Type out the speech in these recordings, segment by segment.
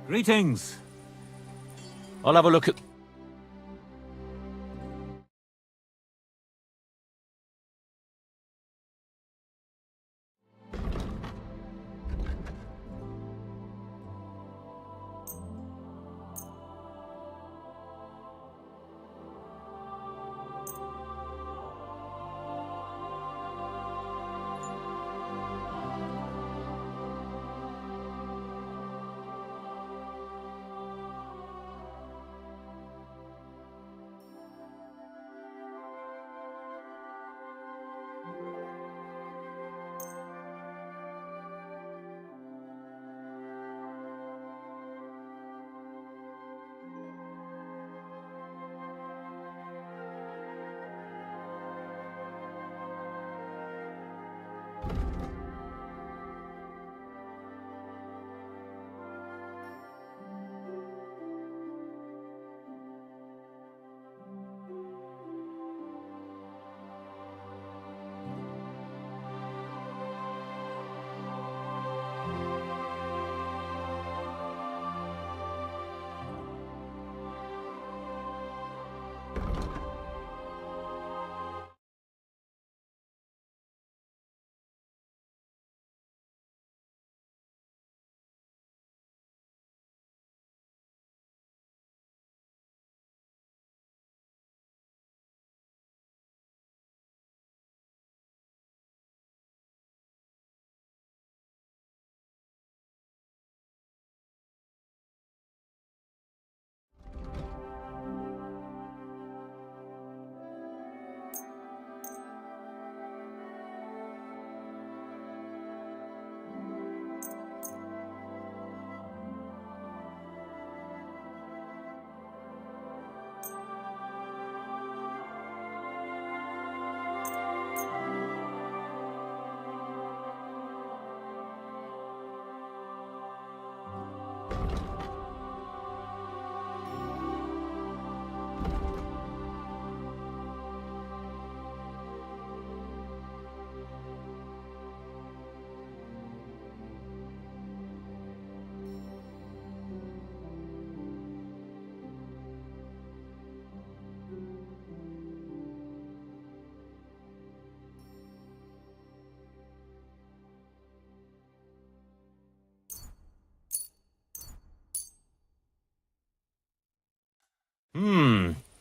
Greetings. I'll have a look at...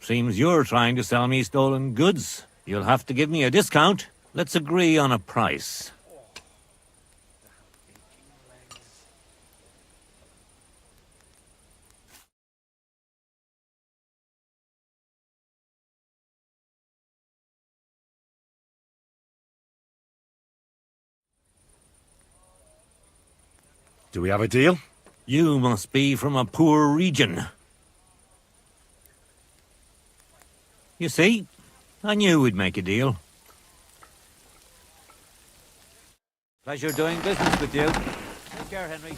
Seems you're trying to sell me stolen goods. You'll have to give me a discount. Let's agree on a price. Do we have a deal? You must be from a poor region. You see, I knew we'd make a deal. Pleasure doing business with you. Take care, Henry.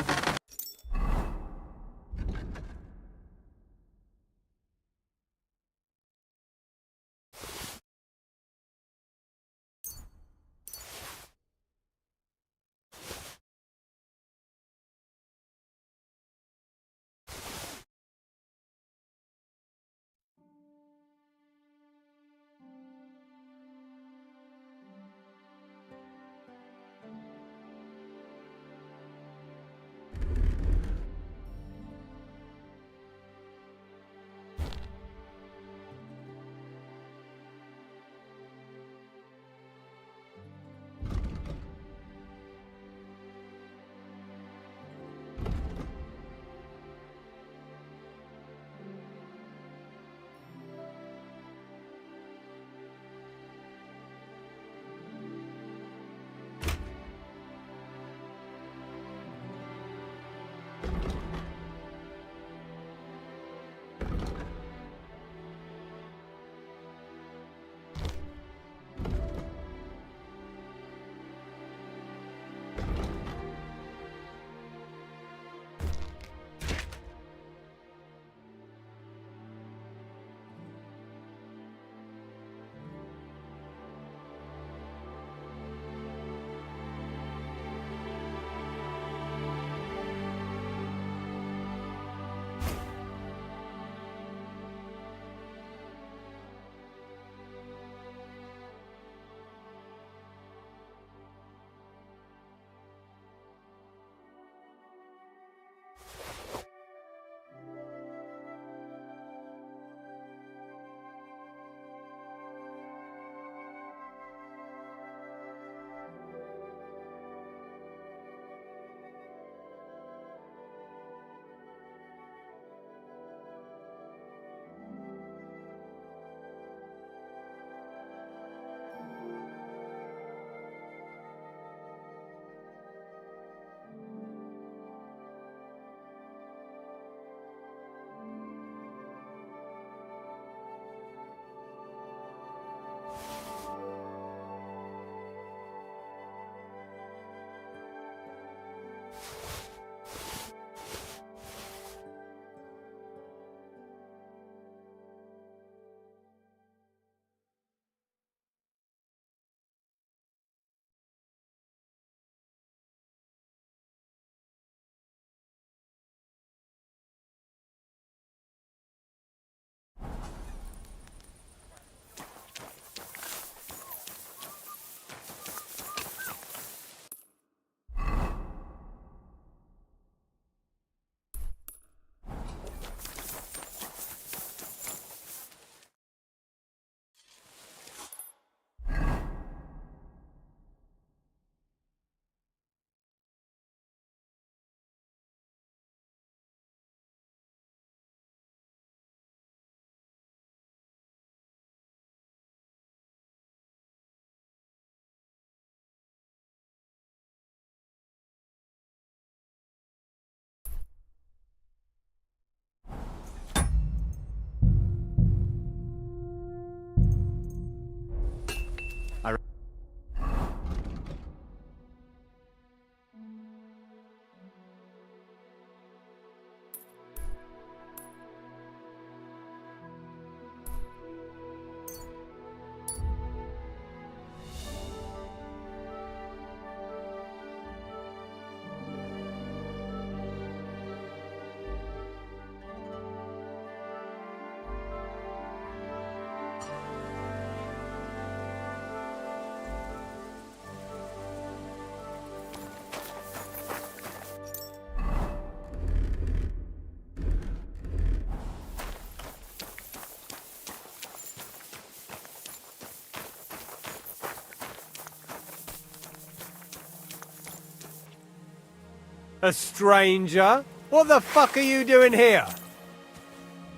A stranger? What the fuck are you doing here?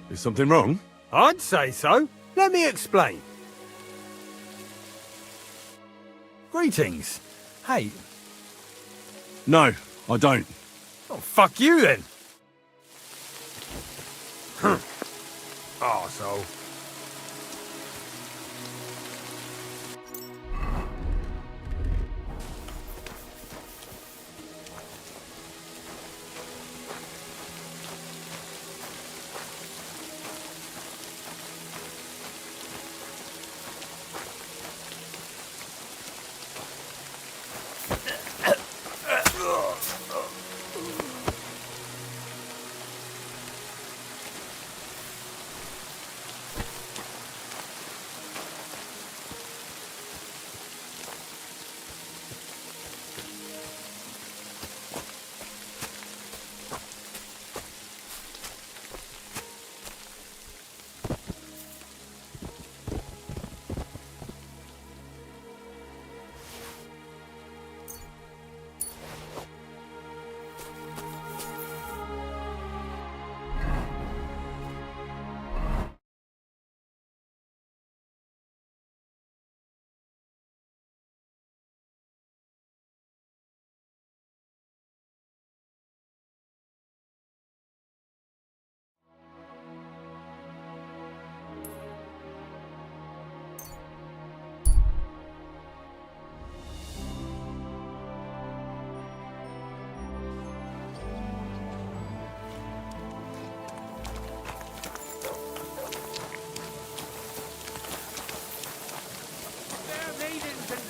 Is something wrong? I'd say so. Let me explain. Greetings. Hey. No, I don't. Oh, fuck you then. Arsehole.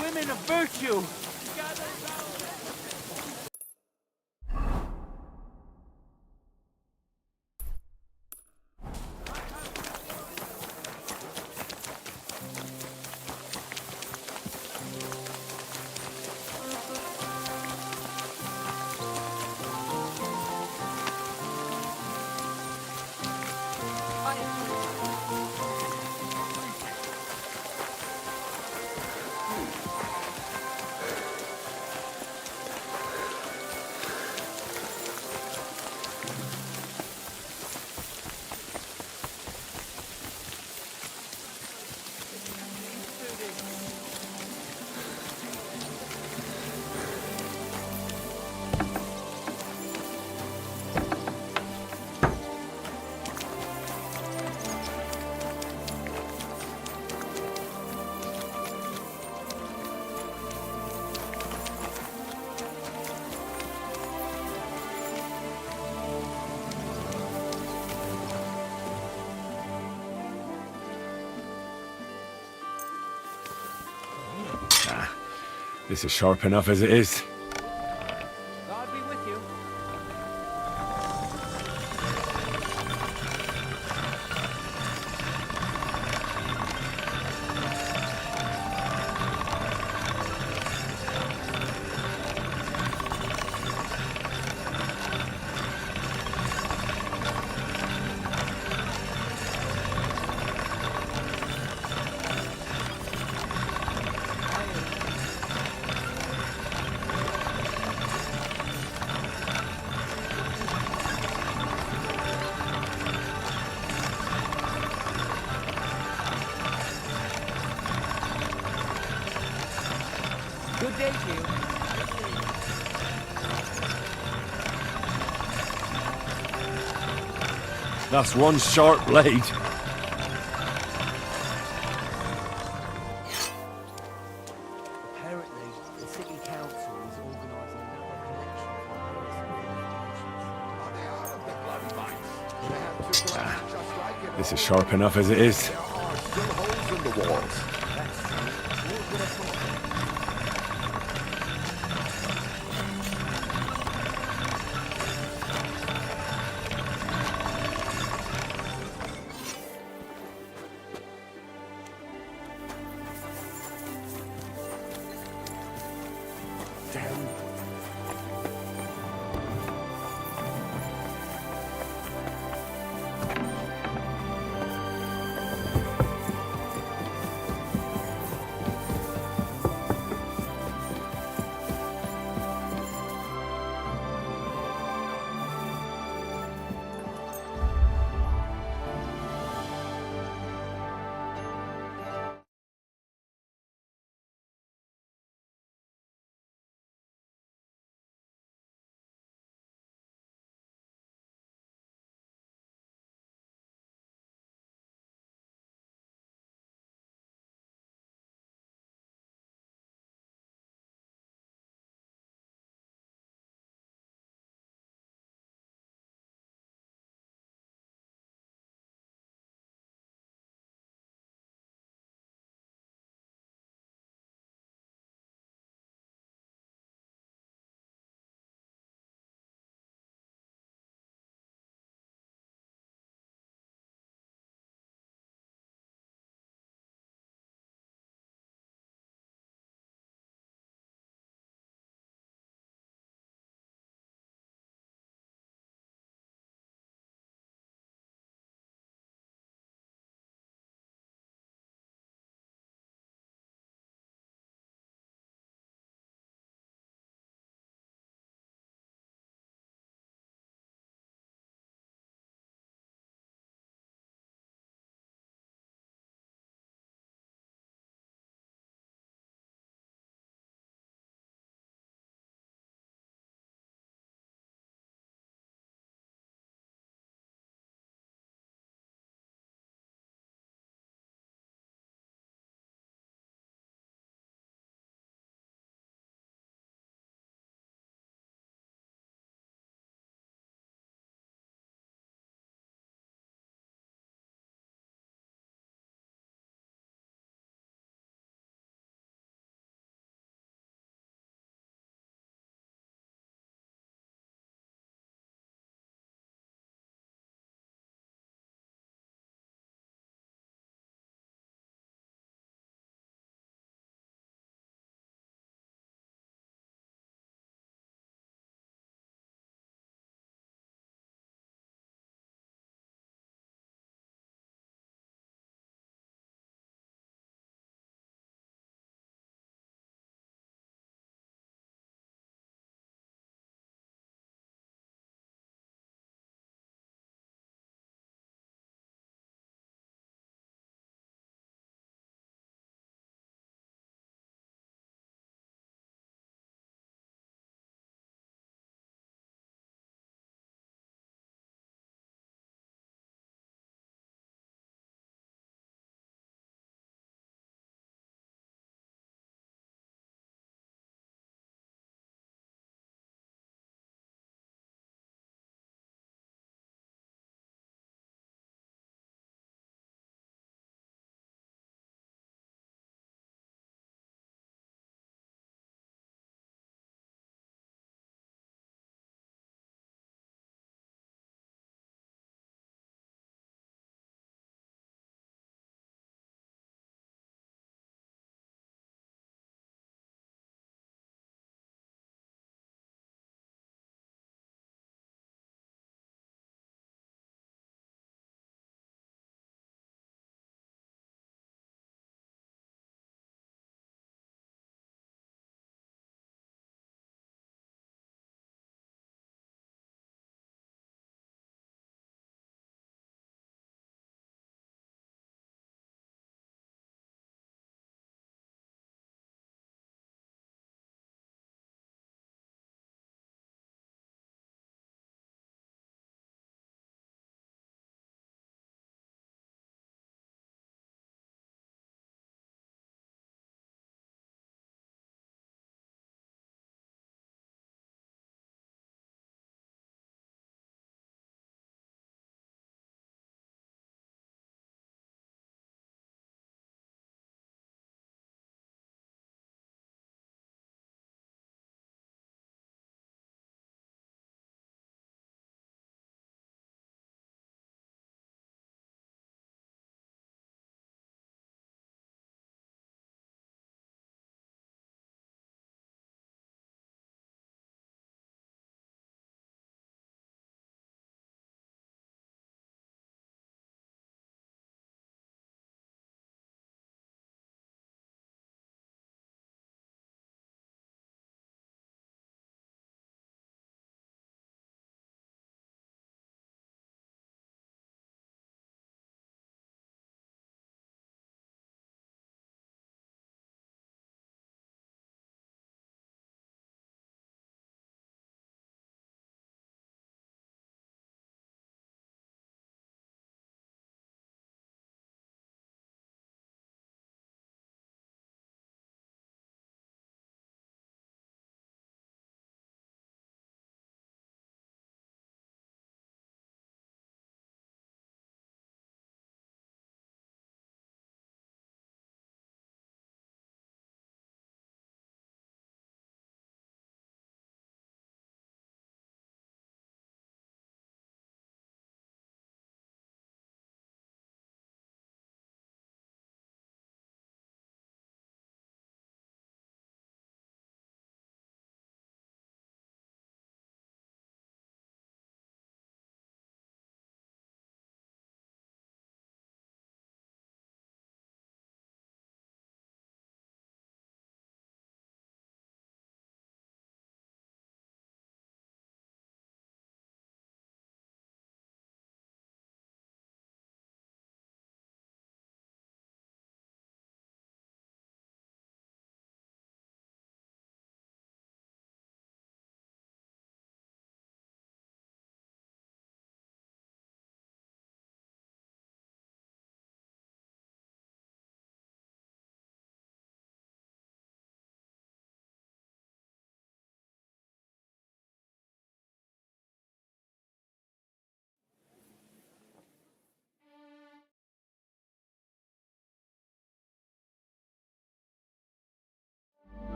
Women of virtue! This is sharp enough as it is. God be with you. Good day to you. That's one sharp blade. Apparently, the city council is organising another collection for This is sharp enough as it is. That's true. What would have thought? Damn.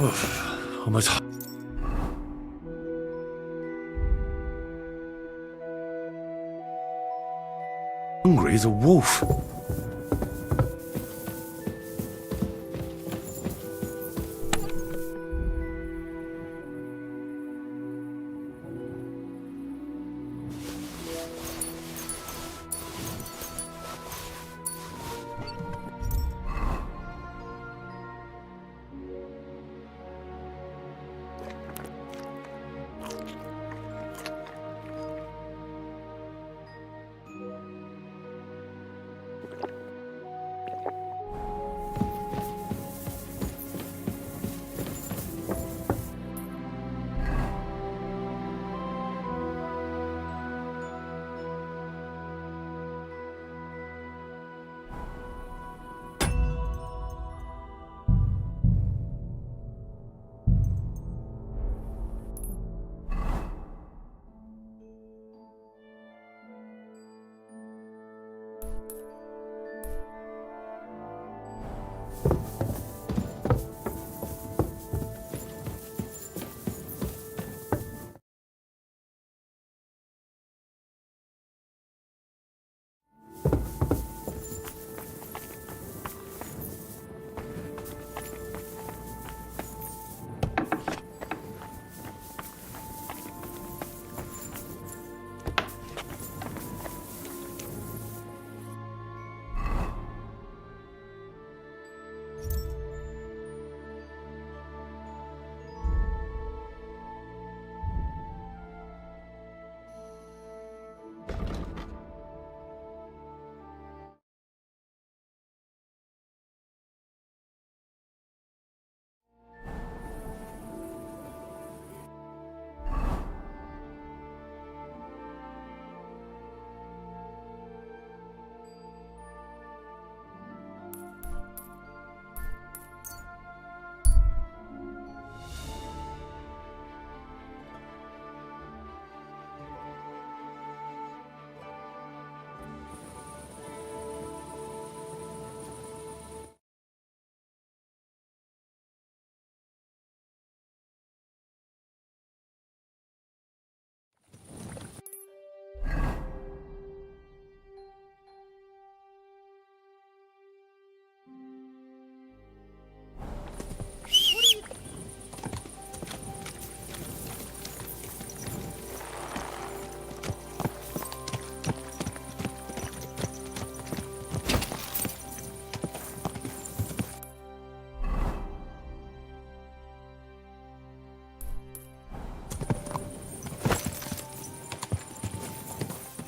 I'm as hungry as a wolf.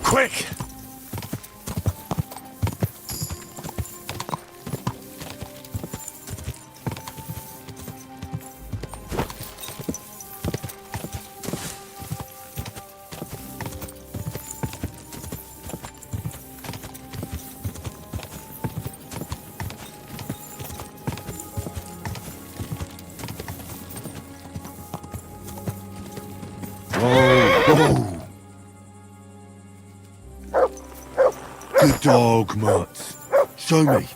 Quick! Oh, good dog, Mutt. Show me.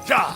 Ja!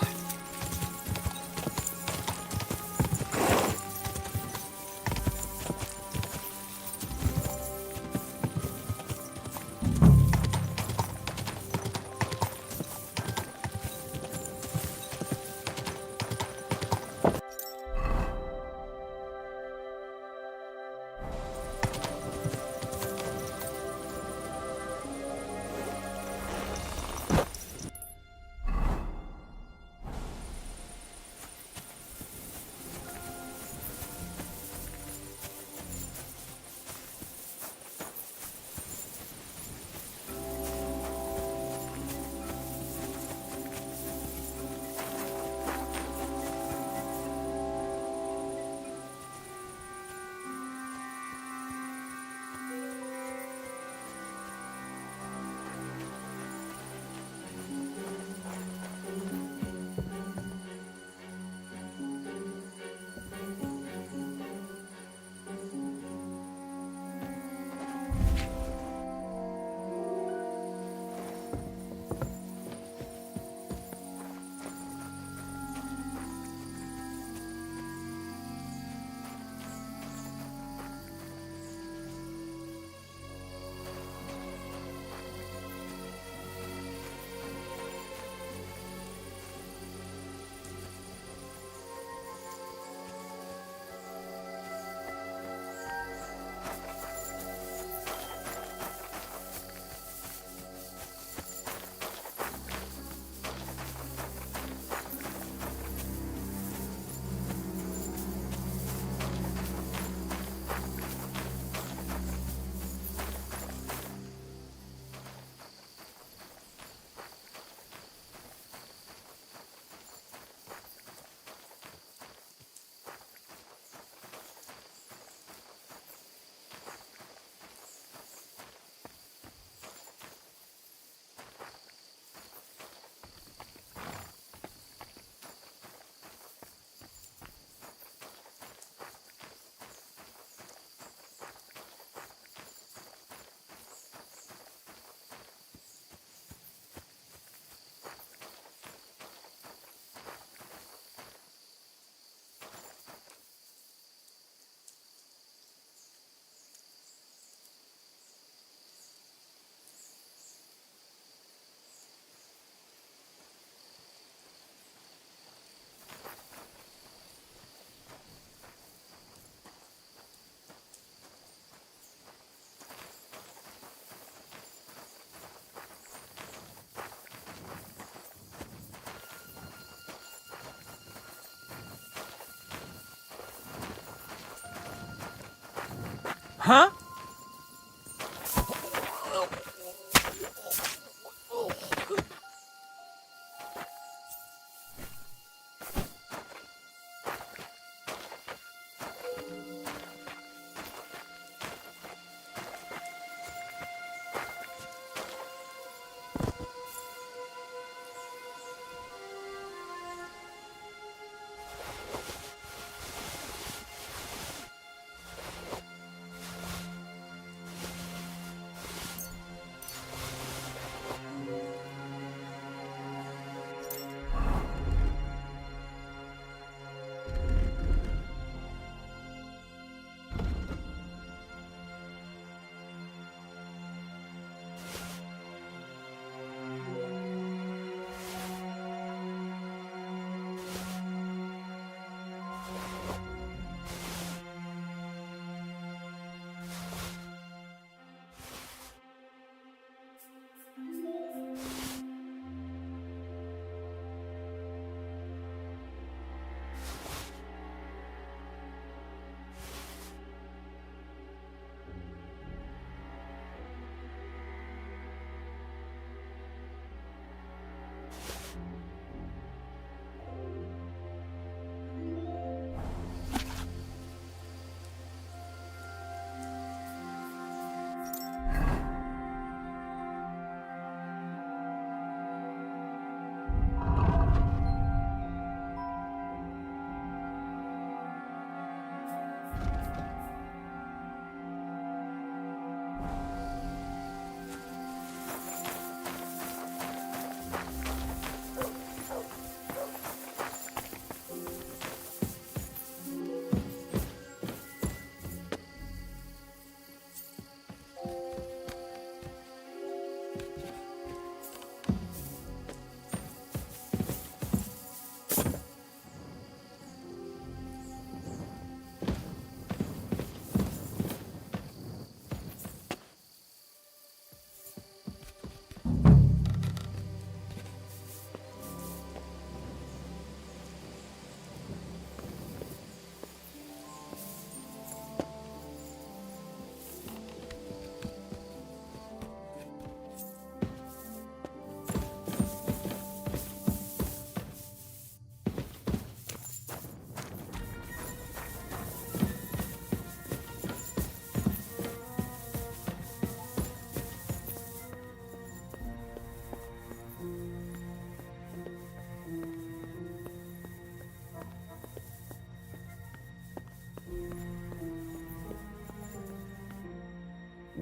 Huh?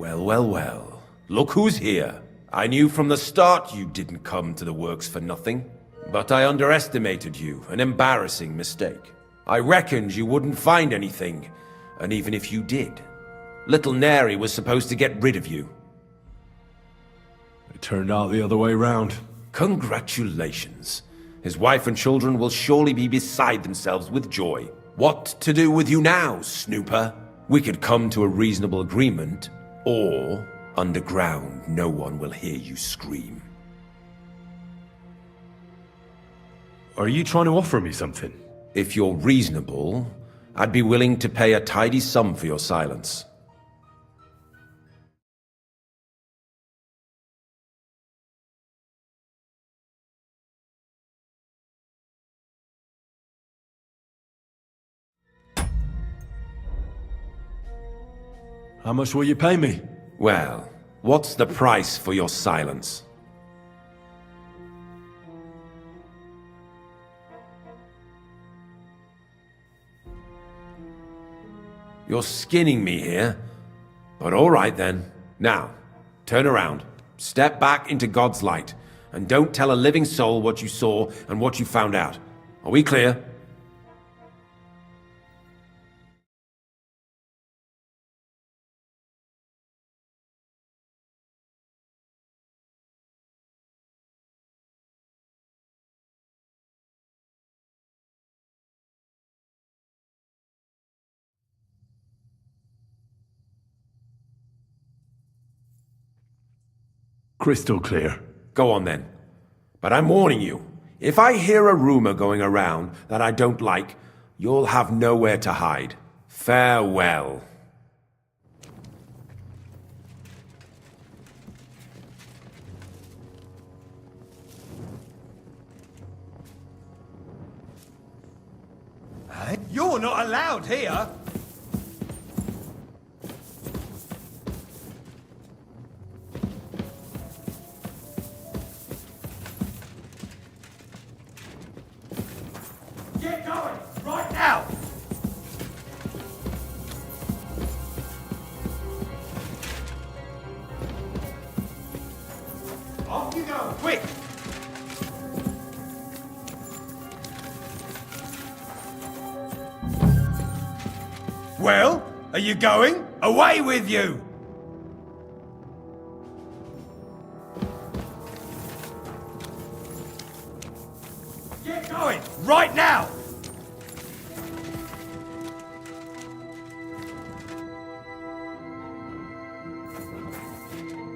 Well, well, well. Look who's here. I knew from the start you didn't come to the works for nothing. But I underestimated you, an embarrassing mistake. I reckoned you wouldn't find anything, and even if you did, little Neri was supposed to get rid of you. It turned out the other way round. Congratulations. His wife and children will surely be beside themselves with joy. What to do with you now, snooper? We could come to a reasonable agreement, or underground no one will hear you scream. Are you trying to offer me something? If you're reasonable, I'd be willing to pay a tidy sum for your silence. How much will you pay me? Well, what's the price for your silence? You're skinning me here. But all right then. Now, turn around. Step back into God's light. And don't tell a living soul what you saw and what you found out. Are we clear? Crystal clear. Go on then. But I'm warning you, if I hear a rumor going around that I don't like, you'll have nowhere to hide. Farewell. You're not allowed here. Get going, right now! Off you go, quick! Well, are you going? Away with you! Get going, right now!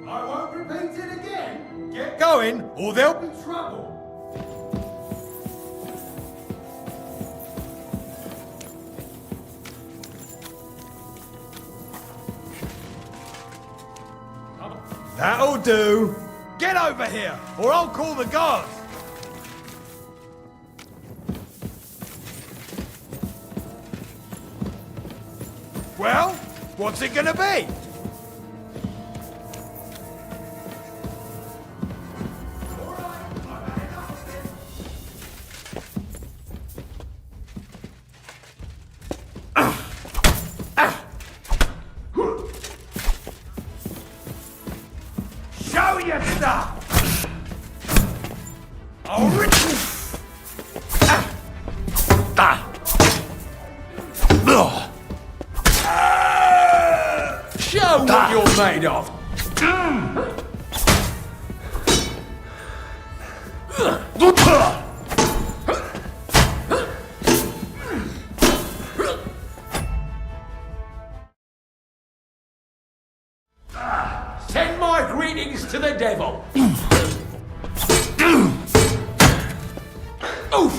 I won't repeat it again. Get going, or there'll be trouble. That'll do. Get over here, or I'll call the guards. Well, what's it gonna be? Show your stuff! Oh, show what you're made of! Send my greetings to the devil. Oof!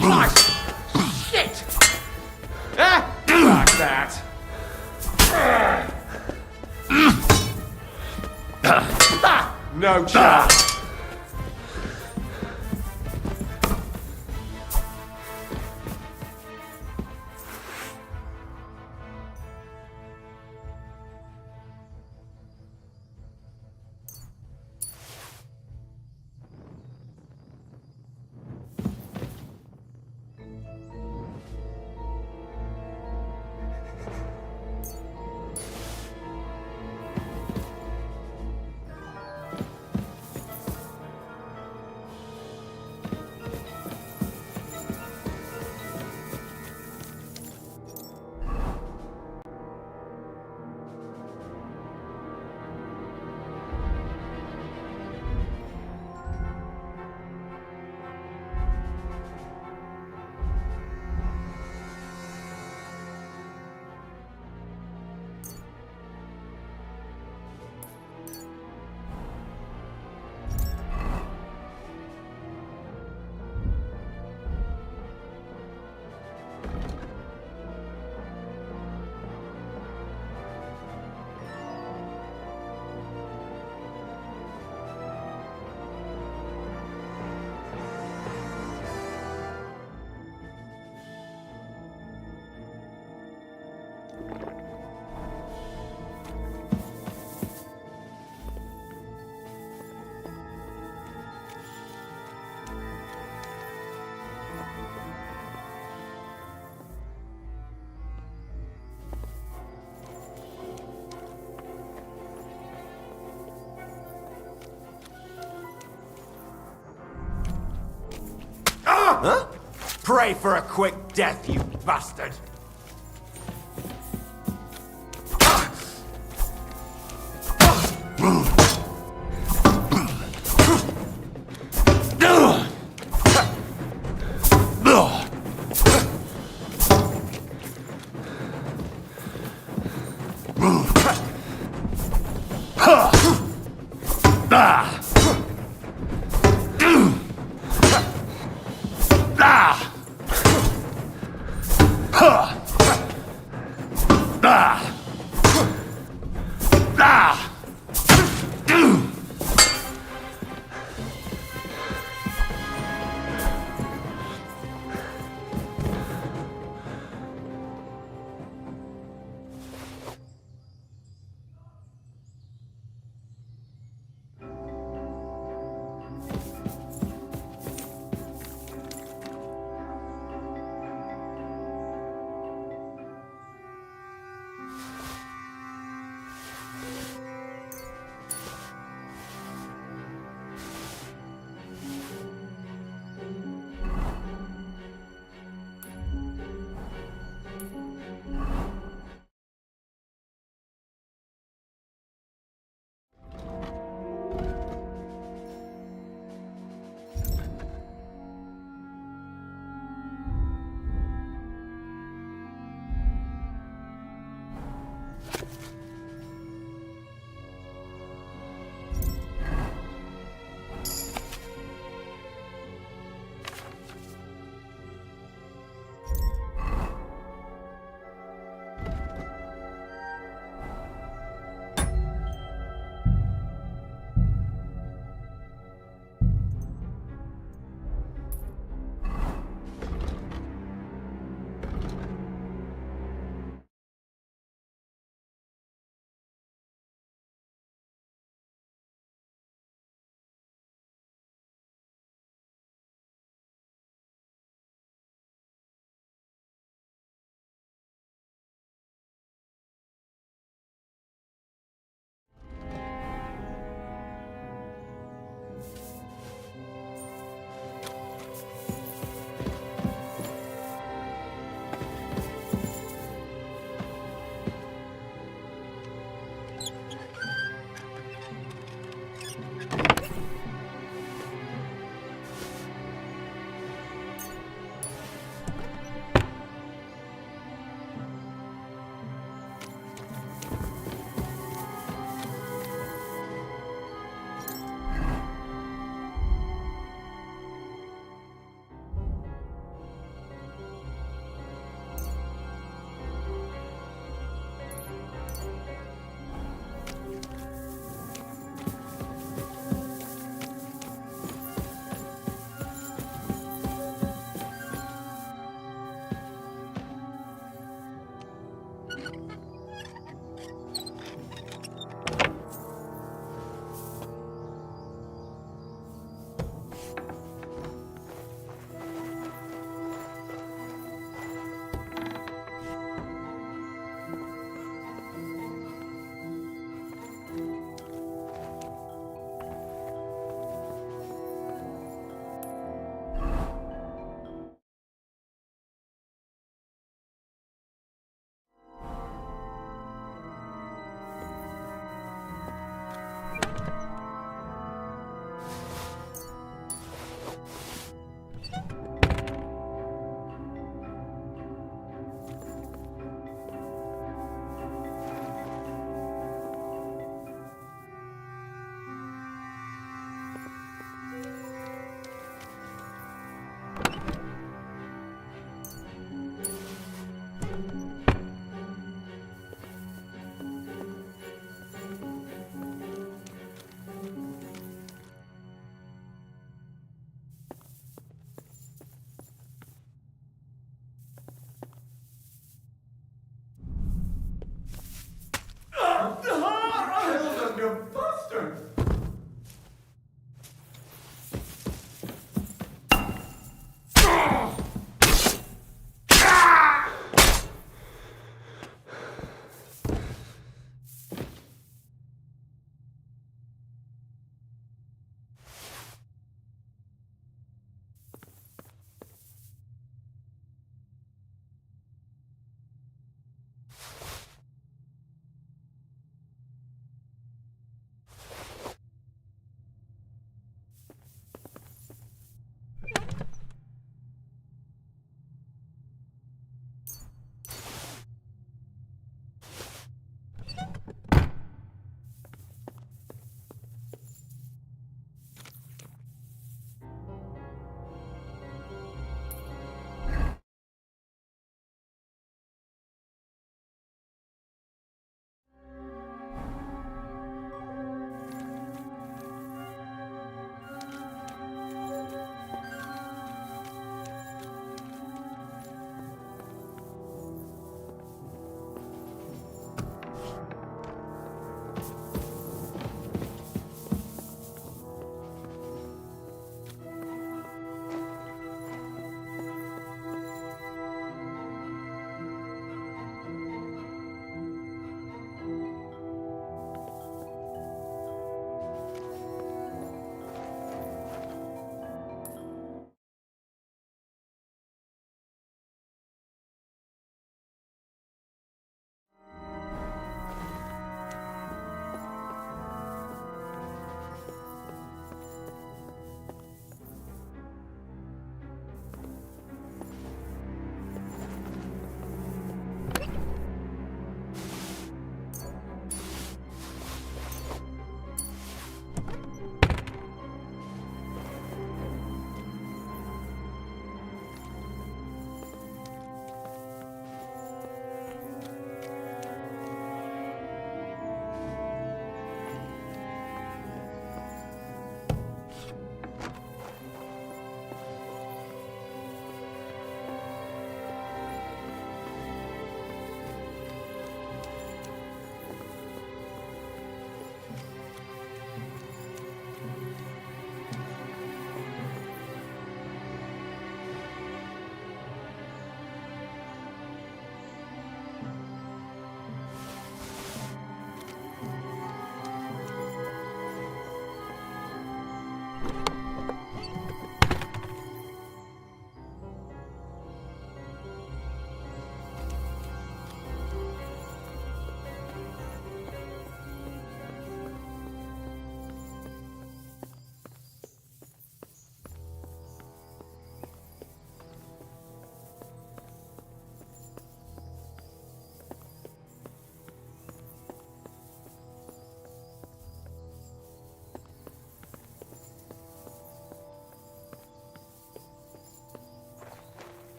Nice! Shit! Ah! Like that. No chance. Huh? Pray for a quick death, you bastard!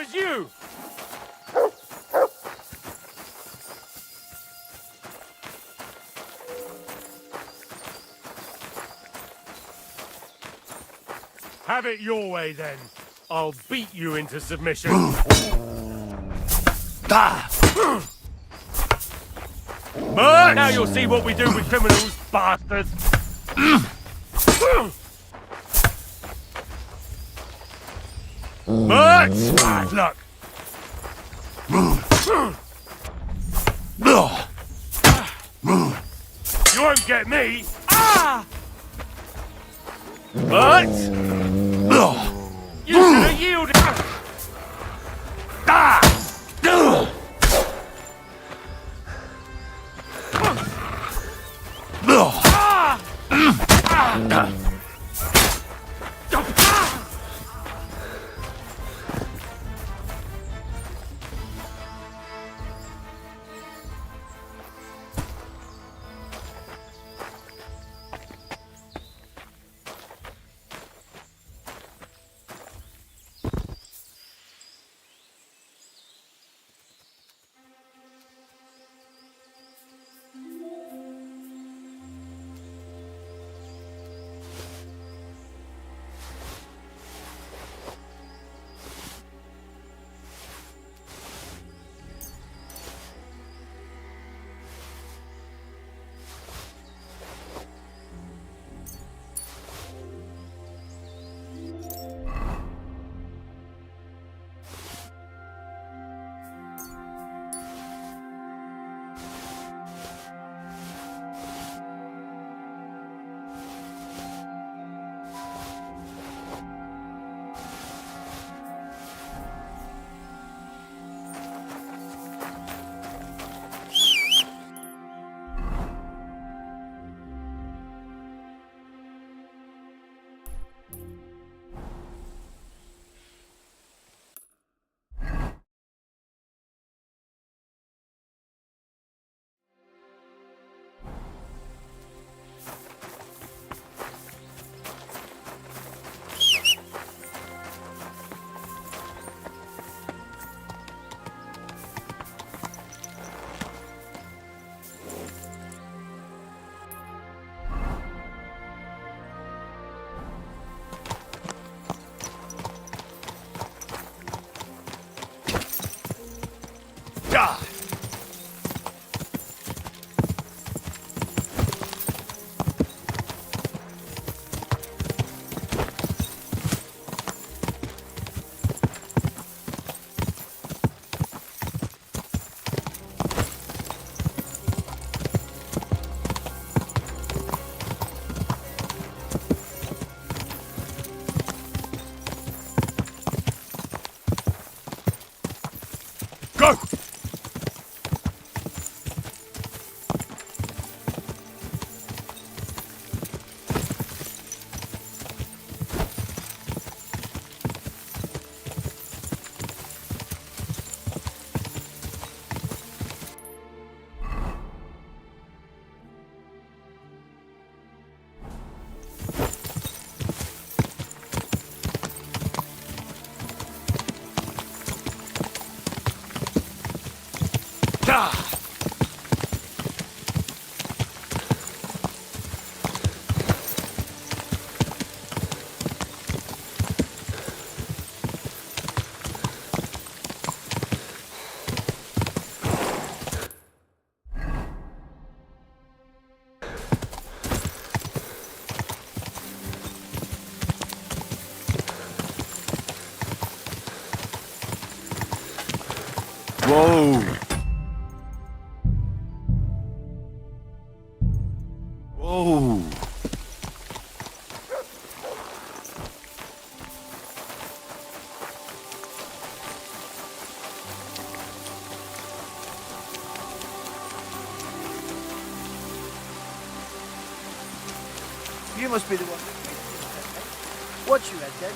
was you! Have it your way, then. I'll beat you into submission. Now you'll see what we do with criminals, bastards! Much bad luck! You won't get me! Ah! But you should have yielded! Ah! Go! Whoa! Whoa! You must be the one. What you had then?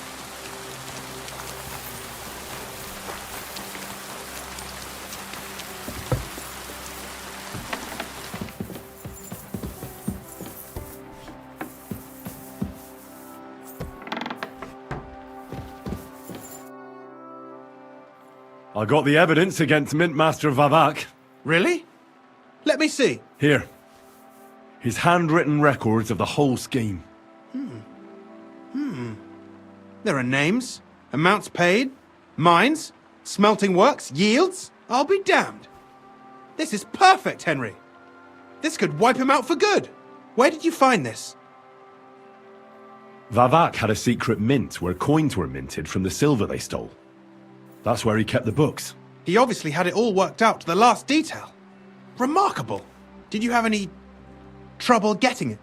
I got the evidence against Mintmaster Vavak. Really? Let me see. Here. His handwritten records of the whole scheme. There are names, amounts paid, mines, smelting works, yields. I'll be damned. This is perfect, Henry. This could wipe him out for good. Where did you find this? Vavak had a secret mint where coins were minted from the silver they stole. That's where he kept the books. He obviously had it all worked out to the last detail. Remarkable. Did you have any trouble getting it?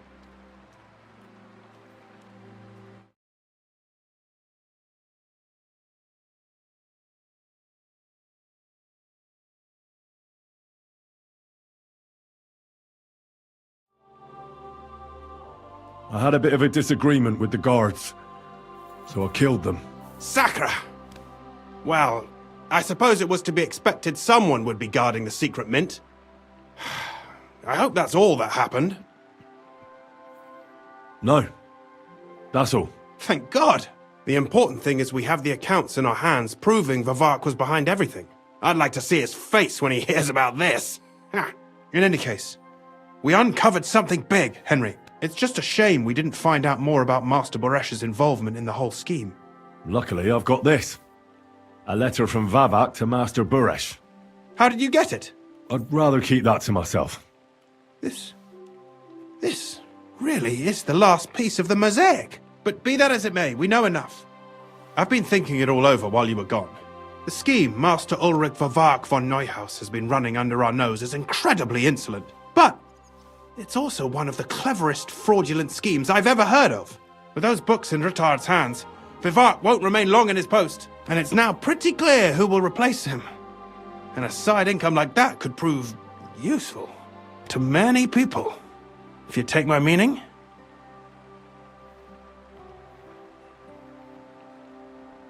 I had a bit of a disagreement with the guards, so I killed them. Sacre! Well, I suppose it was to be expected someone would be guarding the secret mint. I hope that's all that happened. No. That's all. Thank God! The important thing is we have the accounts in our hands proving Vavak was behind everything. I'd like to see his face when he hears about this. In any case, we uncovered something big, Henry. It's just a shame we didn't find out more about Master Boresh's involvement in the whole scheme. Luckily, I've got this. A letter from Vavak to Master Boresh. How did you get it? I'd rather keep that to myself. This really is the last piece of the mosaic. But be that as it may, we know enough. I've been thinking it all over while you were gone. The scheme Master Ulrich Vavak von Neuhaus has been running under our nose is incredibly insolent. But it's also one of the cleverest fraudulent schemes I've ever heard of. With those books in Rittard's hands, Vivart won't remain long in his post, and it's now pretty clear who will replace him. And a side income like that could prove useful to many people, if you take my meaning.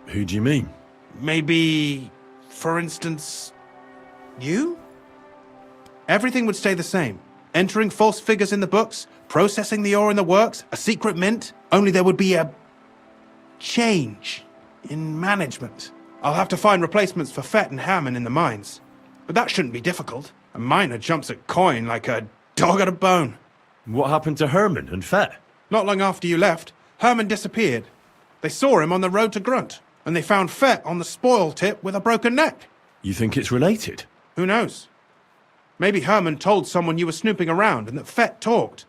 Who do you mean? Maybe, for instance, you? Everything would stay the same. Entering false figures in the books, processing the ore in the works, a secret mint, only there would be a change in management. I'll have to find replacements for Fett and Hammond in the mines. But that shouldn't be difficult. A miner jumps at coin like a dog at a bone. What happened to Herman and Fett? Not long after you left, Herman disappeared. They saw him on the road to Grunt, and they found Fett on the spoil tip with a broken neck. You think it's related? Who knows? Maybe Herman told someone you were snooping around and that Fett talked.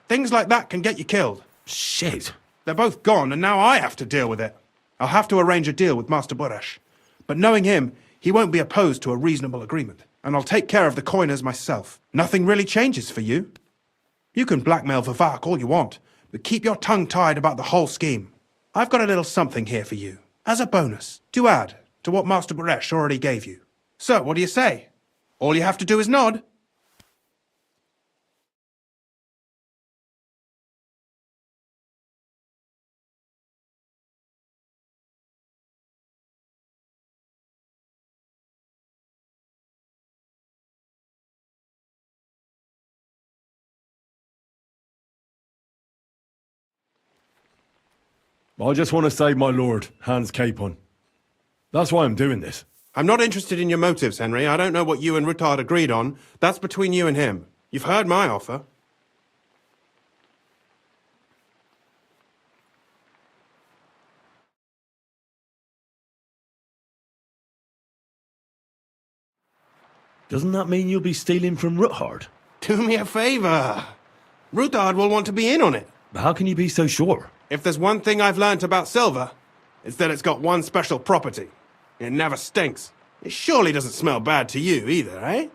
Things like that can get you killed. Shit. They're both gone, and now I have to deal with it. I'll have to arrange a deal with Master Boresh. But knowing him, he won't be opposed to a reasonable agreement. And I'll take care of the coiners myself. Nothing really changes for you. You can blackmail Vavak all you want, but keep your tongue tied about the whole scheme. I've got a little something here for you, as a bonus, to add to what Master Boresh already gave you. So, what do you say? All you have to do is nod. I just want to save my lord, Hans Capon. That's why I'm doing this. I'm not interested in your motives, Henry. I don't know what you and Rittard agreed on. That's between you and him. You've heard my offer. Doesn't that mean you'll be stealing from Ruthard? Do me a favor. Rittard will want to be in on it. How can you be so sure? If there's one thing I've learnt about silver, it's that it's got one special property. It never stinks. It surely doesn't smell bad to you either, eh?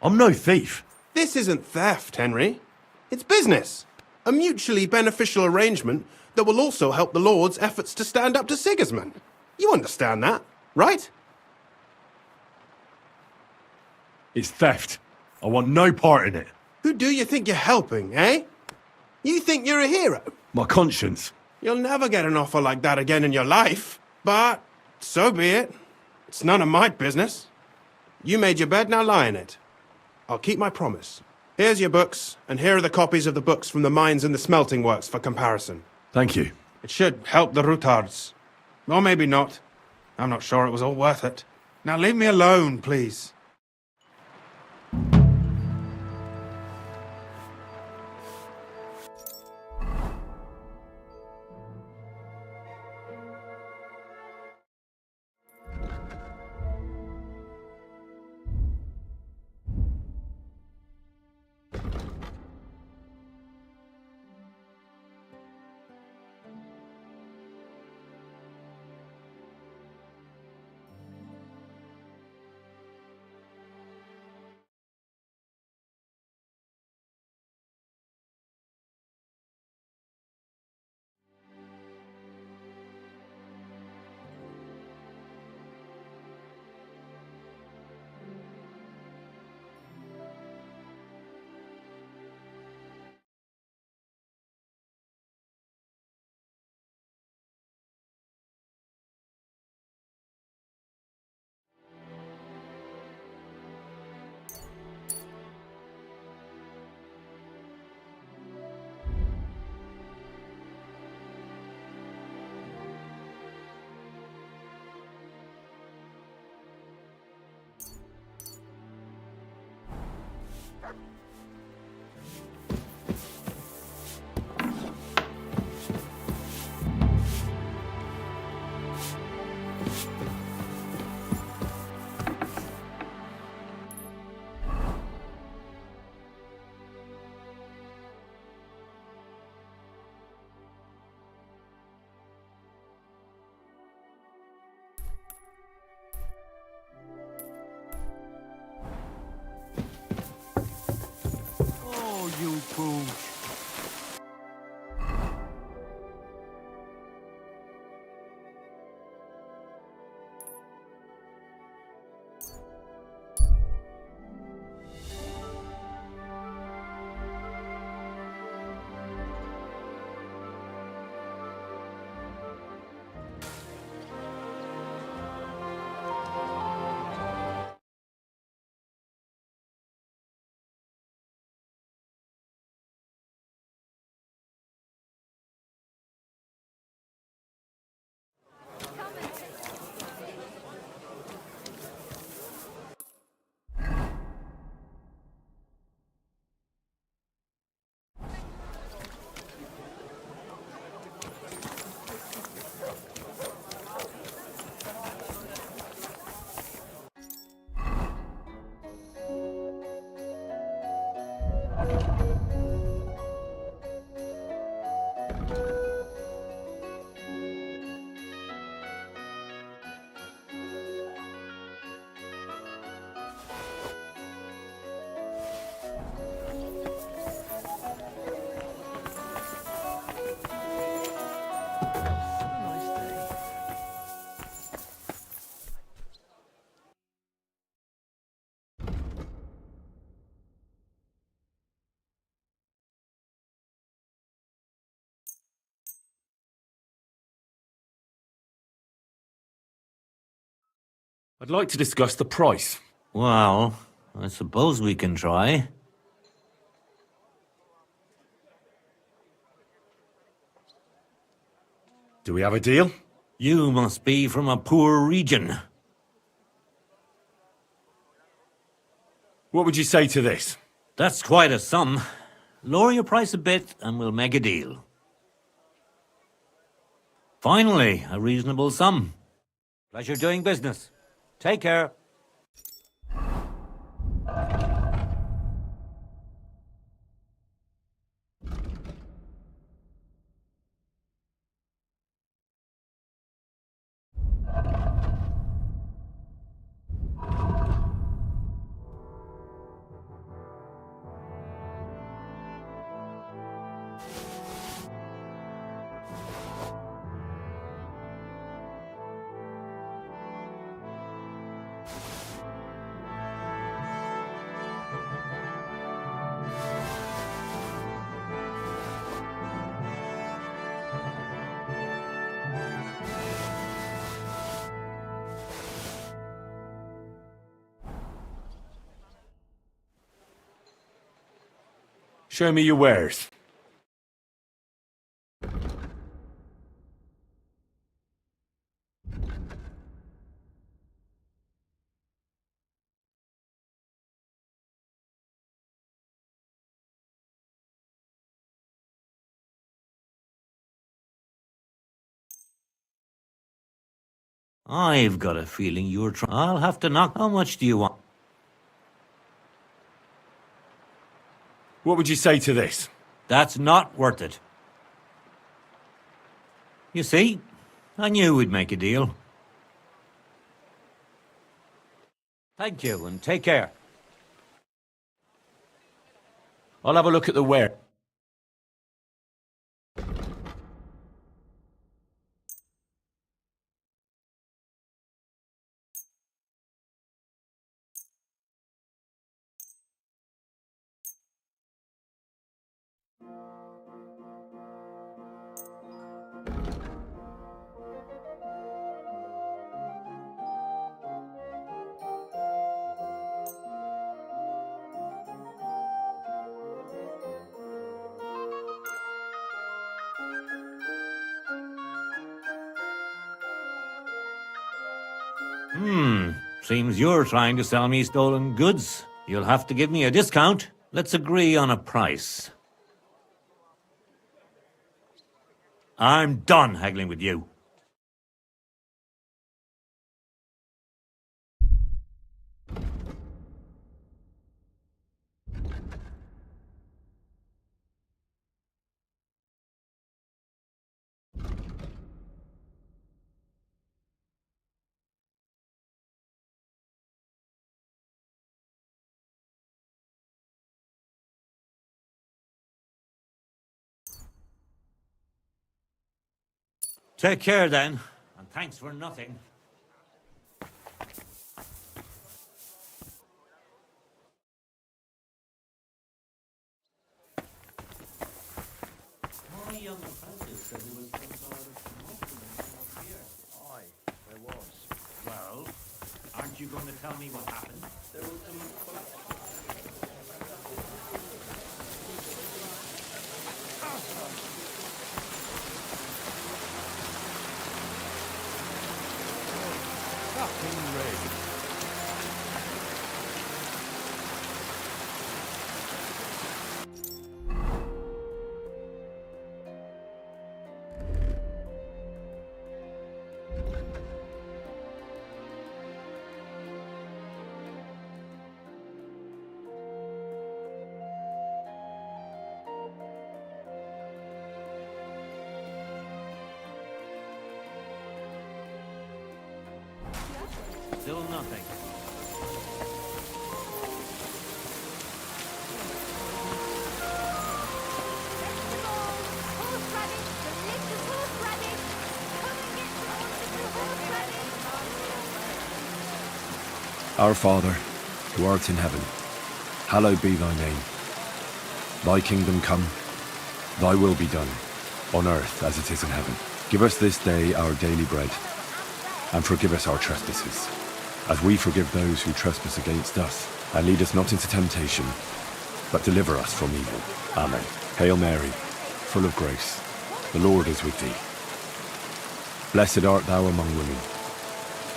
I'm no thief. This isn't theft, Henry. It's business. A mutually beneficial arrangement that will also help the Lord's efforts to stand up to Sigismund. You understand that, right? It's theft. I want no part in it. Who do you think you're helping, eh? You think you're a hero? My conscience. You'll never get an offer like that again in your life. But so be it. It's none of my business. You made your bed, now lie in it. I'll keep my promise. Here's your books, and here are the copies of the books from the mines and the smelting works for comparison. Thank you. It should help the Rutards. Or maybe not. I'm not sure it was all worth it. Now leave me alone, please. Oh, you pooch. I'd like to discuss the price. Well, I suppose we can try. Do we have a deal? You must be from a poor region. What would you say to this? That's quite a sum. Lower your price a bit and we'll make a deal. Finally, a reasonable sum. Pleasure doing business. Take care. Show me your wares. I've got a feeling you're trying. I'll have to knock. How much do you want? What would you say to this? That's not worth it. You see, I knew we'd make a deal. Thank you, and take care. I'll have a look at the ware. Seems you're trying to sell me stolen goods. You'll have to give me a discount. Let's agree on a price. I'm done haggling with you. Take care then, and thanks for nothing. My young apprentice said there was some sort of promotion here. Aye, there was. Well, aren't you going to tell me what happened? There was some... Fucking red. Still nothing. Our Father, who art in heaven, hallowed be thy name. Thy kingdom come, thy will be done, on earth as it is in heaven. Give us this day our daily bread, and forgive us our trespasses, as we forgive those who trespass against us. And lead us not into temptation, but deliver us from evil. Amen. Hail Mary, full of grace, the Lord is with thee. Blessed art thou among women,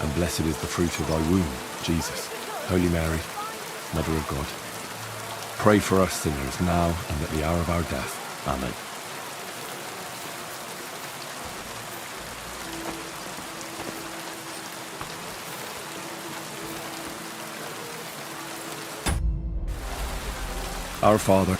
and blessed is the fruit of thy womb, Jesus. Holy Mary, Mother of God, pray for us sinners now and at the hour of our death. Amen. Our Father,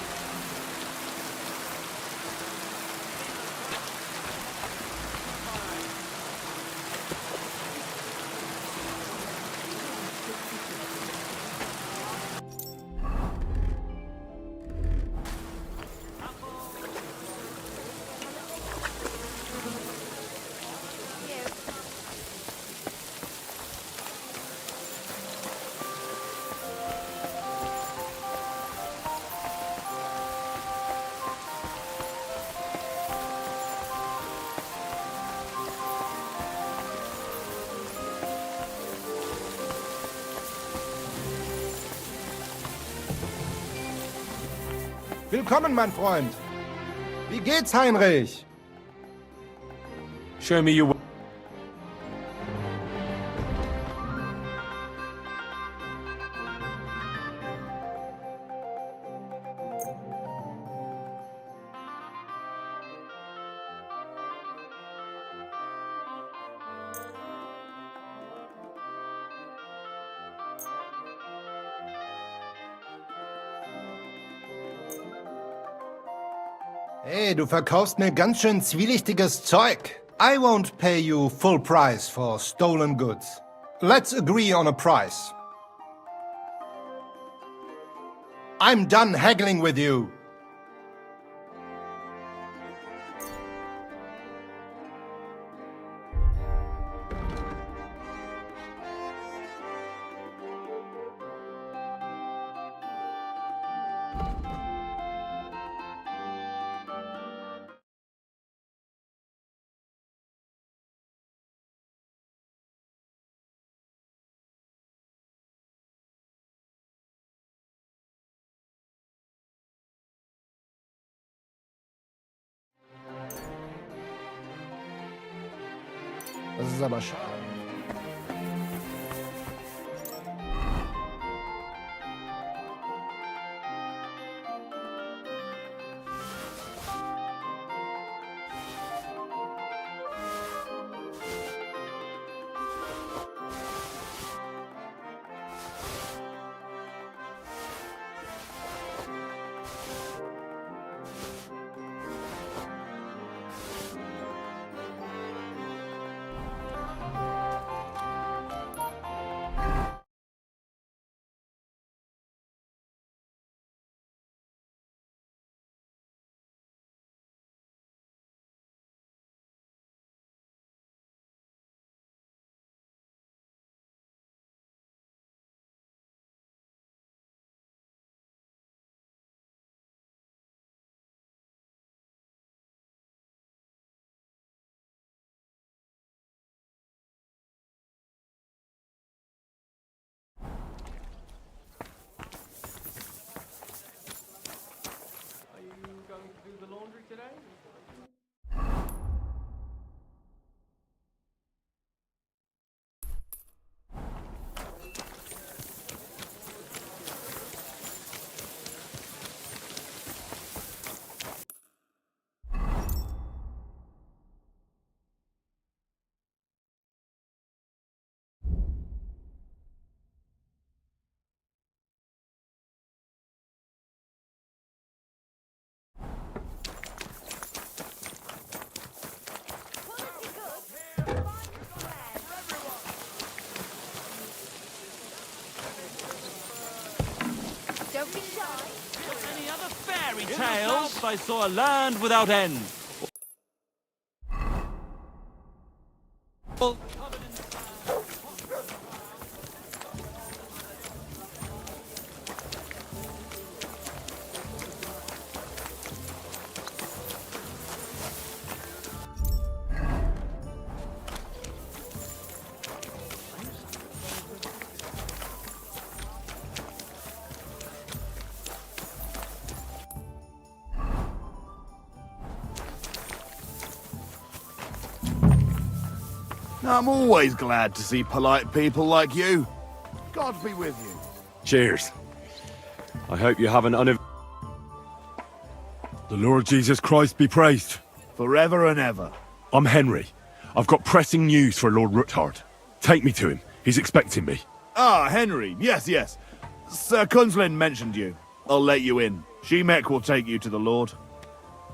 Willkommen, mein Freund. Wie geht's, Heinrich? Show me your... Hey, du verkaufst mir ganz schön zwielichtiges Zeug. I won't pay you full price for stolen goods. Let's agree on a price. I'm done haggling with you. Das ist aber schade. Don't be shy. Any other fairy tales? I saw a land without end. Well, I'm always glad to see polite people like you. God be with you. Cheers. I hope you have an The Lord Jesus Christ be praised. Forever and ever. I'm Henry. I've got pressing news for Lord Ruthard. Take me to him. He's expecting me. Ah, Henry. Yes, yes. Sir Kunslin mentioned you. I'll let you in. Shemek will take you to the Lord.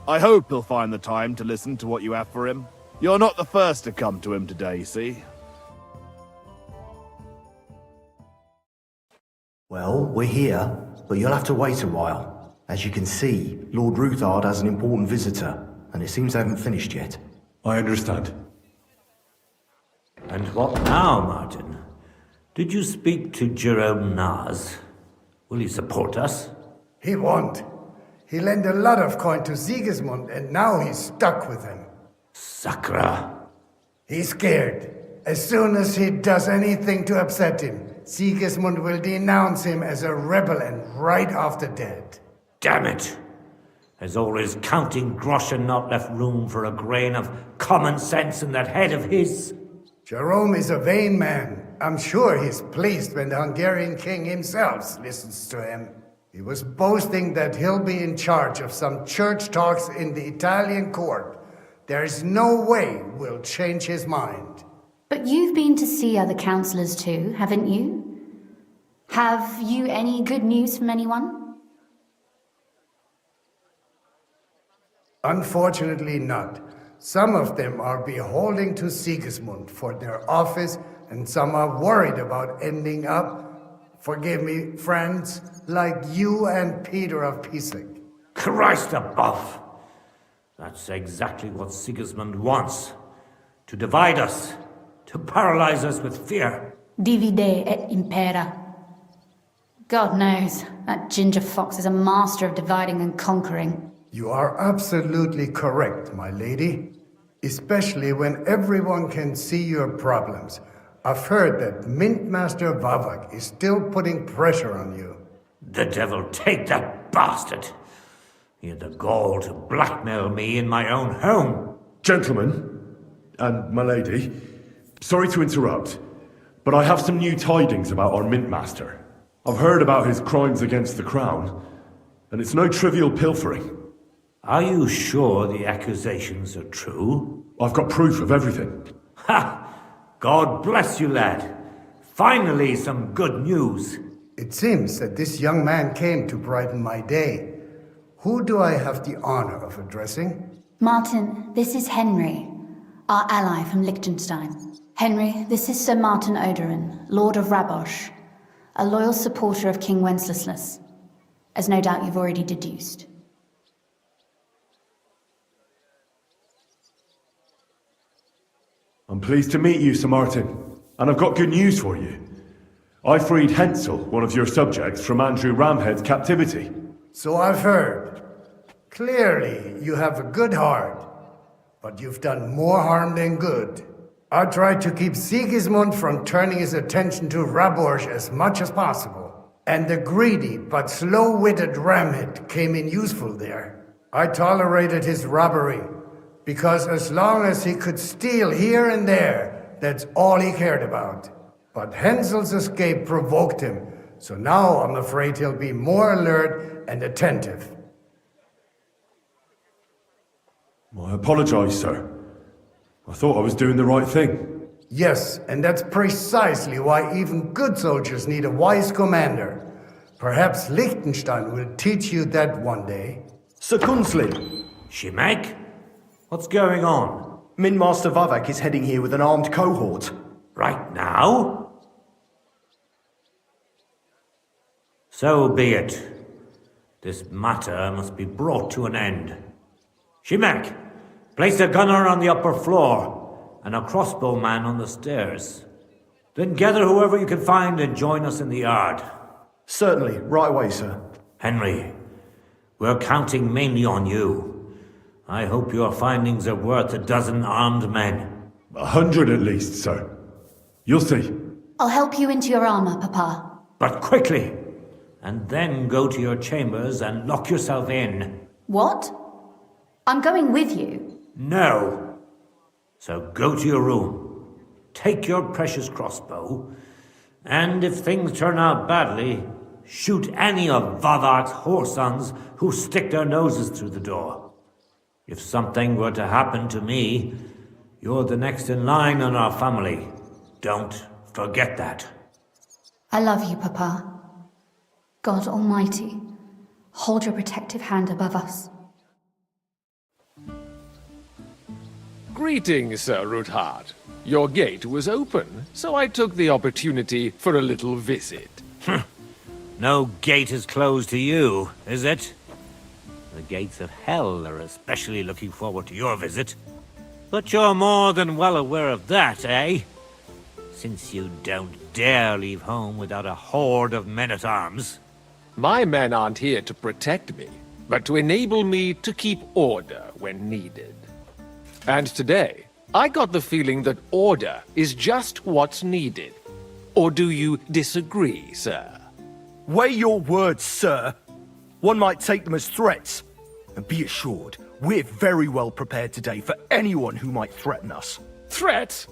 I hope he'll find the time to listen to what you have for him. You're not the first to come to him today, see? Well, we're here, but you'll have to wait a while. As you can see, Lord Ruthard has an important visitor, and it seems they haven't finished yet. I understand. And what now, Martin? Did you speak to Jerome Naz? Will he support us? He won't. He lent a lot of coin to Sigismund, and now he's stuck with him. Sakra. He's scared. As soon as he does anything to upset him, Sigismund will denounce him as a rebel and right off the dead. Damn it! Has all his counting groschen not left room for a grain of common sense in that head of his? Jerome is a vain man. I'm sure he's pleased when the Hungarian king himself listens to him. He was boasting that he'll be in charge of some church talks in the Italian court. There is no way we'll change his mind. But you've been to see other councillors too, haven't you? Have you any good news from anyone? Unfortunately not. Some of them are beholding to Sigismund for their office, and some are worried about ending up, forgive me, friends, like you and Peter of Pisek. Christ above! That's exactly what Sigismund wants. To divide us. To paralyze us with fear. Divide et impera. God knows, that ginger fox is a master of dividing and conquering. You are absolutely correct, my lady. Especially when everyone can see your problems. I've heard that Mint Master Vavak is still putting pressure on you. The devil take that bastard! He had the gall to blackmail me in my own home. Gentlemen, and my lady, sorry to interrupt, but I have some new tidings about our Mint Master. I've heard about his crimes against the crown, and it's no trivial pilfering. Are you sure the accusations are true? I've got proof of everything. Ha! God bless you, lad. Finally, some good news. It seems that this young man came to brighten my day. Who do I have the honor of addressing? Martin, this is Henry, our ally from Liechtenstein. Henry, this is Sir Martin Odorin, Lord of Rabosh, a loyal supporter of King Wenceslas, as no doubt you've already deduced. I'm pleased to meet you, Sir Martin, and I've got good news for you. I freed Hensel, one of your subjects, from Andrew Ramhead's captivity. So I've heard. Clearly, you have a good heart, but you've done more harm than good. I tried to keep Sigismund from turning his attention to Raborj as much as possible, and the greedy but slow-witted Ramhead came in useful there. I tolerated his robbery, because as long as he could steal here and there, that's all he cared about. But Hensel's escape provoked him, so now I'm afraid he'll be more alert and attentive. I apologize, sir. I thought I was doing the right thing. Yes, and that's precisely why even good soldiers need a wise commander. Perhaps Liechtenstein will teach you that one day. Sir Kunslin! Shimek? What's going on? Mint Master Vavak is heading here with an armed cohort. Right now? So be it. This matter must be brought to an end. Shimek, place a gunner on the upper floor and a crossbowman on the stairs. Then gather whoever you can find and join us in the yard. Certainly, right away, sir. Henry, we're counting mainly on you. I hope your findings are worth a dozen armed men. 100 at least, sir. You'll see. I'll help you into your armor, Papa. But quickly! And then go to your chambers and lock yourself in. What? I'm going with you. No. So go to your room. Take your precious crossbow. And if things turn out badly, shoot any of Vavak's whoresons who stick their noses through the door. If something were to happen to me, you're the next in line in our family. Don't forget that. I love you, Papa. God Almighty, hold your protective hand above us. Greetings, Sir Ruthard. Your gate was open, so I took the opportunity for a little visit. No gate is closed to you, is it? The gates of hell are especially looking forward to your visit. But you're more than well aware of that, eh? Since you don't dare leave home without a horde of men-at-arms. My men aren't here to protect me, but to enable me to keep order when needed. And today, I got the feeling that order is just what's needed. Or do you disagree, sir? Weigh your words, sir. One might take them as threats. And be assured, we're very well prepared today for anyone who might threaten us. Threat?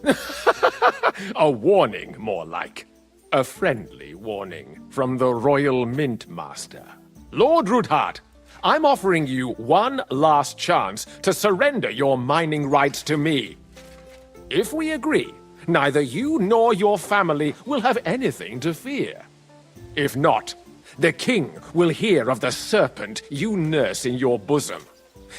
A warning, more like. A friendly warning from the Royal Mint Master. Lord Ruthard, I'm offering you one last chance to surrender your mining rights to me. If we agree, neither you nor your family will have anything to fear. If not, the king will hear of the serpent you nurse in your bosom.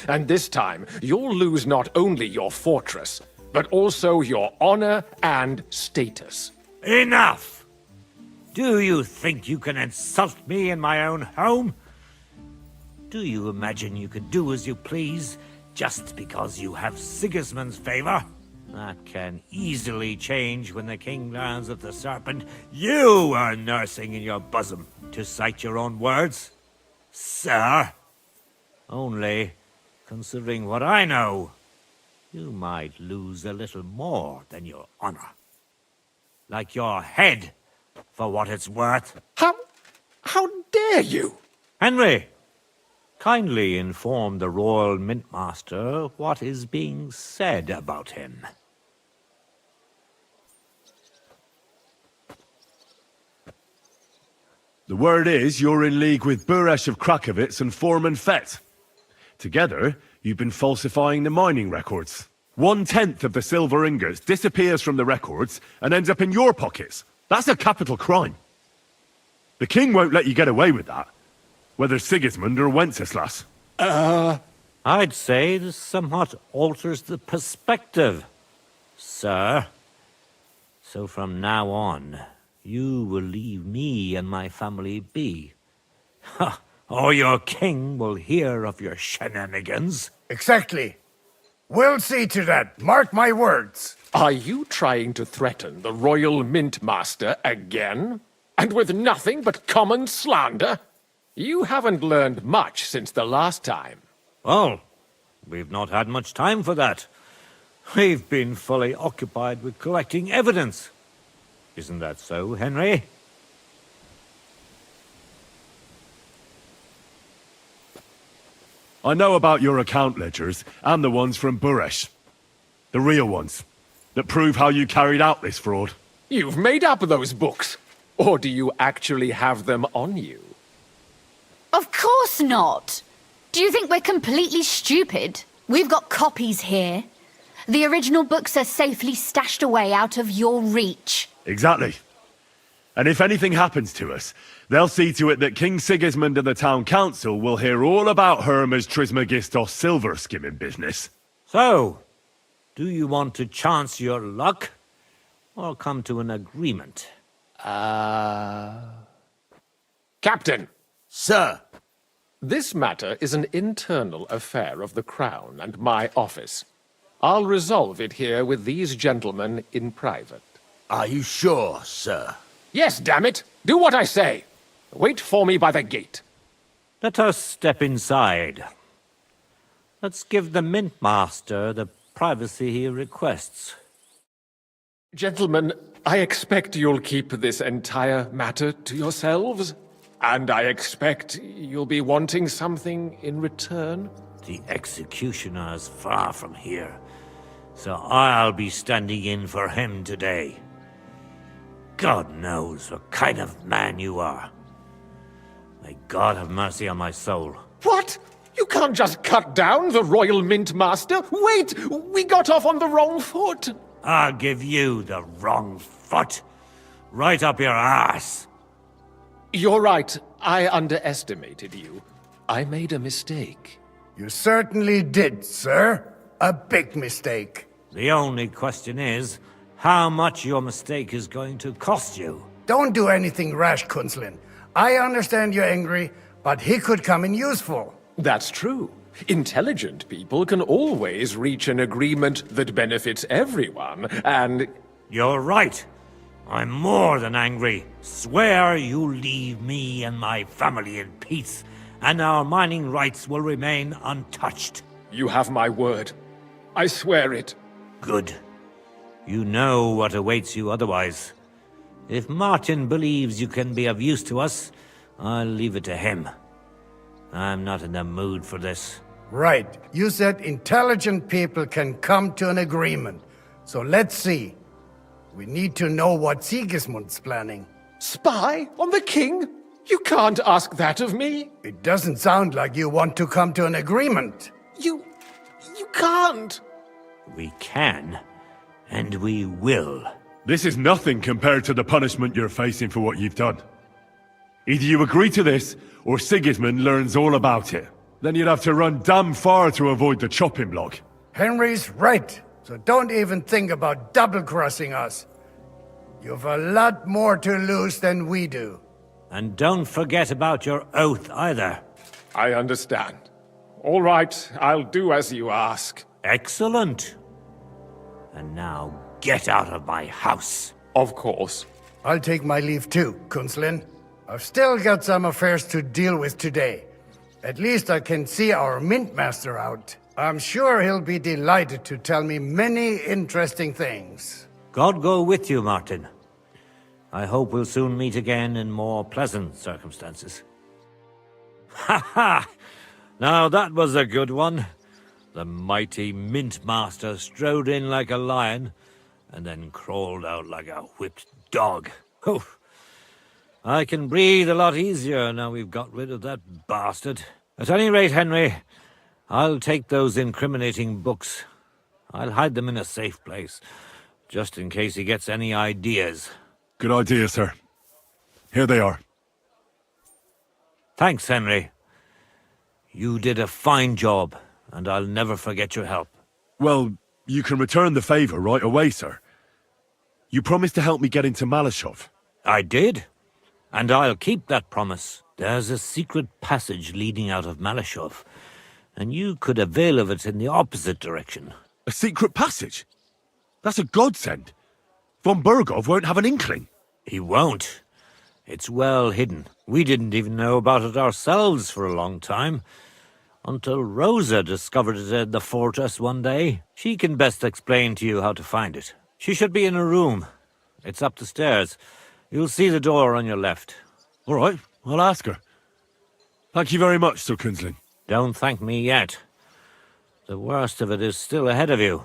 And this time, you'll lose not only your fortress, but also your honor and status. Enough! Do you think you can insult me in my own home? Do you imagine you can do as you please just because you have Sigismund's favor? That can easily change when the king learns of the serpent you are nursing in your bosom, to cite your own words. Sir, only, considering what I know, you might lose a little more than your honor. Like your head, for what it's worth. How dare you? Henry, kindly inform the Royal Mint Master what is being said about him. The word is you're in league with Buresh of Krakowitz and Foreman Fett. Together, you've been falsifying the mining records. 1/10 of the silver ingots disappears from the records and ends up in your pockets. That's a capital crime. The king won't let you get away with that, whether Sigismund or Wenceslas. I'd say this somewhat alters the perspective, sir. So from now on, you will leave me and my family be. Or your king will hear of your shenanigans. Exactly. We'll see to that. Mark my words. Are you trying to threaten the Royal Mint Master again? And with nothing but common slander? You haven't learned much since the last time. Well, we've not had much time for that. We've been fully occupied with collecting evidence. Isn't that so, Henry? I know about your account ledgers and the ones from Buresh. The real ones, that prove how you carried out this fraud. You've made up those books. Or do you actually have them on you? Of course not. Do you think we're completely stupid? We've got copies here. The original books are safely stashed away out of your reach. Exactly. And if anything happens to us, they'll see to it that King Sigismund and the town council will hear all about Hermes Trismegistos silver skimming business. So, do you want to chance your luck, or come to an agreement? Captain! Sir! This matter is an internal affair of the Crown and my office. I'll resolve it here with these gentlemen in private. Are you sure, sir? Yes, damn it! Do what I say! Wait for me by the gate. Let us step inside. Let's give the Mint Master the privacy he requests. Gentlemen, I expect you'll keep this entire matter to yourselves. And I expect you'll be wanting something in return. The executioner is far from here, so I'll be standing in for him today. God knows what kind of man you are. May God have mercy on my soul. What? You can't just cut down the Royal Mint Master? Wait! We got off on the wrong foot! I'll give you the wrong foot. Right up your ass. You're right. I underestimated you. I made a mistake. You certainly did, sir. A big mistake. The only question is, how much your mistake is going to cost you. Don't do anything rash, Kunzlin. I understand you're angry, but he could come in useful. That's true. Intelligent people can always reach an agreement that benefits everyone, and... You're right. I'm more than angry. Swear you leave me and my family in peace, and our mining rights will remain untouched. You have my word. I swear it. Good. You know what awaits you otherwise. If Martin believes you can be of use to us, I'll leave it to him. I'm not in the mood for this. Right. You said intelligent people can come to an agreement. So let's see. We need to know what Sigismund's planning. Spy on the king? You can't ask that of me. It doesn't sound like you want to come to an agreement. You can't. We can, and we will. This is nothing compared to the punishment you're facing for what you've done. Either you agree to this, or Sigismund learns all about it. Then you'd have to run damn far to avoid the chopping block. Henry's right, so don't even think about double-crossing us. You've a lot more to lose than we do. And don't forget about your oath either. I understand. All right, I'll do as you ask. Excellent. And now get out of my house. Of course. I'll take my leave too, Kunslin. I've still got some affairs to deal with today. At least I can see our Mint Master out. I'm sure he'll be delighted to tell me many interesting things. God go with you, Martin. I hope we'll soon meet again in more pleasant circumstances. Ha ha! Now that was a good one. The mighty Mint Master strode in like a lion, and then crawled out like a whipped dog. Oof. I can breathe a lot easier now we've got rid of that bastard. At any rate, Henry, I'll take those incriminating books. I'll hide them in a safe place, just in case he gets any ideas. Good idea, sir. Here they are. Thanks, Henry. You did a fine job, and I'll never forget your help. Well, you can return the favor right away, sir. You promised to help me get into Malashov. I did, and I'll keep that promise. There's a secret passage leading out of Malashov, and you could avail of it in the opposite direction. A secret passage? That's a godsend. Von Burgov won't have an inkling. He won't. It's well hidden. We didn't even know about it ourselves for a long time. Until Rosa discovered it in the fortress one day. She can best explain to you how to find it. She should be in a room. It's up the stairs. You'll see the door on your left. All right, I'll ask her. Thank you very much, Sir Kunslin. Don't thank me yet. The worst of it is still ahead of you.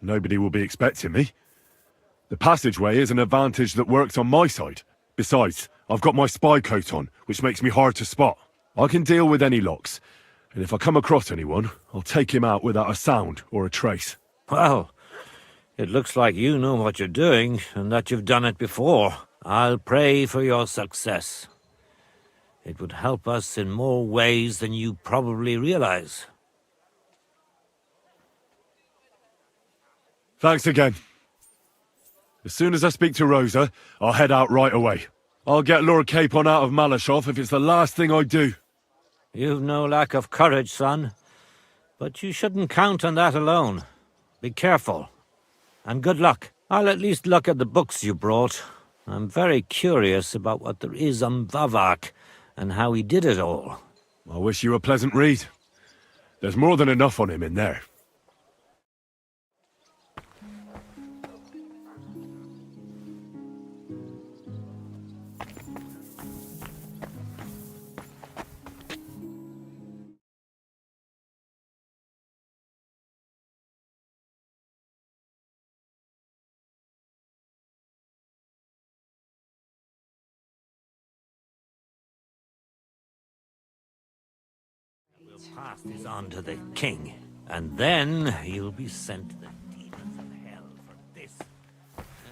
Nobody will be expecting me. The passageway is an advantage that works on my side. Besides, I've got my spy coat on, which makes me hard to spot. I can deal with any locks, and if I come across anyone, I'll take him out without a sound or a trace. Well, it looks like you know what you're doing, and that you've done it before. I'll pray for your success. It would help us in more ways than you probably realize. Thanks again. As soon as I speak to Rosa, I'll head out right away. I'll get Lord Capon out of Malashov if it's the last thing I do. You've no lack of courage, son. But you shouldn't count on that alone. Be careful. And good luck. I'll at least look at the books you brought. I'm very curious about what there is on Vavak and how he did it all. I wish you a pleasant read. There's more than enough on him in there. Pass this on to the king, and then you'll be sent to the demons of hell for this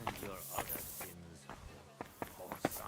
and your other sins, poor son.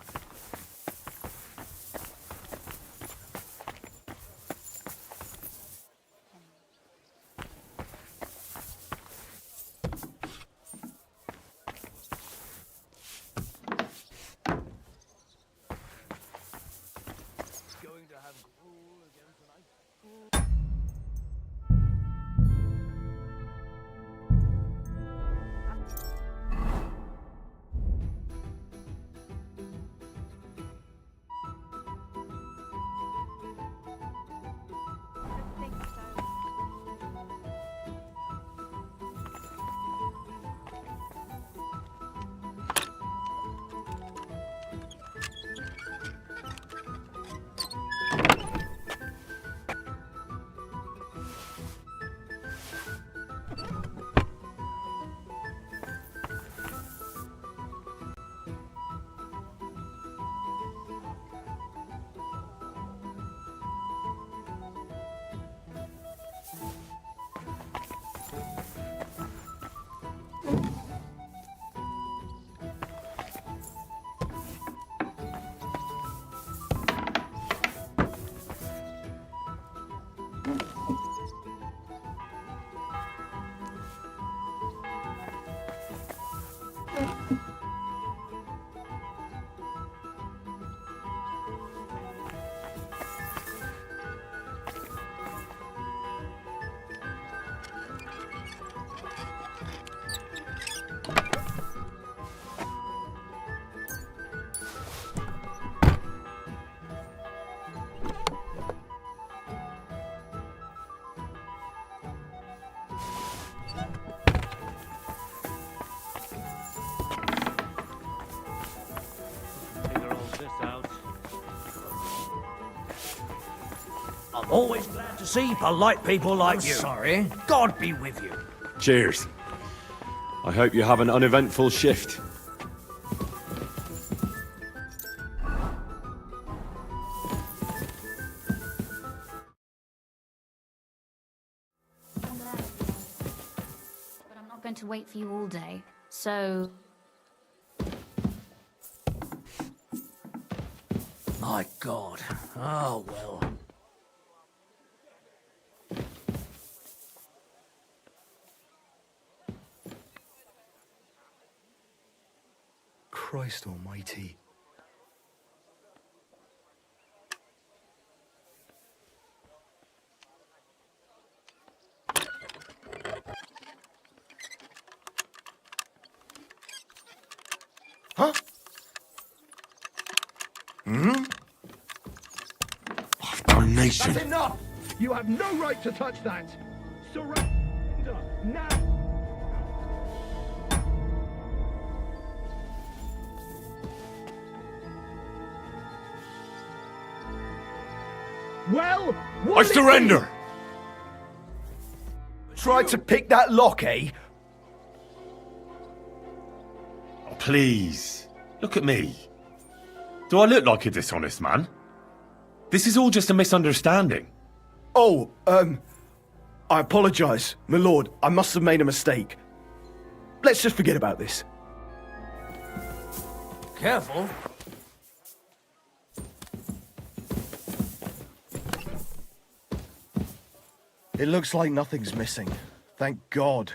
Always glad to see polite people like you. Sorry. God be with you. Cheers. I hope you have an uneventful shift. But I'm not going to wait for you all day, so... My God. Oh, well. Christ almighty. Huh? Damnation. That's enough! You have no right to touch that! Surrender! Now! Well, I surrender! Tried to pick that lock, eh? Oh, please. Look at me. Do I look like a dishonest man? This is all just a misunderstanding. Oh, I apologize, my lord. I must have made a mistake. Let's just forget about this. Careful. It looks like nothing's missing. Thank God.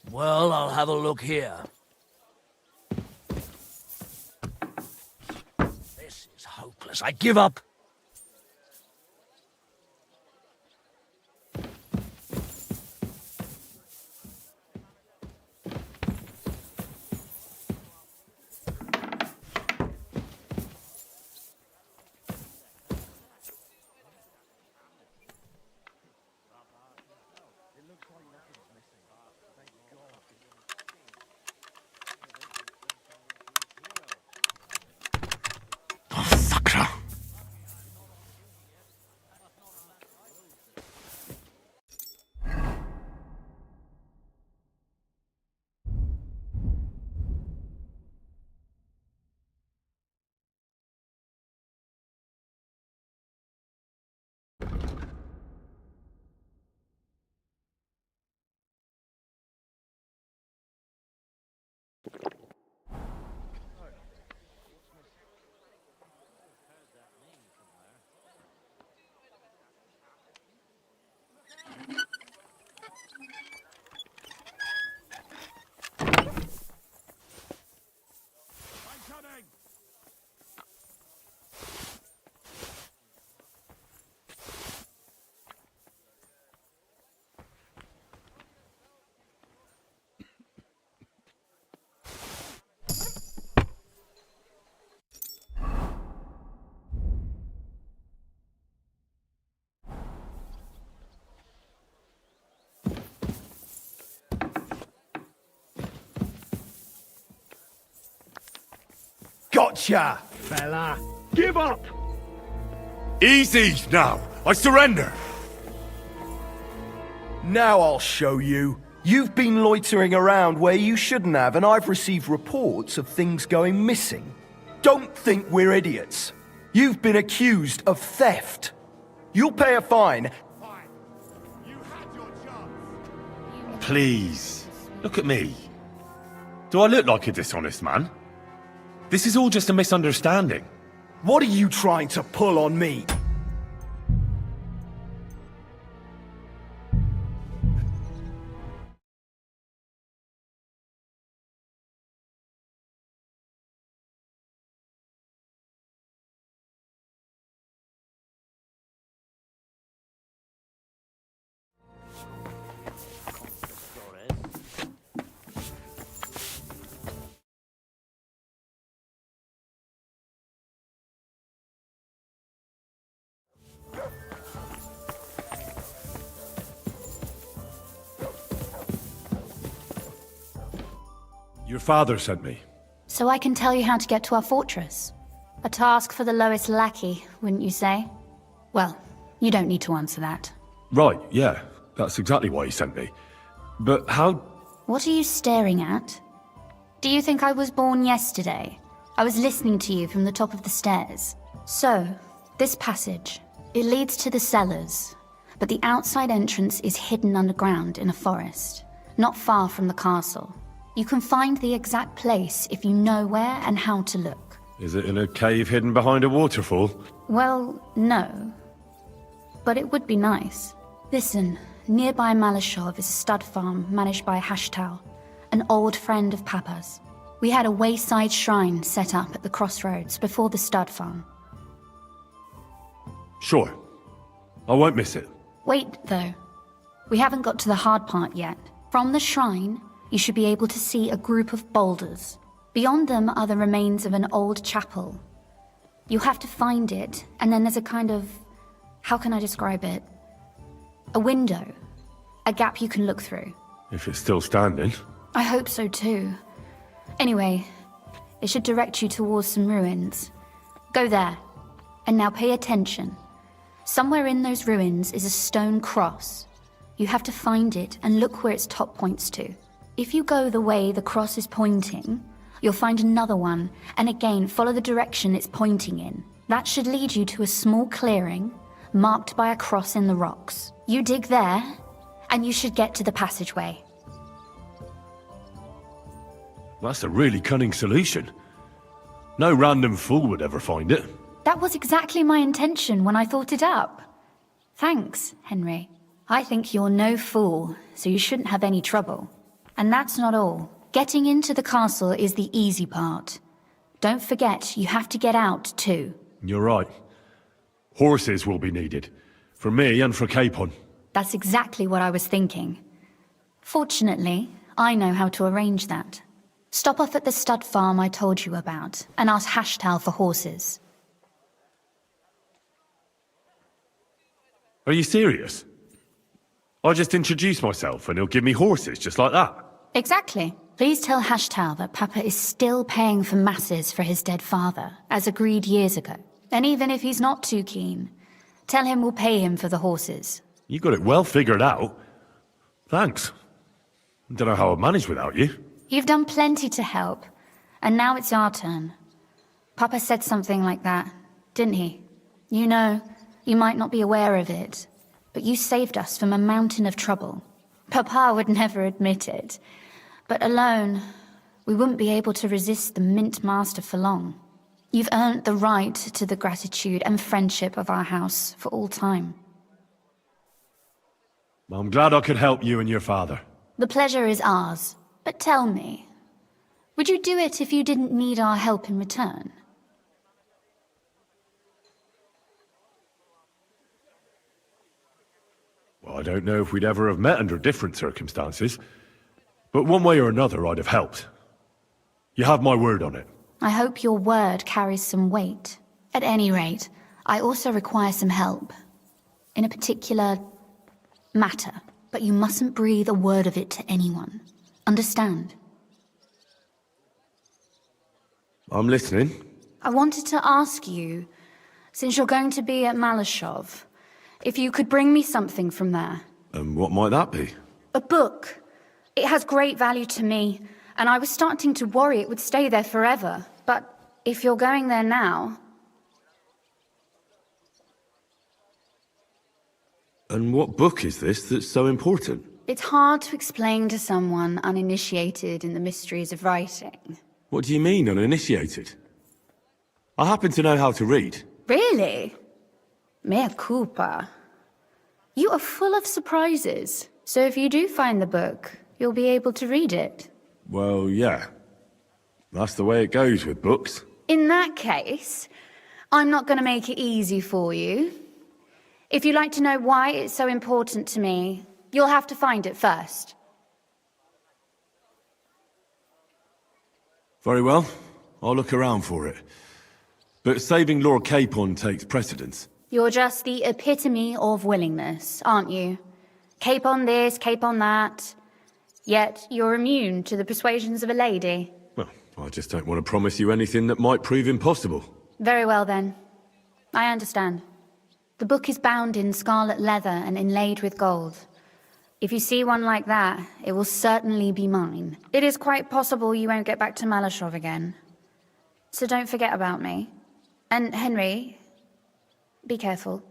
Well, I'll have a look here. This is hopeless. I give up. Gotcha, fella. Give up! Easy now. I surrender. Now I'll show you. You've been loitering around where you shouldn't have, and I've received reports of things going missing. Don't think we're idiots. You've been accused of theft. You'll pay a fine. Please, look at me. Do I look like a dishonest man? This is all just a misunderstanding. What are you trying to pull on me? Your father sent me. So I can tell you how to get to our fortress. A task for the lowest lackey, wouldn't you say? Well, you don't need to answer that. Right, yeah. That's exactly why he sent me. But how... What are you staring at? Do you think I was born yesterday? I was listening to you from the top of the stairs. So, this passage, it leads to the cellars, but the outside entrance is hidden underground in a forest, not far from the castle. You can find the exact place if you know where and how to look. Is it in a cave hidden behind a waterfall? Well, no. But it would be nice. Listen, nearby Malashov is a stud farm managed by Hashtal, an old friend of Papa's. We had a wayside shrine set up at the crossroads before the stud farm. Sure. I won't miss it. Wait, though. We haven't got to the hard part yet. From the shrine, you should be able to see a group of boulders. Beyond them are the remains of an old chapel. You have to find it, and then there's a kind of... how can I describe it? A window. A gap you can look through. If it's still standing. I hope so too. Anyway, it should direct you towards some ruins. Go there. And now pay attention. Somewhere in those ruins is a stone cross. You have to find it and look where its top points to. If you go the way the cross is pointing, you'll find another one, and again follow the direction it's pointing in. That should lead you to a small clearing, marked by a cross in the rocks. You dig there, and you should get to the passageway. That's a really cunning solution. No random fool would ever find it. That was exactly my intention when I thought it up. Thanks, Henry. I think you're no fool, so you shouldn't have any trouble. And that's not all. Getting into the castle is the easy part. Don't forget, you have to get out too. You're right. Horses will be needed. For me and for Capon. That's exactly what I was thinking. Fortunately, I know how to arrange that. Stop off at the stud farm I told you about, and ask Hashtal for horses. Are you serious? I'll just introduce myself and he'll give me horses just like that. Exactly. Please tell Hashtal that Papa is still paying for masses for his dead father, as agreed years ago. And even if he's not too keen, tell him we'll pay him for the horses. You got it well figured out. Thanks. Don't know how I'd manage without you. You've done plenty to help, and now it's our turn. Papa said something like that, didn't he? You know, you might not be aware of it, but you saved us from a mountain of trouble. Papa would never admit it, but alone, we wouldn't be able to resist the Mint Master for long. You've earned the right to the gratitude and friendship of our house for all time. I'm glad I could help you and your father. The pleasure is ours, but tell me, would you do it if you didn't need our help in return? Well, I don't know if we'd ever have met under different circumstances, but one way or another I'd have helped. You have my word on it. I hope your word carries some weight. At any rate, I also require some help. In a particular matter, but you mustn't breathe a word of it to anyone. Understand? I'm listening. I wanted to ask you, since you're going to be at Malashov, if you could bring me something from there. And what might that be? A book. It has great value to me, and I was starting to worry it would stay there forever. But if you're going there now... And what book is this that's so important? It's hard to explain to someone uninitiated in the mysteries of writing. What do you mean, uninitiated? I happen to know how to read. Really? Mea culpa. You are full of surprises, so if you do find the book, you'll be able to read it. Well, yeah. That's the way it goes with books. In that case, I'm not going to make it easy for you. If you'd like to know why it's so important to me, you'll have to find it first. Very well. I'll look around for it. But saving Lord Capon takes precedence. You're just the epitome of willingness, aren't you? Cape on this, cape on that. Yet you're immune to the persuasions of a lady. Well, I just don't want to promise you anything that might prove impossible. Very well then. I understand. The book is bound in scarlet leather and inlaid with gold. If you see one like that, it will certainly be mine. It is quite possible you won't get back to Malashov again. So don't forget about me. And Henry, be careful.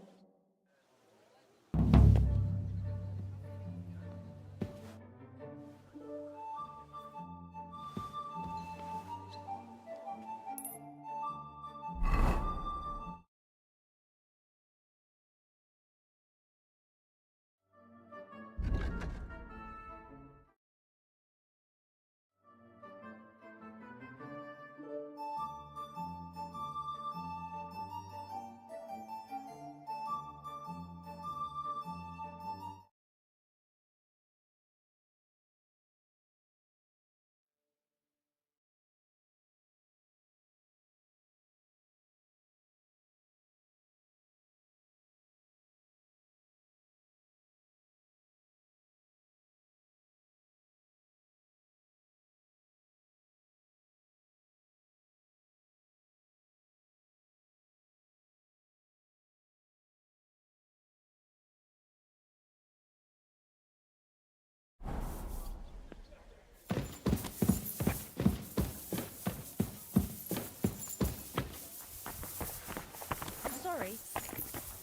Sorry,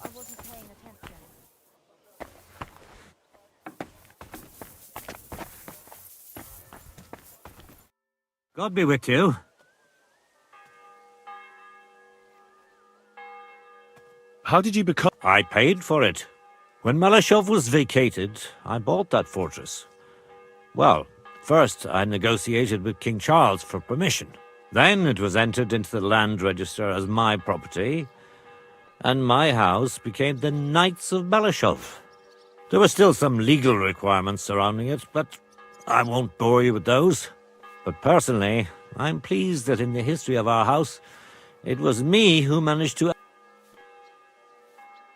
I wasn't paying attention. God be with you. How did you become... I paid for it. When Malashov was vacated, I bought that fortress. Well, first I negotiated with King Charles for permission. Then it was entered into the land register as my property, and my house became the Knights of Malashov. There were still some legal requirements surrounding it, but I won't bore you with those. But personally, I'm pleased that in the history of our house, it was me who managed to...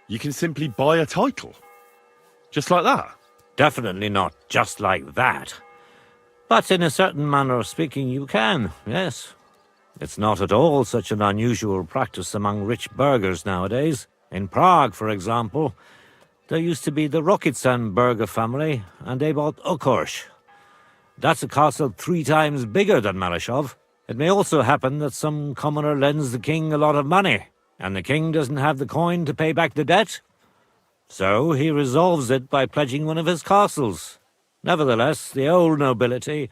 You can simply buy a title? Just like that? Definitely not just like that. But in a certain manner of speaking, you can, yes. It's not at all such an unusual practice among rich burghers nowadays. In Prague, for example, there used to be the Rokitsan burgher family, and they bought Okorsh. That's a castle 3 times bigger than Malashov. It may also happen that some commoner lends the king a lot of money, and the king doesn't have the coin to pay back the debt. So he resolves it by pledging one of his castles. Nevertheless, the old nobility,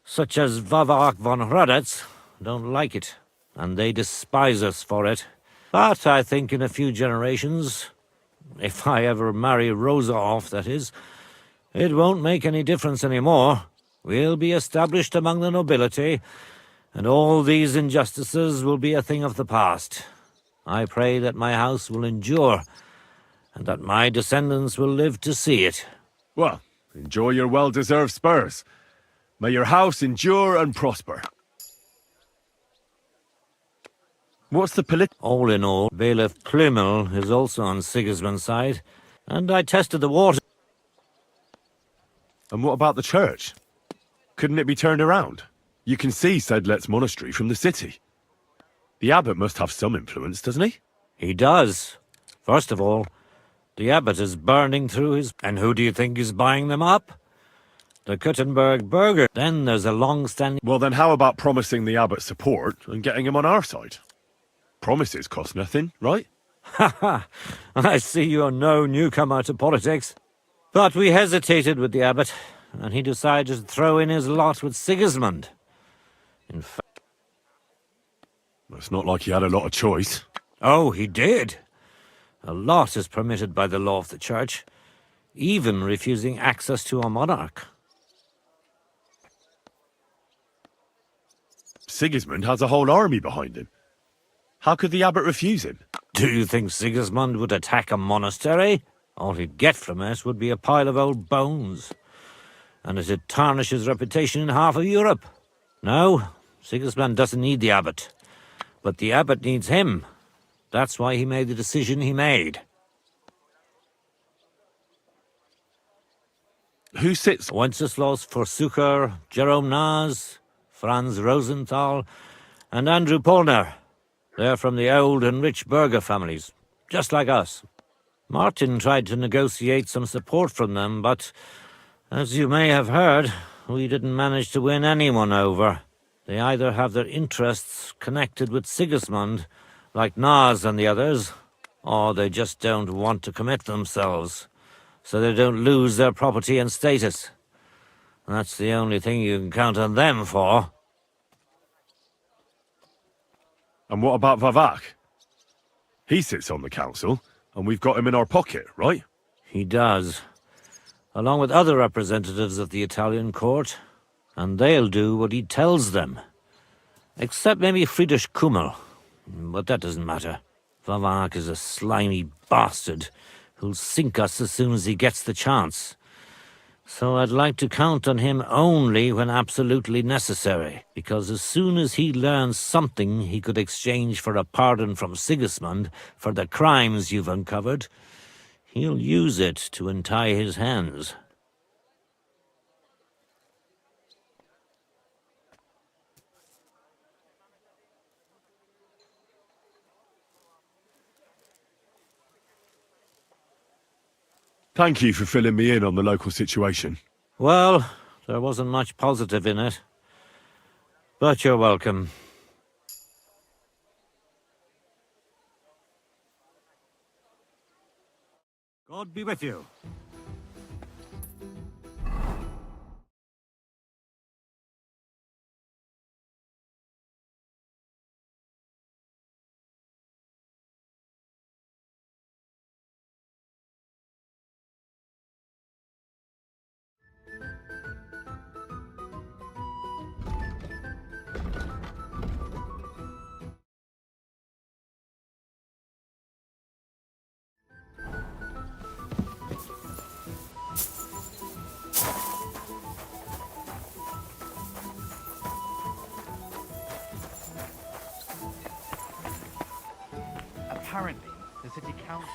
such as Vavak von Hradec, don't like it, and they despise us for it. But I think in a few generations, if I ever marry Rosa off, that is, it won't make any difference anymore. We'll be established among the nobility, and all these injustices will be a thing of the past. I pray that my house will endure, and that my descendants will live to see it. Well, enjoy your well-deserved spurs. May your house endure and prosper. What's the All in all, Bailiff Plymel is also on Sigismund's side, and I tested the water. And what about the church? Couldn't it be turned around? You can see Sedlet's monastery from the city. The abbot must have some influence, doesn't he? He does. First of all, the abbot is burning through his... And who do you think is buying them up? The Kuttenberg Burger. Then there's a long-standing... Well, then how about promising the abbot support and getting him on our side? Promises cost nothing, right? Ha ha! I see you're no newcomer to politics. But we hesitated with the abbot, and he decided to throw in his lot with Sigismund. In fact... It's not like he had a lot of choice. Oh, he did. A lot is permitted by the law of the church, even refusing access to a monarch. Sigismund has a whole army behind him. How could the abbot refuse him? Do you think Sigismund would attack a monastery? All he'd get from it would be a pile of old bones, and it'd tarnish his reputation in half of Europe. No, Sigismund doesn't need the abbot, but the abbot needs him. That's why he made the decision he made. Who sits? Wenceslaus Forsucher, Jerome Naz, Franz Rosenthal, and Andrew Polner. They're from the old and rich burgher families, just like us. Martin tried to negotiate some support from them, but, as you may have heard, we didn't manage to win anyone over. They either have their interests connected with Sigismund, like Naz and the others, or they just don't want to commit themselves, so they don't lose their property and status. That's the only thing you can count on them for. And what about Vavak? He sits on the council, and we've got him in our pocket, right? He does, along with other representatives of the Italian court, and they'll do what he tells them. Except maybe Friedrich Kummel, but that doesn't matter. Vavak is a slimy bastard who'll sink us as soon as he gets the chance. So I'd like to count on him only when absolutely necessary, because as soon as he learns something he could exchange for a pardon from Sigismund for the crimes you've uncovered, he'll use it to untie his hands. Thank you for filling me in on the local situation. Well, there wasn't much positive in it. But you're welcome. God be with you. Apparently, the city council...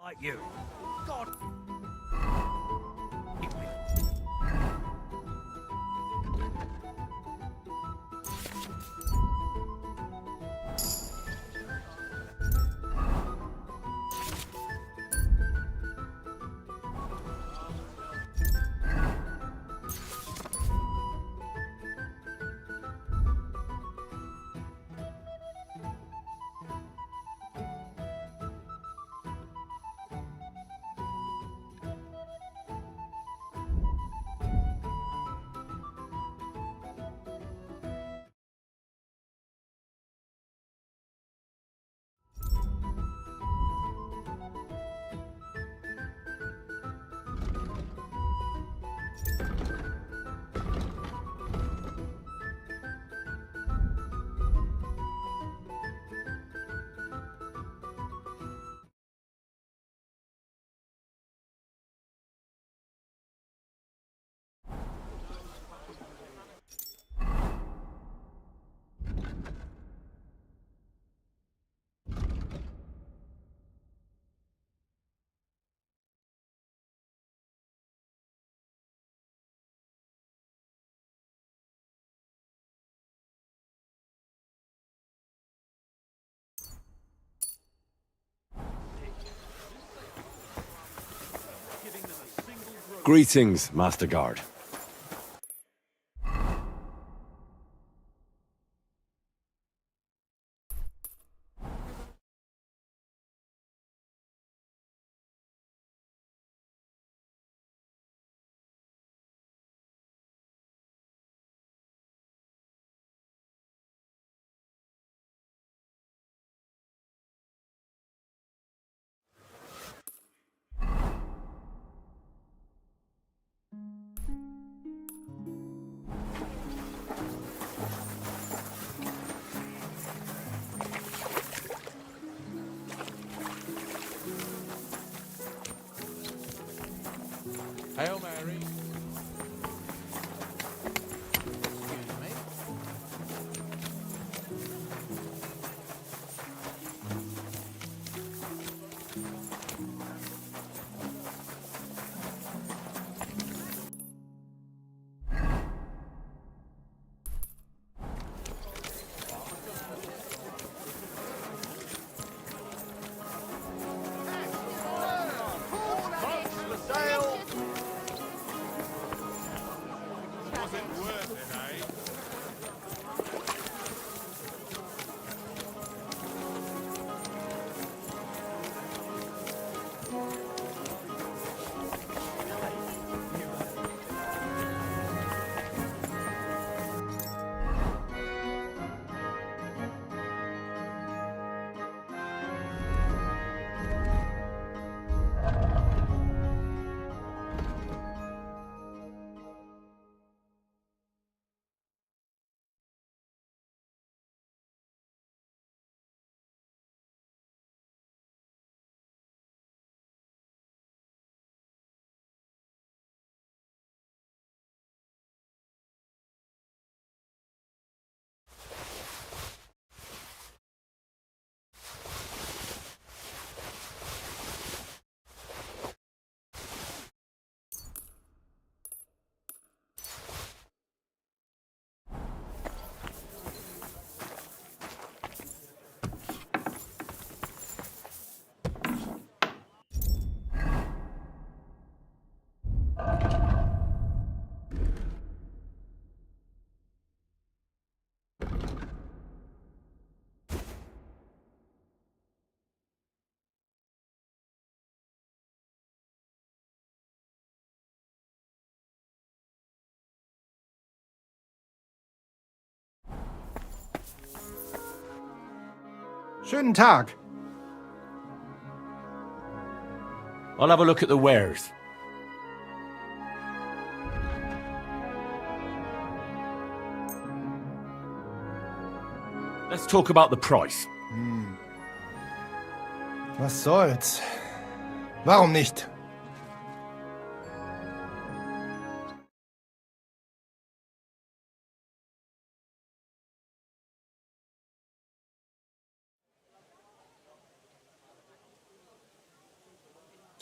Like you. God. Greetings, Master Guard. Hail Mary. Schönen Tag. I'll have a look at the wares. Let's talk about the price. Was soll's? Warum nicht?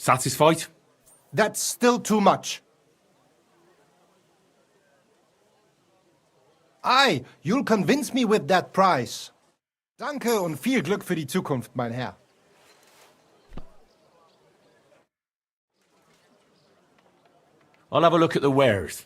Satisfied? That's still too much. Aye, you'll convince me with that price. Danke und viel Glück für die Zukunft, mein Herr. I'll have a look at the wares.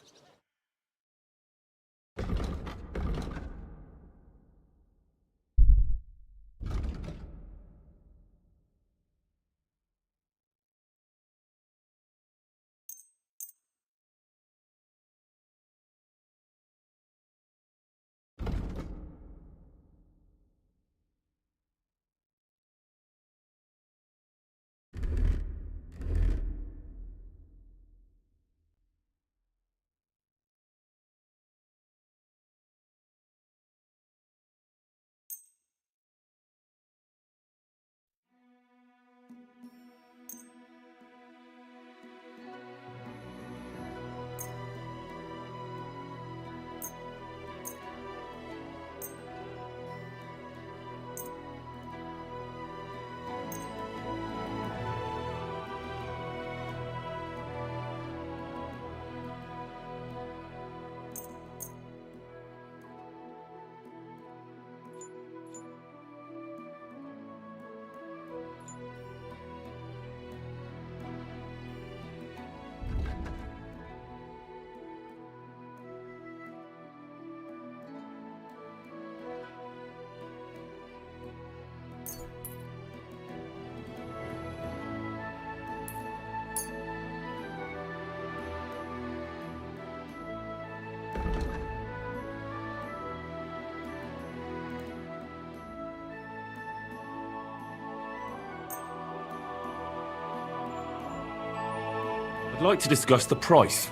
like to discuss the price.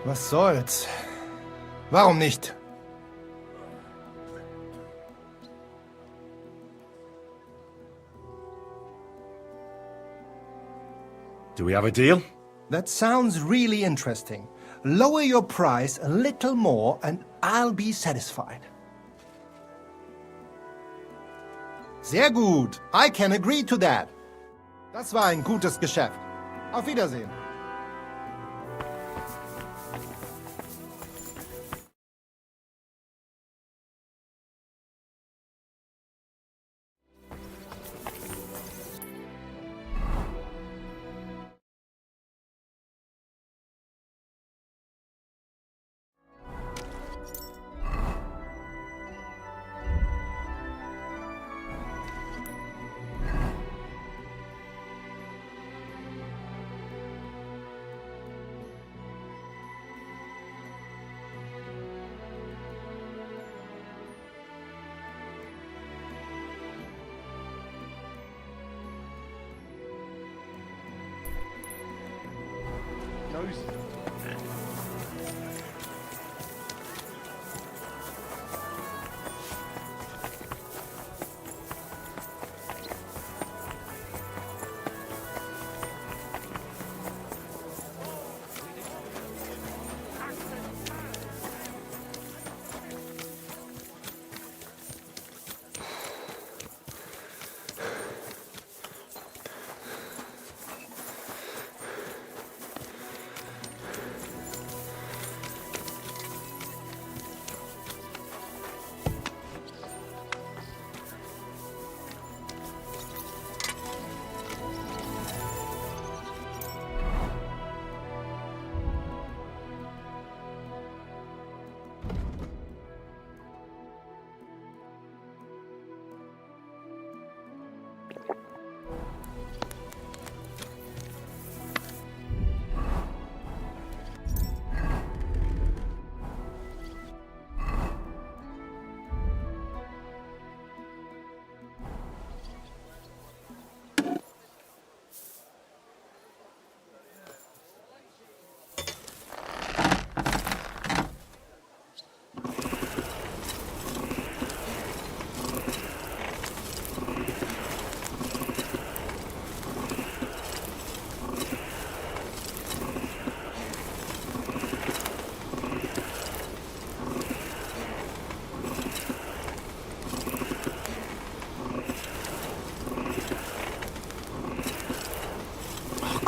Was soll's? Warum nicht? Do we have a deal? That sounds really interesting. Lower your price a little more and I'll be satisfied. Sehr gut. I can agree to that. Das war ein gutes Geschäft. Auf Wiedersehen.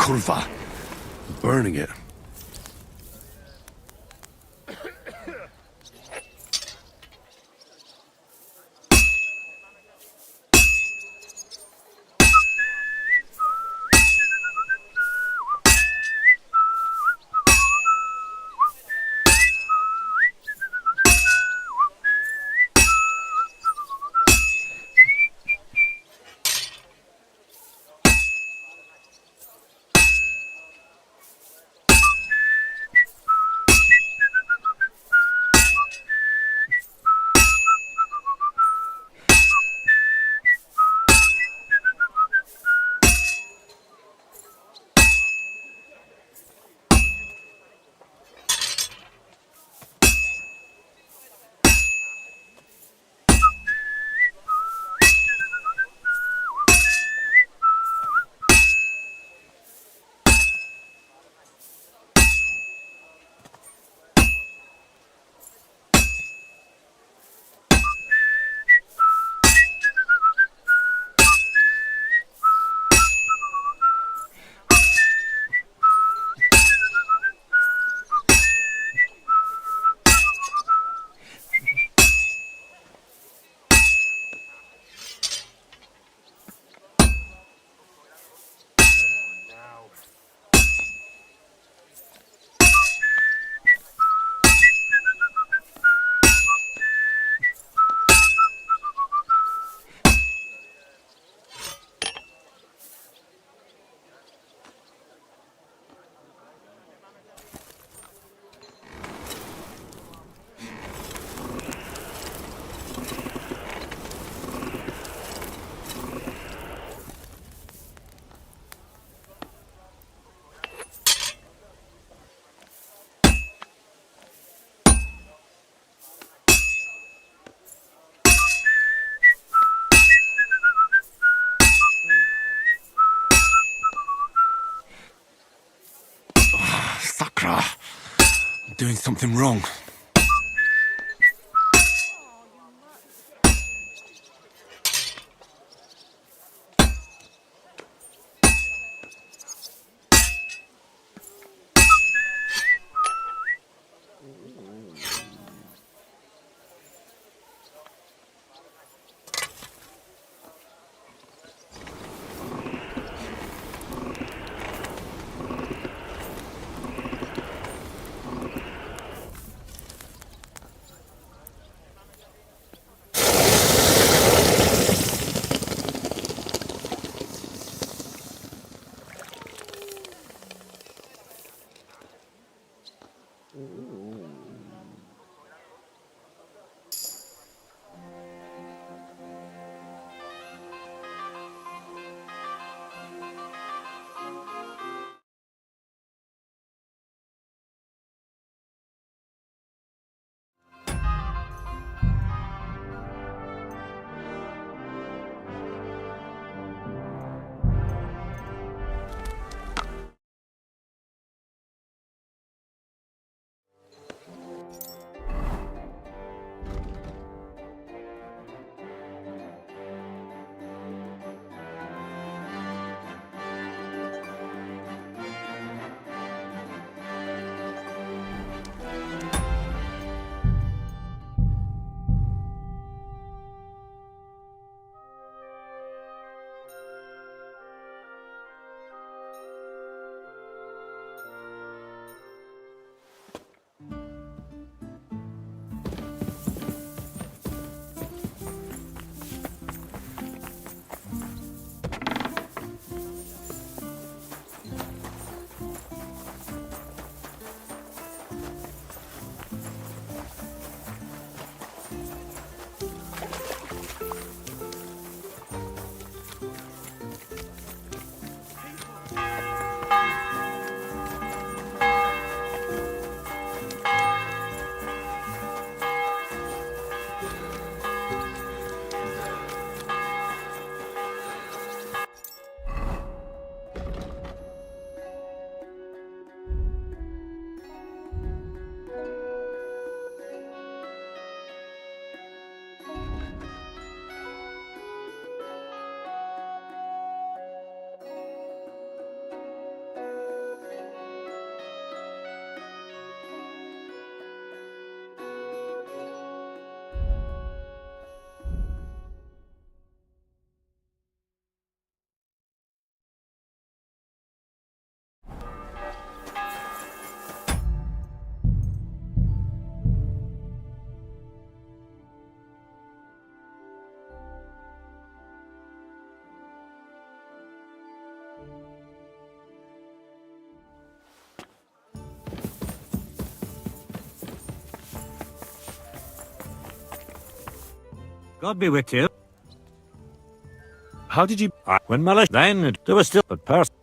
Kurva! Burning it. Sakra! I'm doing something wrong. God be with you. How did you... When Mellish, then there was still but person.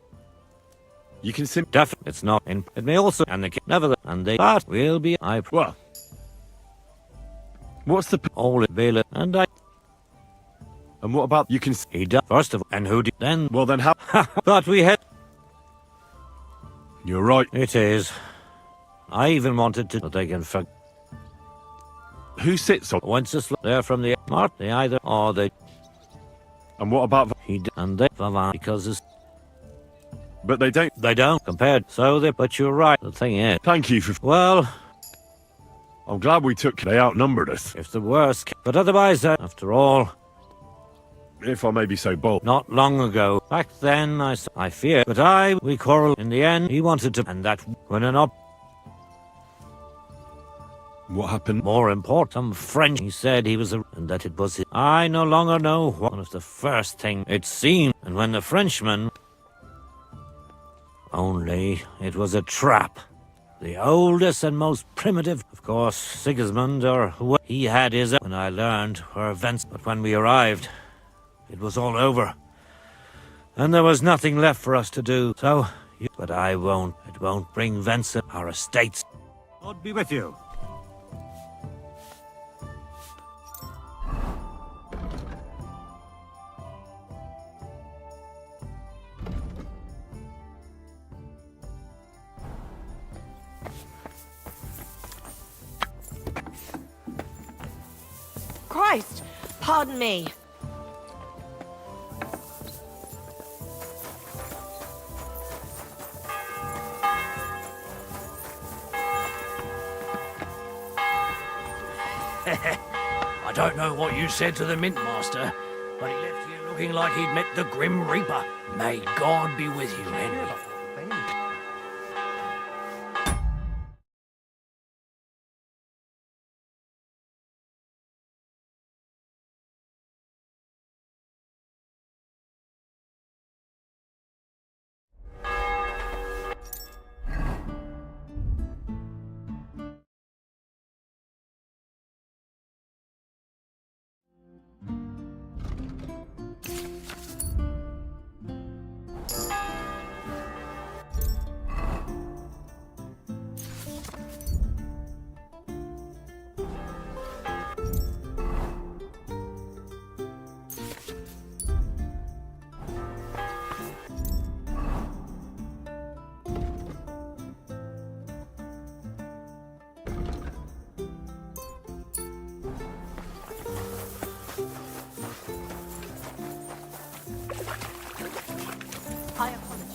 You can sim... Definitely, it's not in. It may also, and the king, never, and they, but will be, Well... What's the... all avail and I... And what about... You can... He done, first of all, and who did, then... Well then how... But we had... You're right. It is. I even wanted to, but they can Who sits on... Once a there from the mark, they either, or they... And what about... And they, because it's... But they don't... They don't, compared, so they, but you're right, the thing is... Thank you for... Well... I'm glad we took... They outnumbered us. If the worst... But otherwise, after all... If I may be so bold. Not long ago. Back then, I fear. But we quarreled. In the end, he wanted to... And that, when an What happened? More important, some French. He said he was a... And that it was... I no longer know what was the first thing it seemed. And when the Frenchman... Only, it was a trap. The oldest and most primitive, of course, Sigismund, or who he had his... When I learned were events, but when we arrived... It was all over. And there was nothing left for us to do. So, but I won't. It won't bring Vincent our estates. God be with you. Christ! Pardon me. I don't know what you said to the Mint Master, but he left you looking like he'd met the Grim Reaper. May God be with you, Henry. I apologize.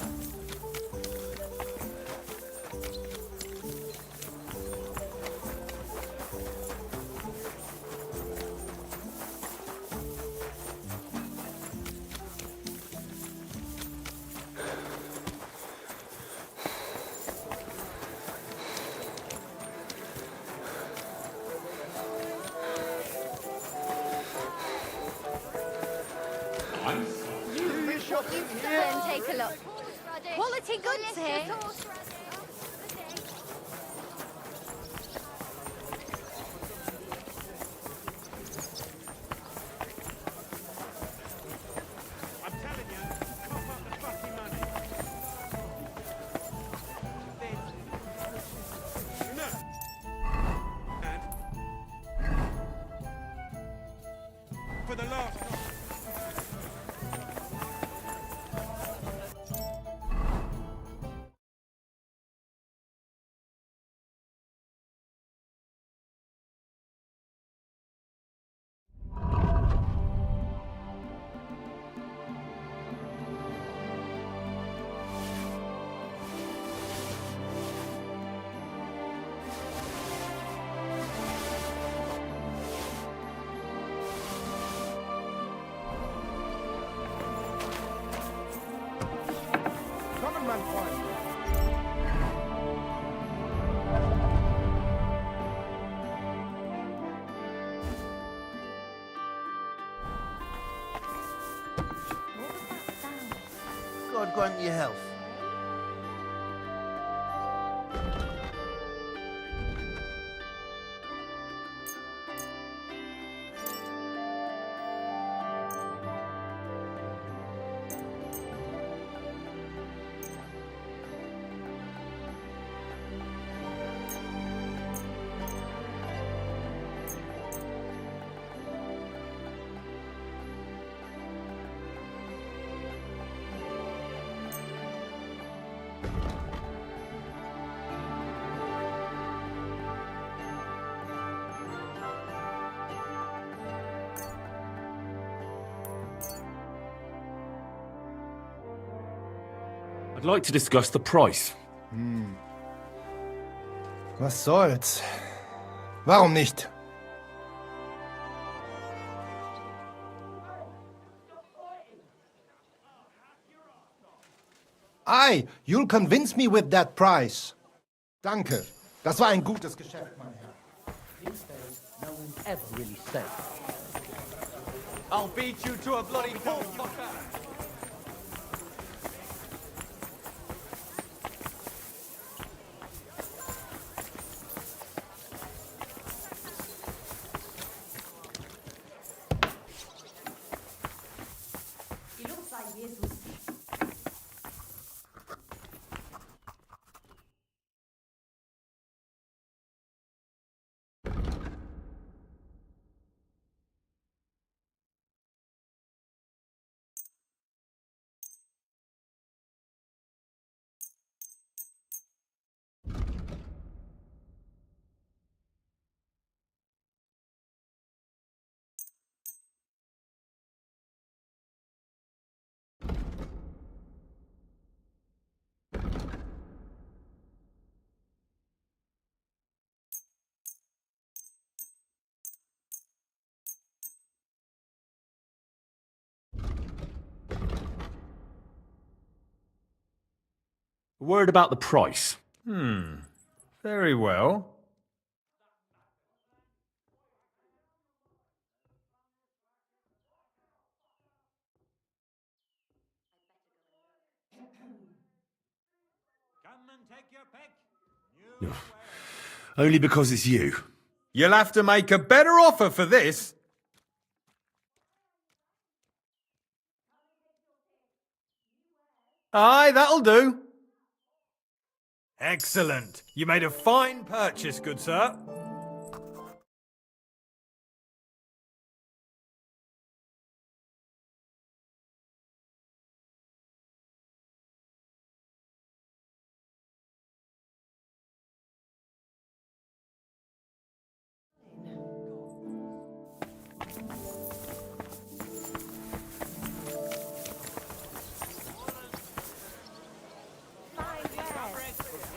Take a look. Quality goods here. For the last time. God grant you health. I'd like to discuss the price. Was soll's? Warum nicht? Aye, you'll convince me with that price. Danke. Das war ein gutes Geschäft, mein Herr. These days, no one's ever really safe. I'll beat you to a bloody pulp, fucker! A word about the price. Very well. Come and take your pick. Only because it's you. You'll have to make a better offer for this. Aye, that'll do. Excellent. You made a fine purchase, good sir.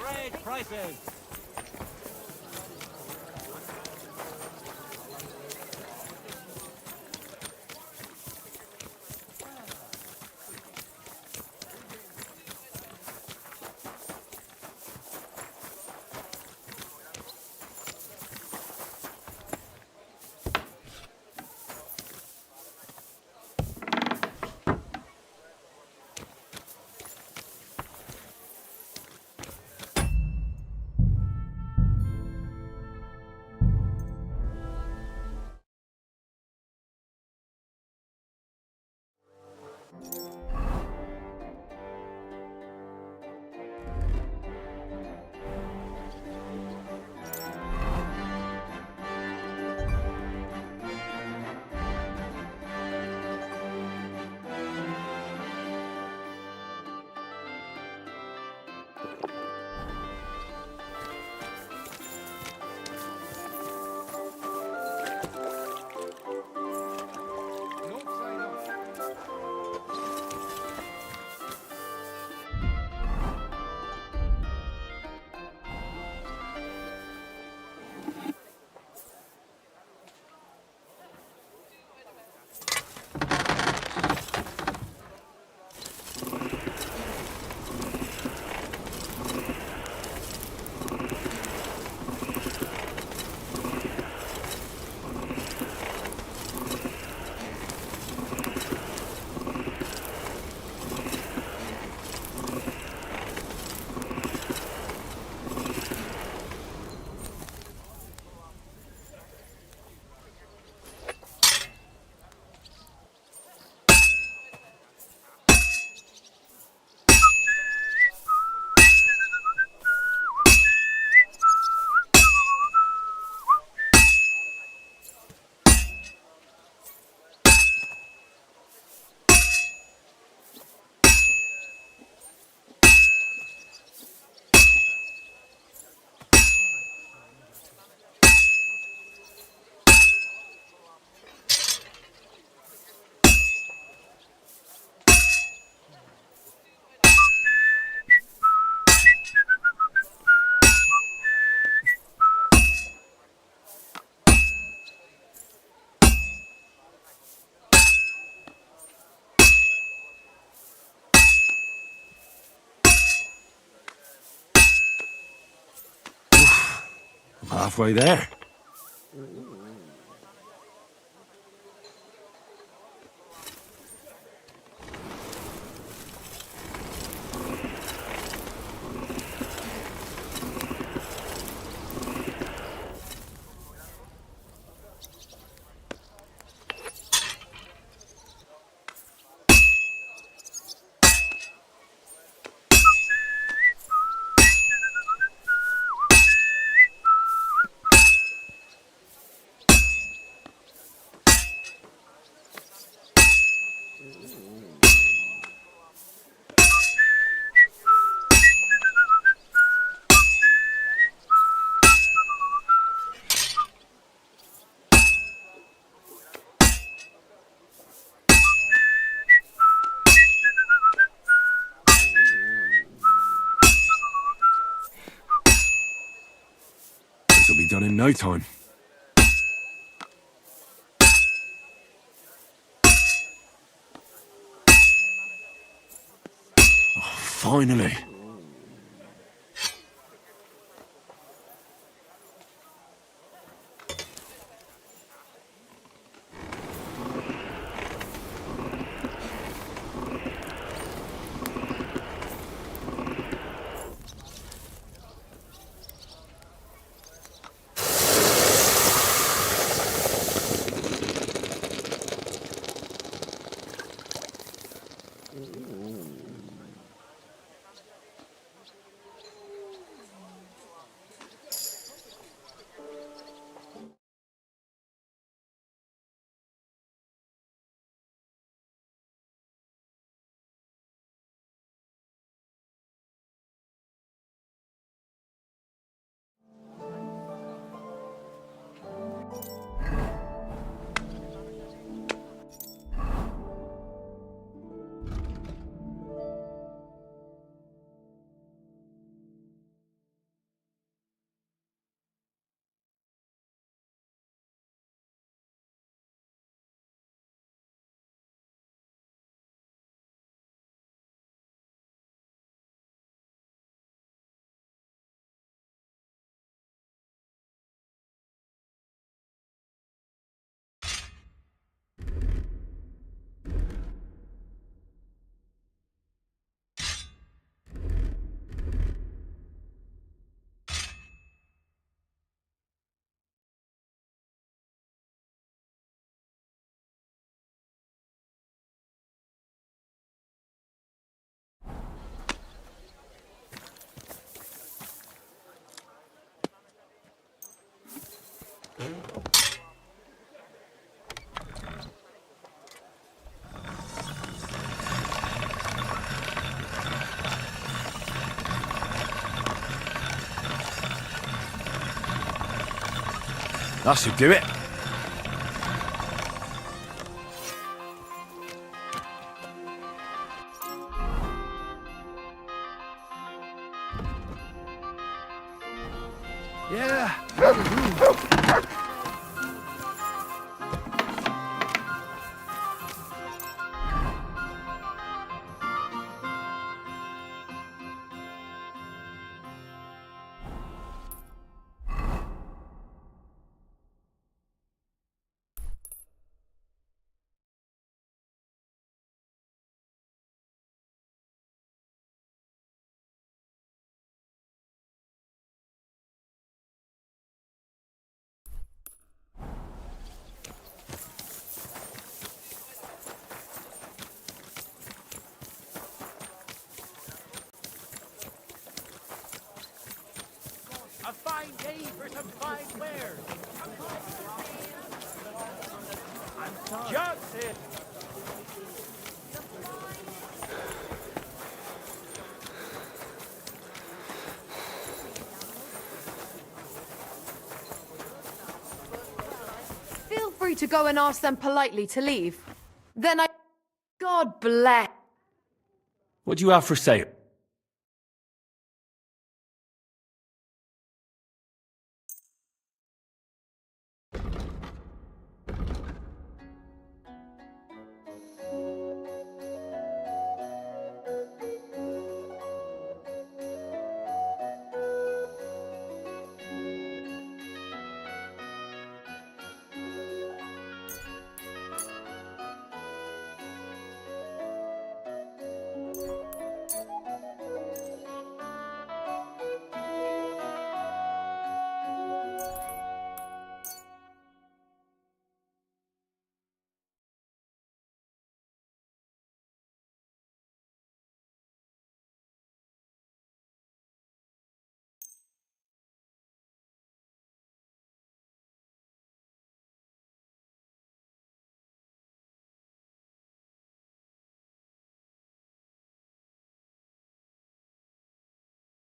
Great prices. I'm halfway there. This'll be done in no time. Oh, finally. That should do it. Yeah. A fine day for some fine wares. Just it. Feel free to go and ask them politely to leave. Then God bless. What do you have for sale?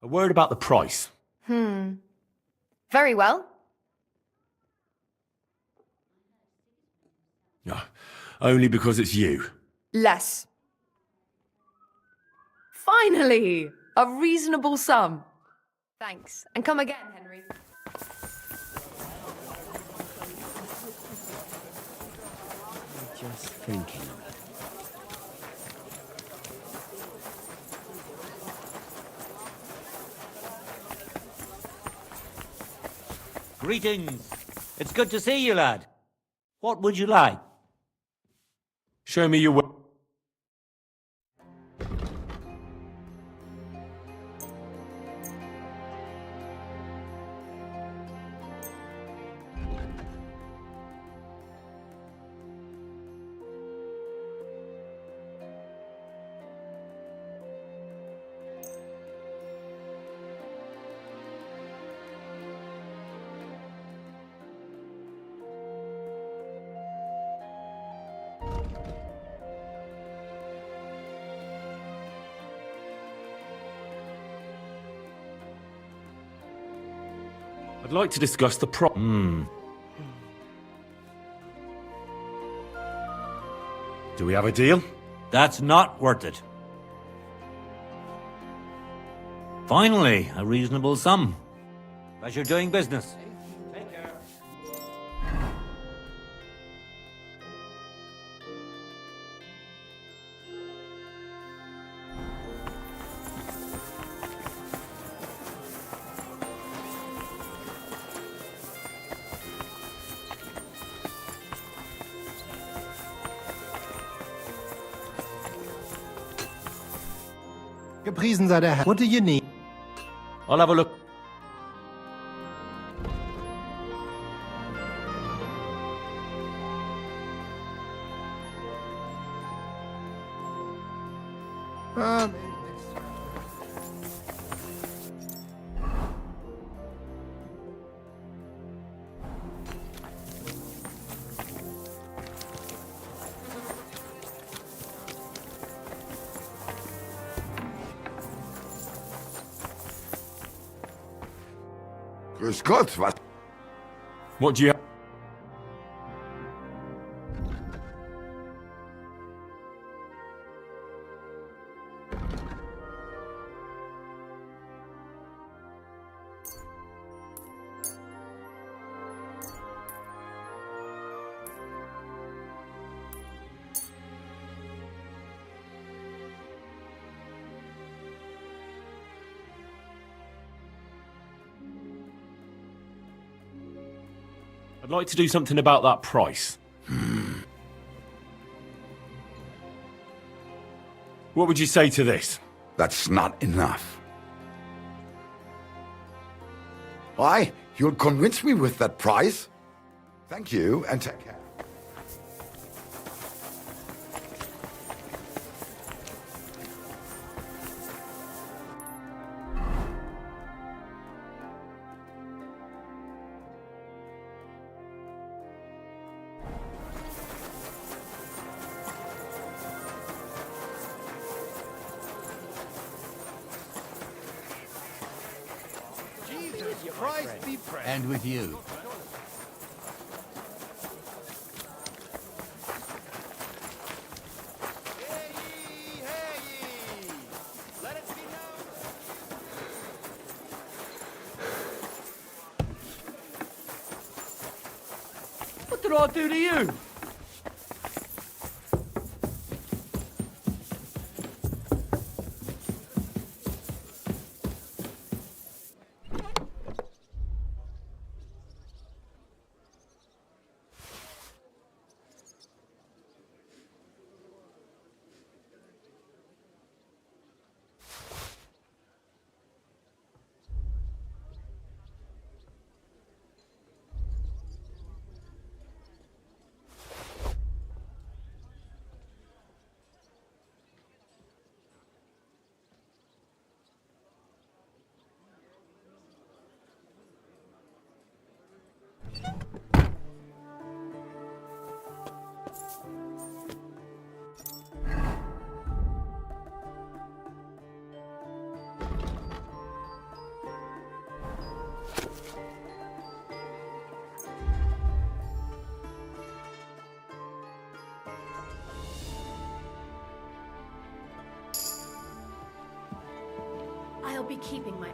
A word about the price. Very well. No, only because it's you. Less. Finally! A reasonable sum. Thanks. And come again, Henry. Just thinking. Greetings. It's good to see you, lad. What would you like? Show me your way. I'd like to discuss the Do we have a deal? That's not worth it. Finally, a reasonable sum. Pleasure doing business. Take care. Gepriesen sei der Herr. What do you need? I'll have a look. Grüß Gott, was? What do you... I'd like to do something about that price. What would you say to this? That's not enough. Why? You'll convince me with that price? Thank you, and take care. And with you. What did I do to you? I'll be keeping my...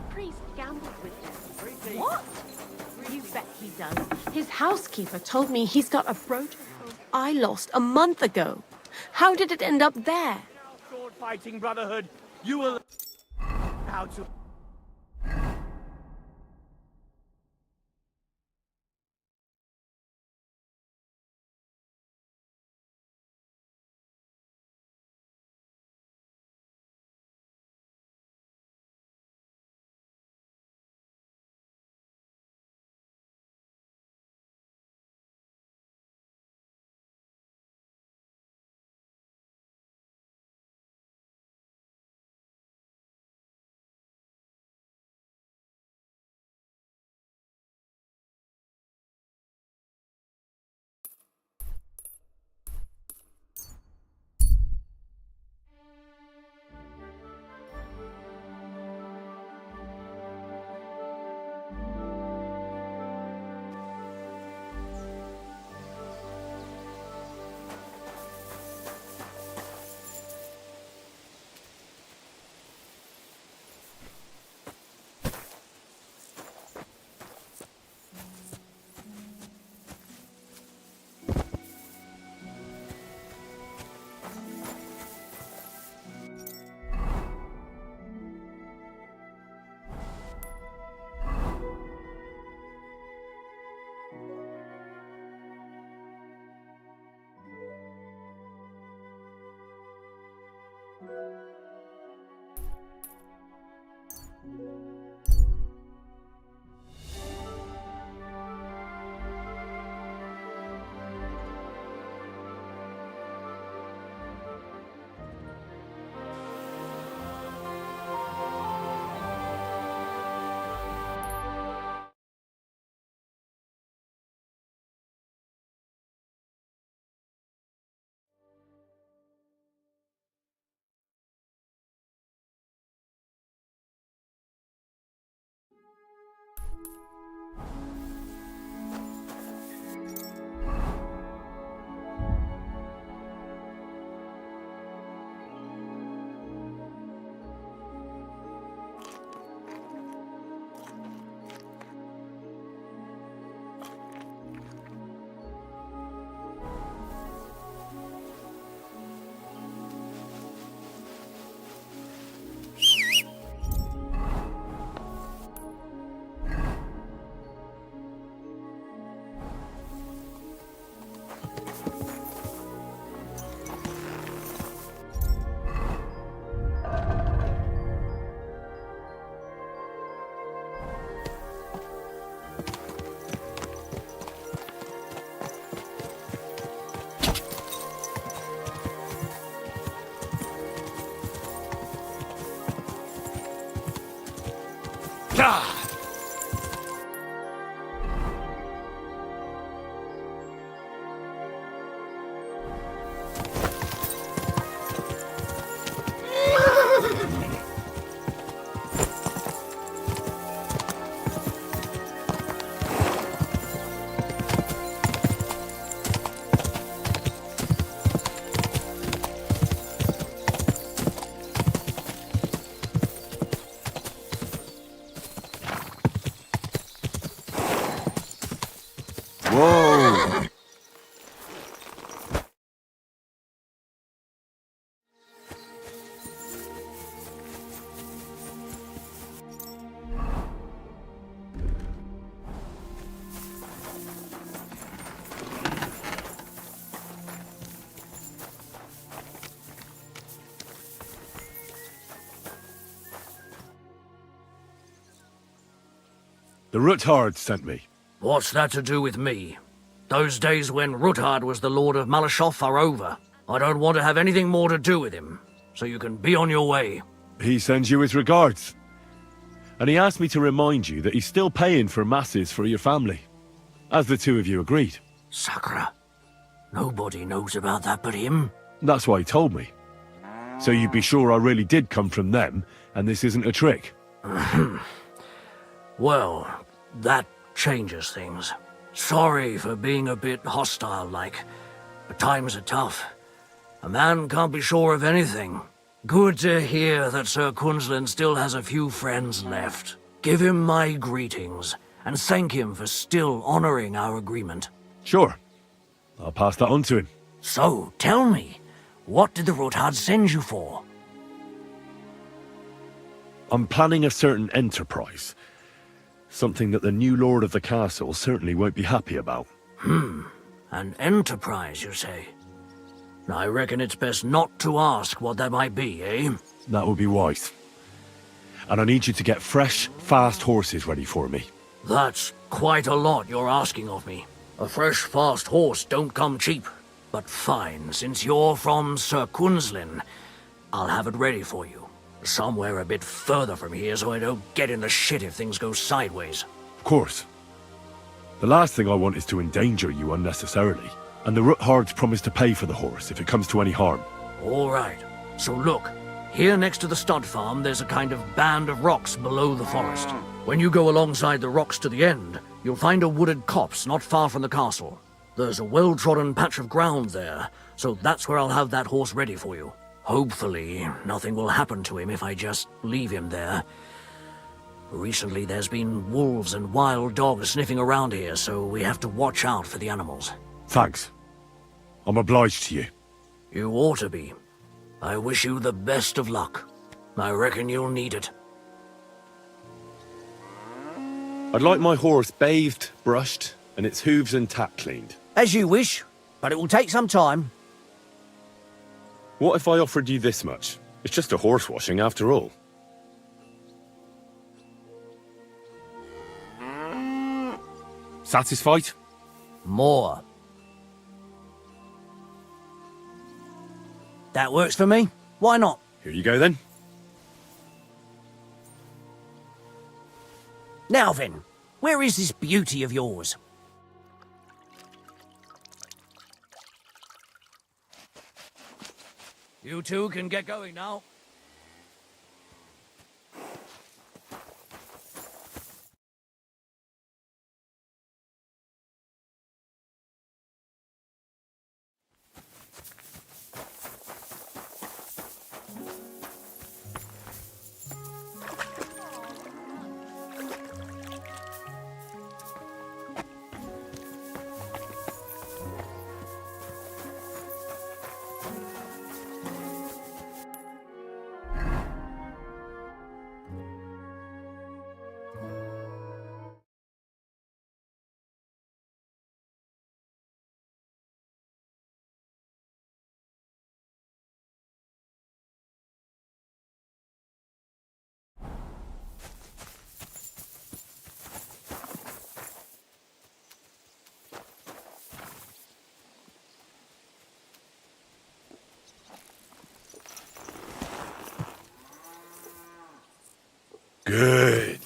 Priest gambled with him. What? You bet he does. His housekeeper told me he's got a brooch I lost a month ago. How did it end up there? Sword fighting brotherhood, you will how to Whoa! The Ruthard sent me. What's that to do with me? Those days when Ruthard was the Lord of Malashoff are over. I don't want to have anything more to do with him, so you can be on your way. He sends you his regards. And he asked me to remind you that he's still paying for masses for your family, as the two of you agreed. Sakra. Nobody knows about that but him. That's why he told me. So you'd be sure I really did come from them, and this isn't a trick. Well, that changes things. Sorry for being a bit hostile-like, but times are tough. A man can't be sure of anything. Good to hear that Sir Kunzlin still has a few friends left. Give him my greetings, and thank him for still honoring our agreement. Sure. I'll pass that on to him. So, tell me, what did the Ruthard send you for? I'm planning a certain enterprise. Something that the new lord of the castle certainly won't be happy about. An enterprise, you say? I reckon it's best not to ask what that might be, eh? That would be wise. And I need you to get fresh, fast horses ready for me. That's quite a lot you're asking of me. A fresh, fast horse don't come cheap. But fine, since you're from Sir Kunzlin, I'll have it ready for you. Somewhere a bit further from here so I don't get in the shit if things go sideways. Of course. The last thing I want is to endanger you unnecessarily. And the Ruthards promise to pay for the horse if it comes to any harm. All right. So look, here next to the stud farm there's a kind of band of rocks below the forest. When you go alongside the rocks to the end, you'll find a wooded copse not far from the castle. There's a well-trodden patch of ground there, so that's where I'll have that horse ready for you. Hopefully, nothing will happen to him if I just leave him there. Recently, there's been wolves and wild dogs sniffing around here, so we have to watch out for the animals. Thanks. I'm obliged to you. You ought to be. I wish you the best of luck. I reckon you'll need it. I'd like my horse bathed, brushed, and its hooves and tack cleaned. As you wish, but it will take some time. What if I offered you this much? It's just a horse washing after all. Satisfied? More. That works for me. Why not? Here you go then. Now then, where is this beauty of yours? You two can get going now. Good.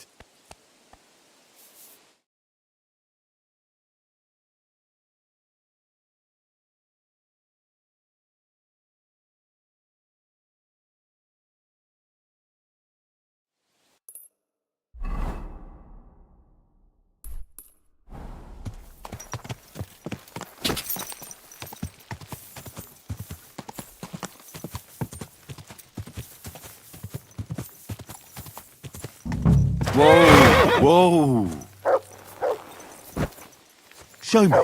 Whoa! Show me.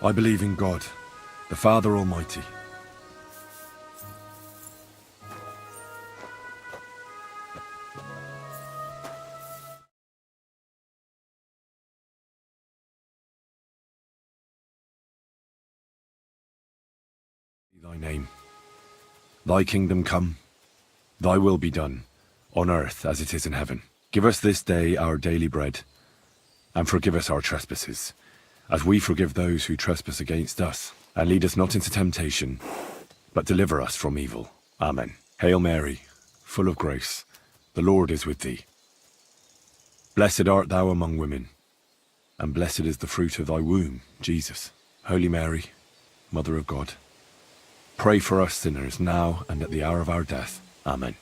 I believe in God, the Father Almighty. Thy name. Thy kingdom come, thy will be done, on earth as it is in heaven. Give us this day our daily bread, and forgive us our trespasses, as we forgive those who trespass against us. And lead us not into temptation, but deliver us from evil. Amen. Hail Mary, full of grace, the Lord is with thee. Blessed art thou among women, and blessed is the fruit of thy womb, Jesus. Holy Mary, Mother of God, pray for us sinners now and at the hour of our death. Amen.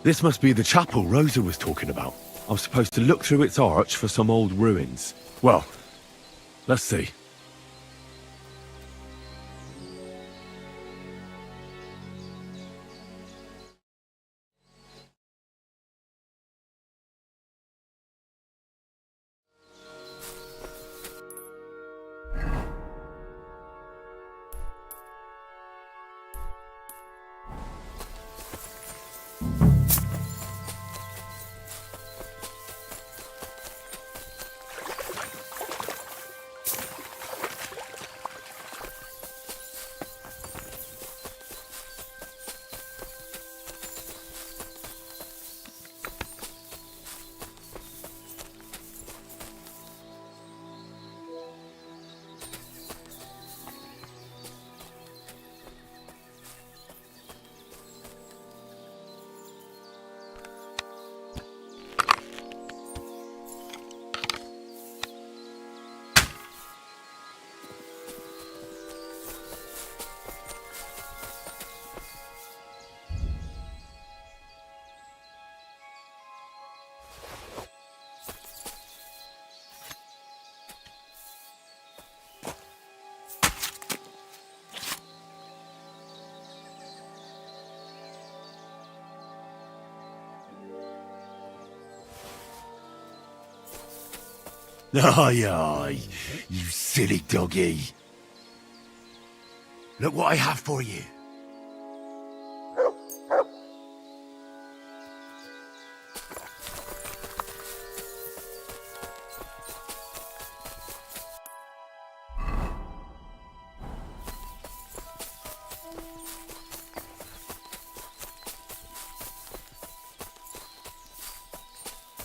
This must be the chapel Rosa was talking about. I'm supposed to look through its arch for some old ruins. Well, let's see. Aye, aye, you silly doggy. Look what I have for you.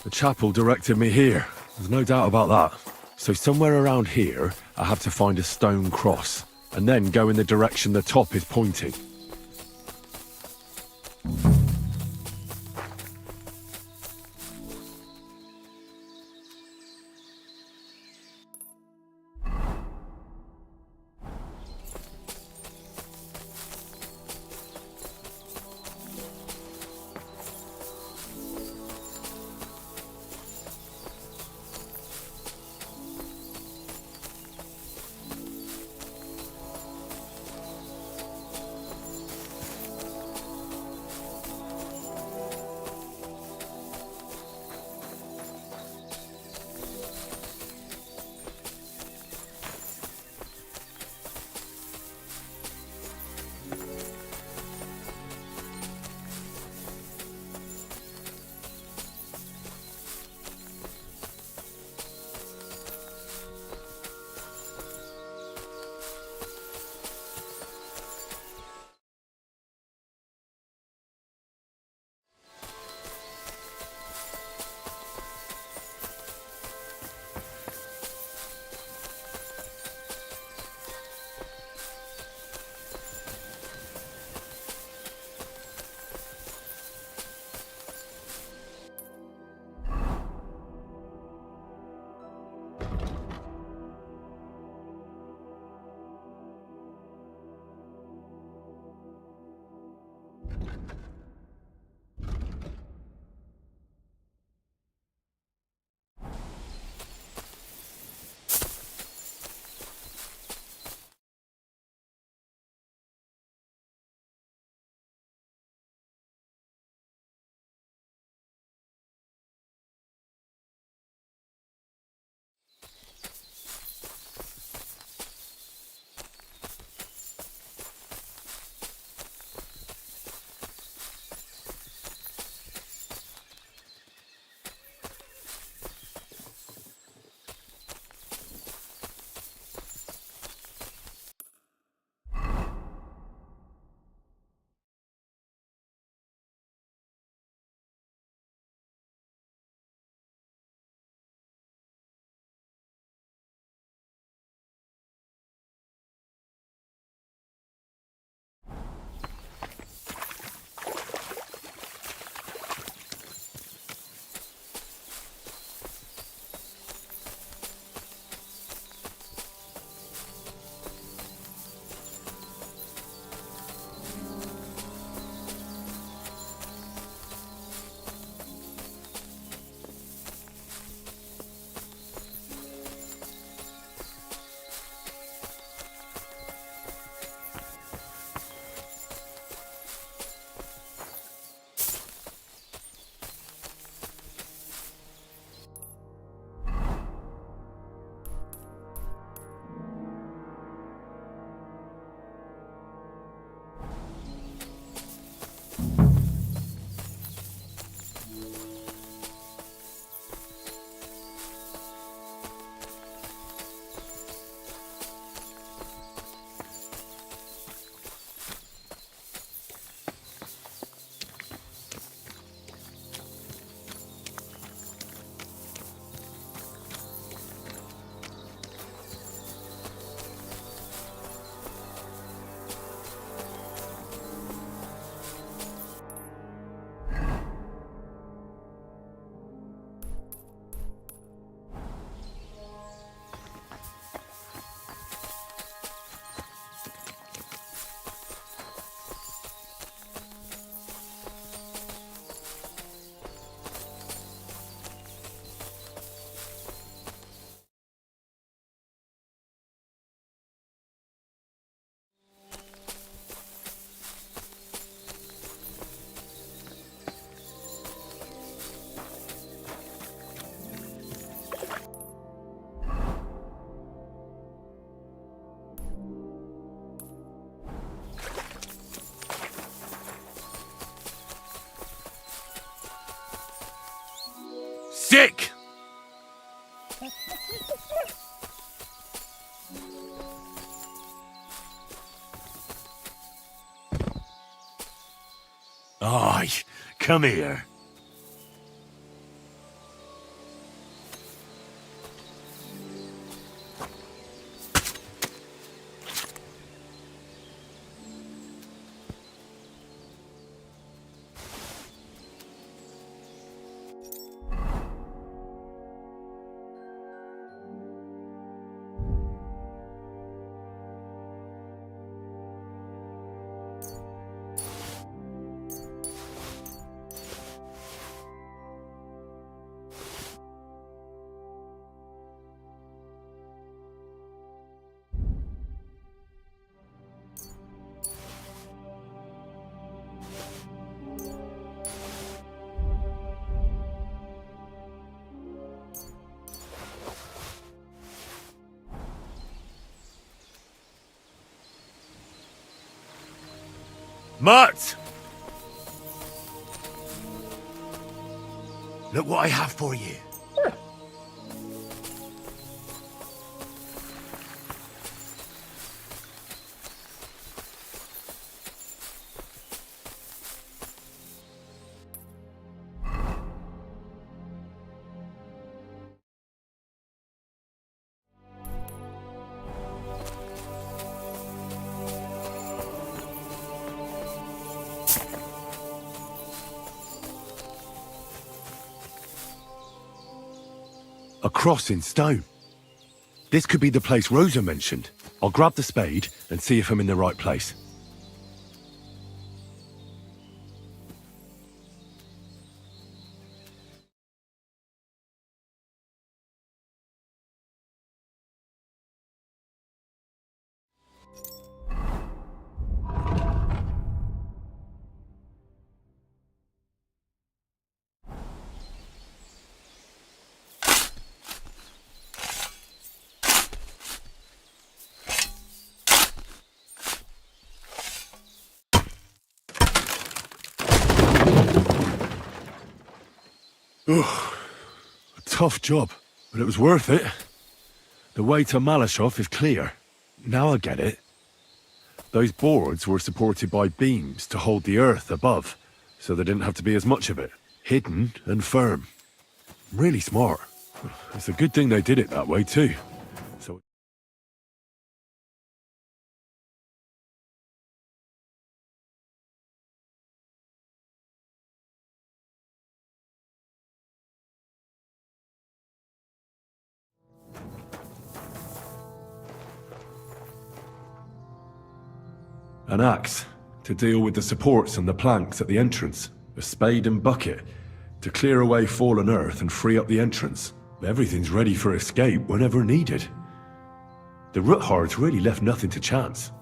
The chapel directed me here. There's no doubt about that. So somewhere around here, I have to find a stone cross, and then go in the direction the top is pointing. Sick! Aye, come here. Mutt! Look what I have for you. A cross in stone. This could be the place Rosa mentioned. I'll grab the spade and see if I'm in the right place. Ugh, a tough job, but it was worth it. The way to Malashov is clear. Now I get it. Those boards were supported by beams to hold the earth above, so there didn't have to be as much of it. Hidden and firm. Really smart. It's a good thing they did it that way too. So. An axe, to deal with the supports and the planks at the entrance. A spade and bucket, to clear away fallen earth and free up the entrance. Everything's ready for escape whenever needed. The Roothards really left nothing to chance.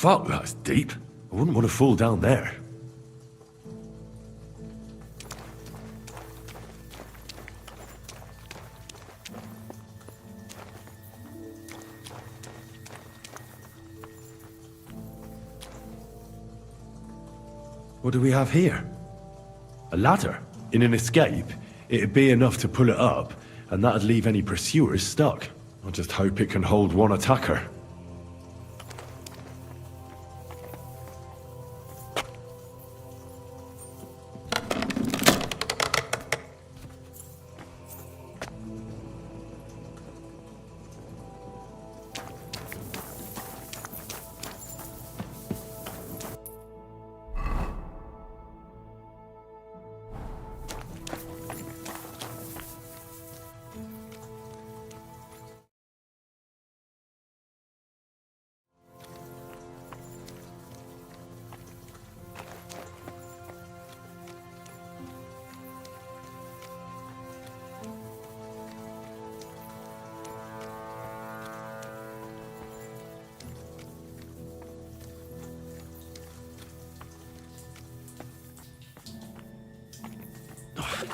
Fuck, that's deep. I wouldn't want to fall down there. What do we have here? A ladder? In an escape, it'd be enough to pull it up, and that'd leave any pursuers stuck. I just hope it can hold one attacker.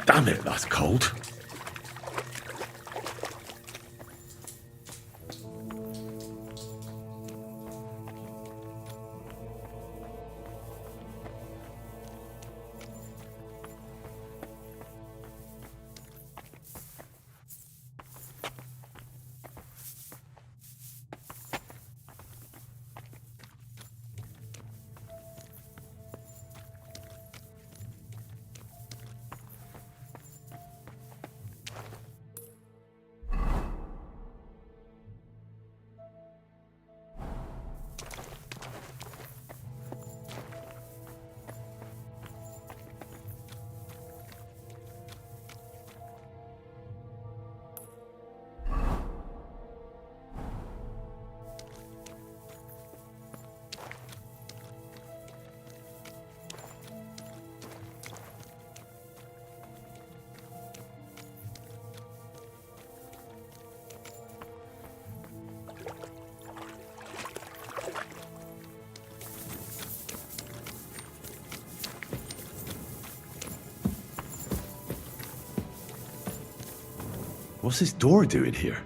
Damn it, that's cold. What's this door doing here?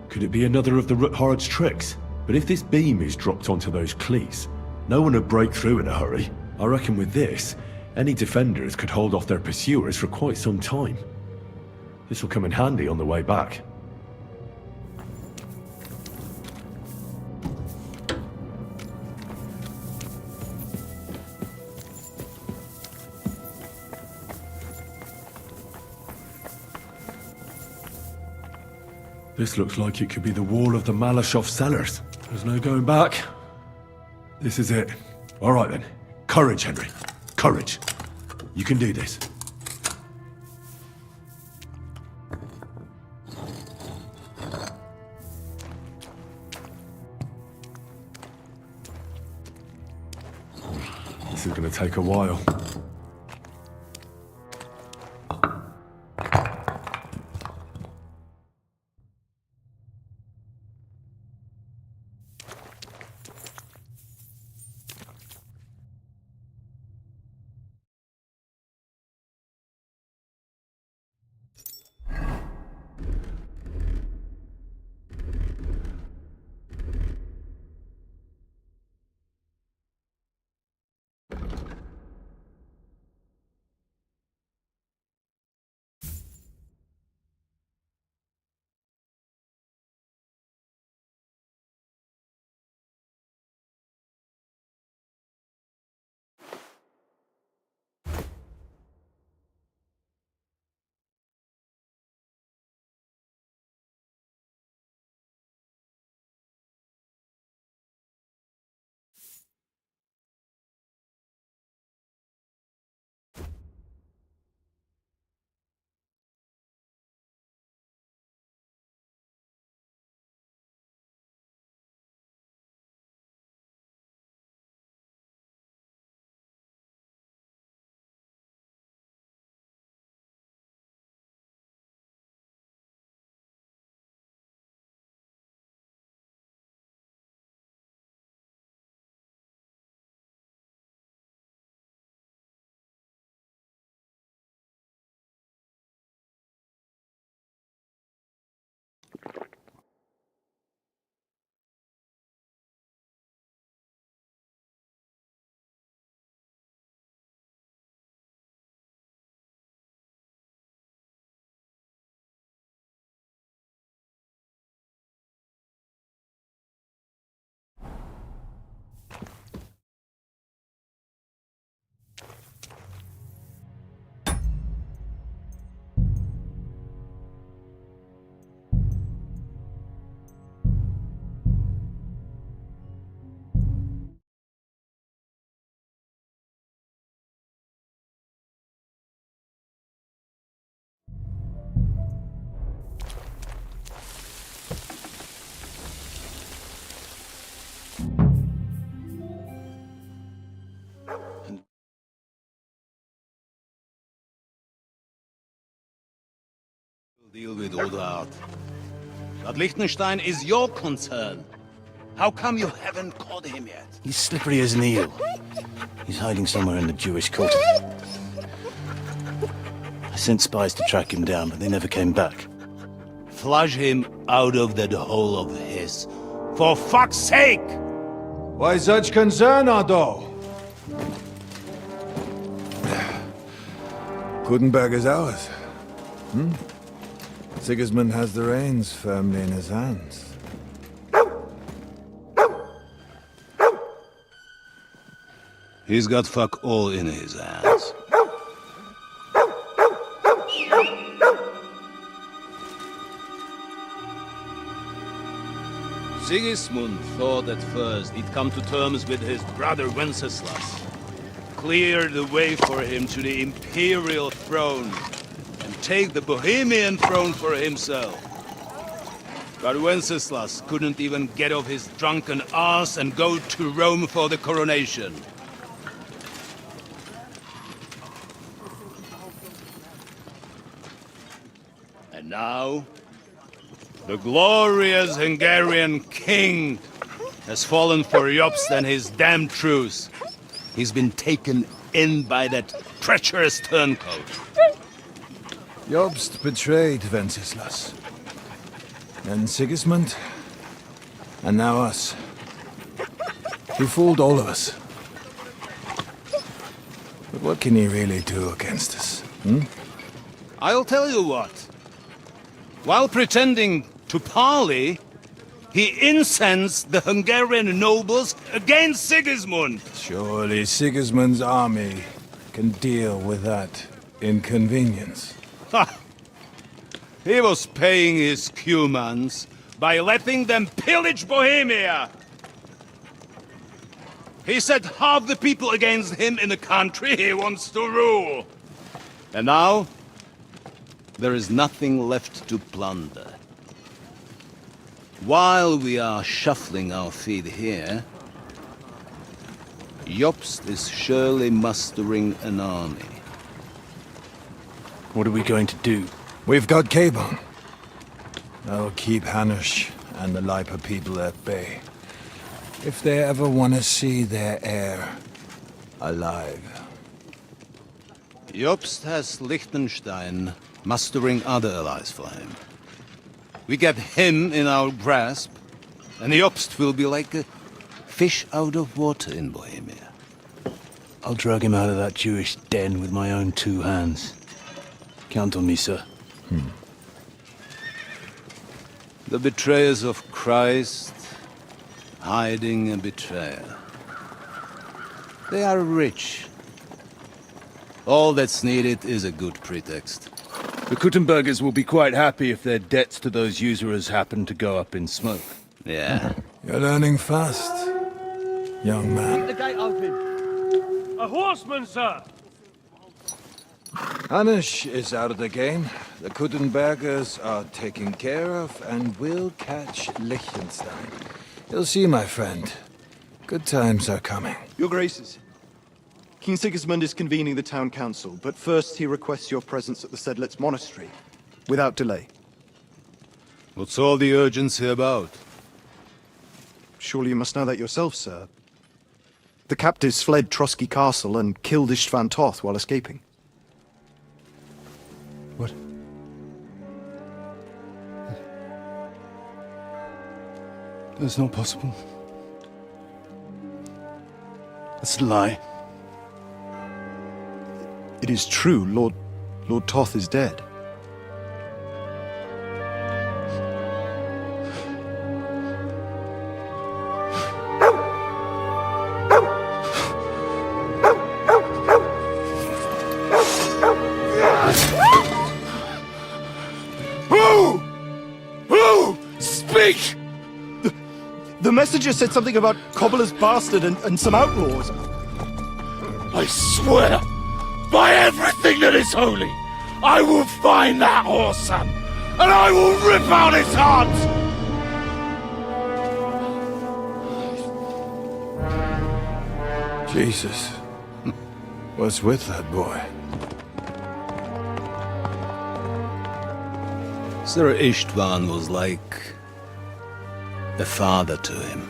Could it be another of the Roothard's tricks? But if this beam is dropped onto those cleats, no one would break through in a hurry. I reckon with this, any defenders could hold off their pursuers for quite some time. This will come in handy on the way back. This looks like it could be the wall of the Malashov cellars. There's no going back. This is it. All right then. Courage, Henry. Courage. You can do this. This is going to take a while. Deal with Odard. But Liechtenstein is your concern. How come you haven't caught him yet? He's slippery as an eel. He's hiding somewhere in the Jewish quarter. I sent spies to track him down, but they never came back. Flush him out of that hole of his. For fuck's sake! Why such concern, Otto? Gutenberg is ours. Sigismund has the reins firmly in his hands. He's got fuck all in his hands. Sigismund thought at first he'd come to terms with his brother Wenceslas, clear the way for him to the imperial throne, and take the Bohemian throne for himself. But Wenceslas couldn't even get off his drunken ass and go to Rome for the coronation. And now, the glorious Hungarian king has fallen for Jobst and his damned truce. He's been taken in by that treacherous turncoat. Jobst betrayed Wenceslas. Then Sigismund. And now us. He fooled all of us. But what can he really do against us, I'll tell you what. While pretending to parley, he incensed the Hungarian nobles against Sigismund. Surely Sigismund's army can deal with that inconvenience. Ha! He was paying his Cumans by letting them pillage Bohemia. He set half the people against him in the country he wants to rule. And now, there is nothing left to plunder. While we are shuffling our feet here, Jobst is surely mustering an army. What are we going to do? We've got Cabon. That'll keep Hanush and the Lipa people at bay. If they ever want to see their heir alive. Jobst has Liechtenstein mustering other allies for him. We get him in our grasp, and Jobst will be like a fish out of water in Bohemia. I'll drag him out of that Jewish den with my own 2 hands. Count on me, sir. The betrayers of Christ, hiding a betrayer. They are rich. All that's needed is a good pretext. The Kuttenbergers will be quite happy if their debts to those usurers happen to go up in smoke. Yeah. You're learning fast, young man. Keep the gate open. A horseman, sir! Hanush is out of the game. The Kuttenbergers are taken care of, and we'll catch Liechtenstein. You'll see, my friend. Good times are coming. Your Graces, King Sigismund is convening the town council, but first he requests your presence at the Sedlitz monastery, without delay. What's all the urgency about? Surely you must know that yourself, sir. The captives fled Trotsky Castle and killed Istvan Toth while escaping. What? That's not possible. That's a lie. It is true, Lord Toth is dead. Who? Speak! The messenger said something about Cobbler's bastard and some outlaws. I swear, by everything that is holy, I will find that whoreson, and I will rip out his heart! Jesus. What's with that boy? Sir Istvan was like a father to him.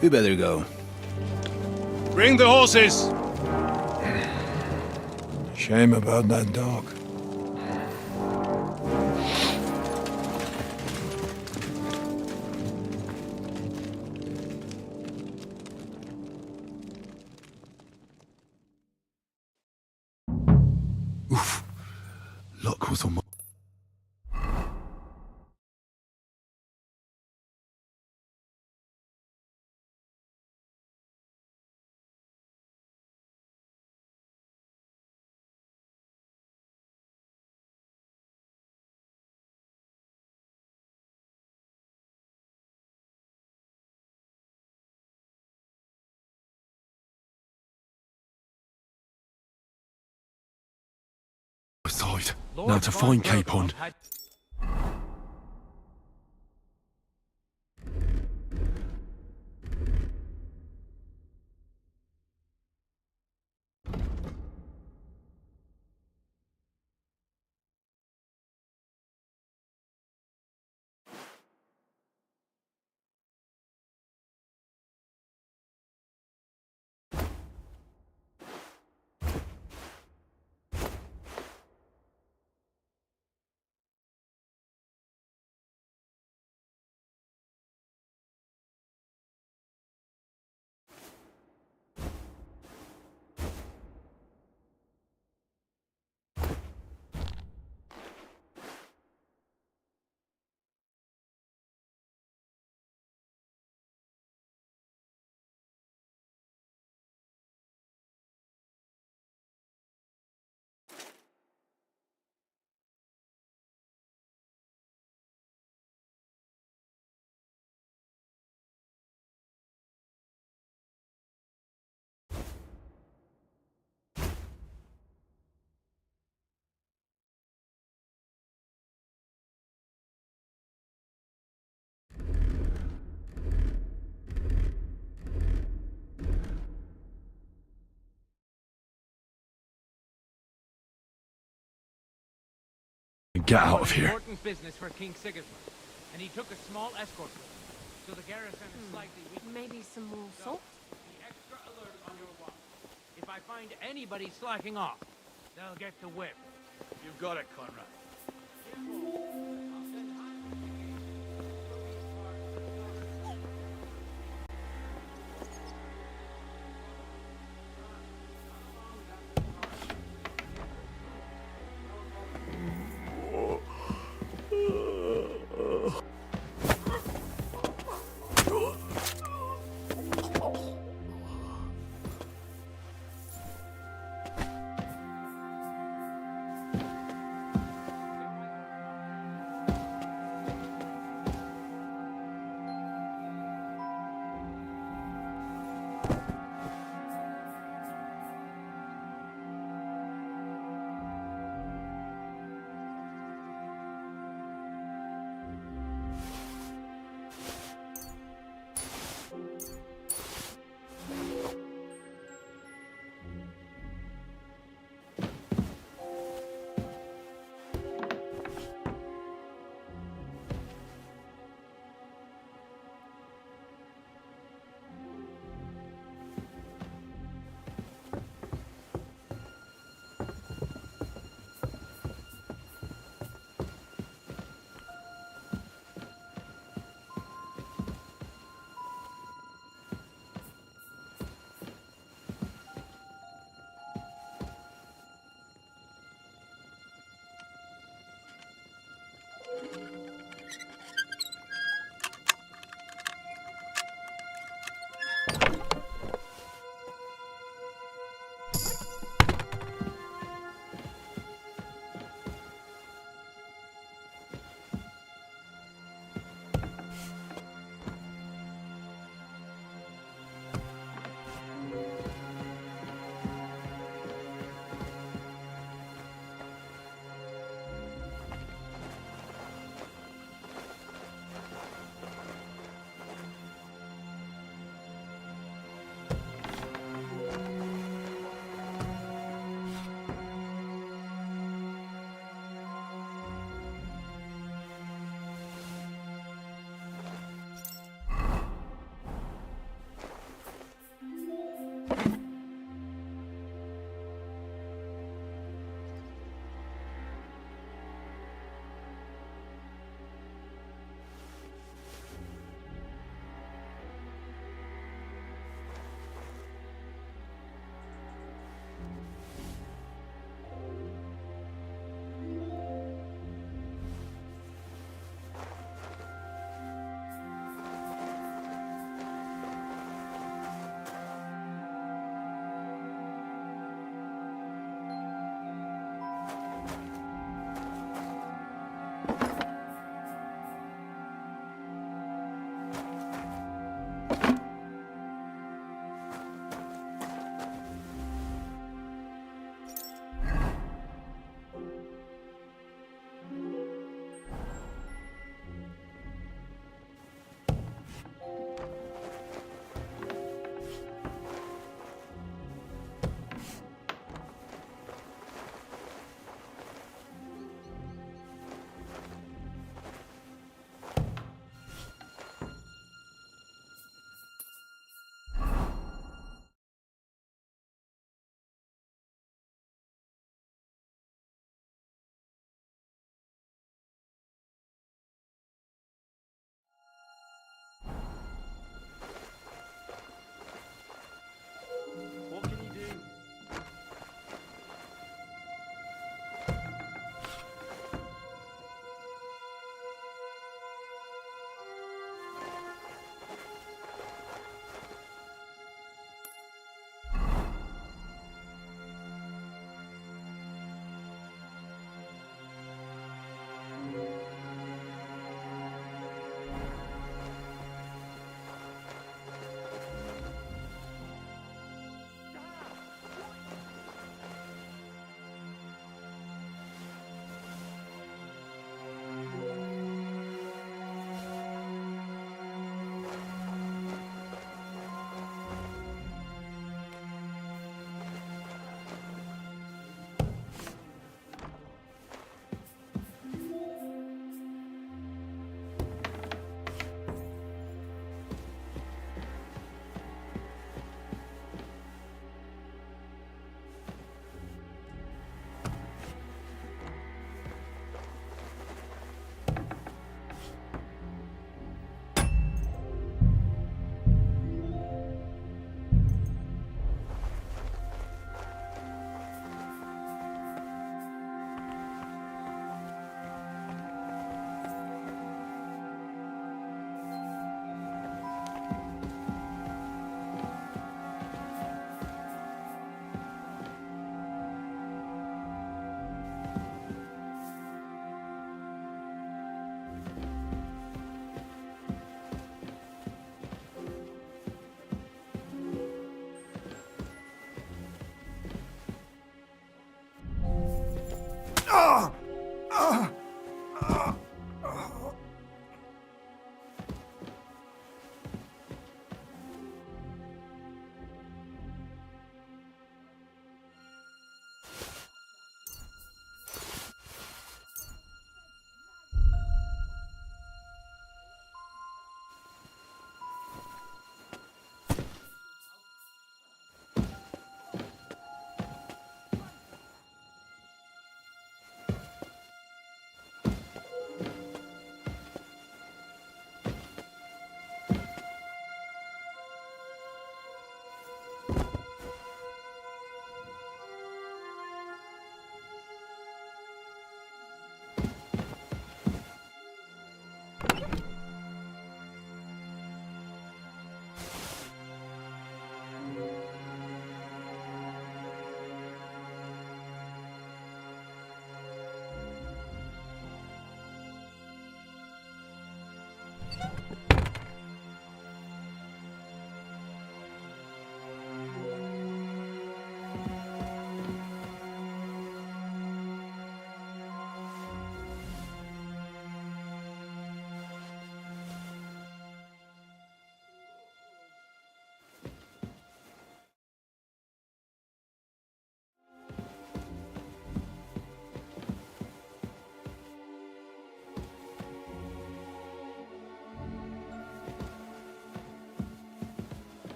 We better go. Bring the horses! Shame about that dog. Oof. Luck was on my... side. Now to find Capon. Get out of here. Important business for King Sigismund, and he took a small escort with him. So the garrison is slightly weak. Maybe some more salt? Be extra alert on your watch. If I find anybody slacking off, they'll get the whip. You've got it, Conrad.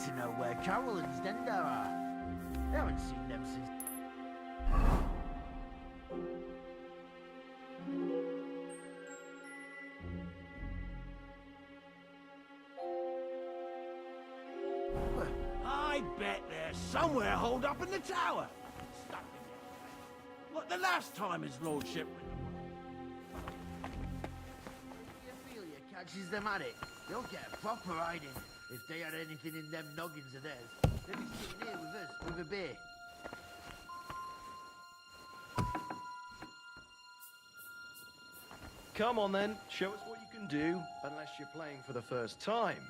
to know where Carol and Stender are. I haven't seen them since... Well, I bet they're somewhere holed up in the tower. Stuck in there. What, the last time his lordship went away? Ophelia catches them at it. They'll get a proper hiding. If they had anything in them noggins of theirs, they'd be sitting here with us, with a beer. Come on then, show us what you can do, unless you're playing for the first time.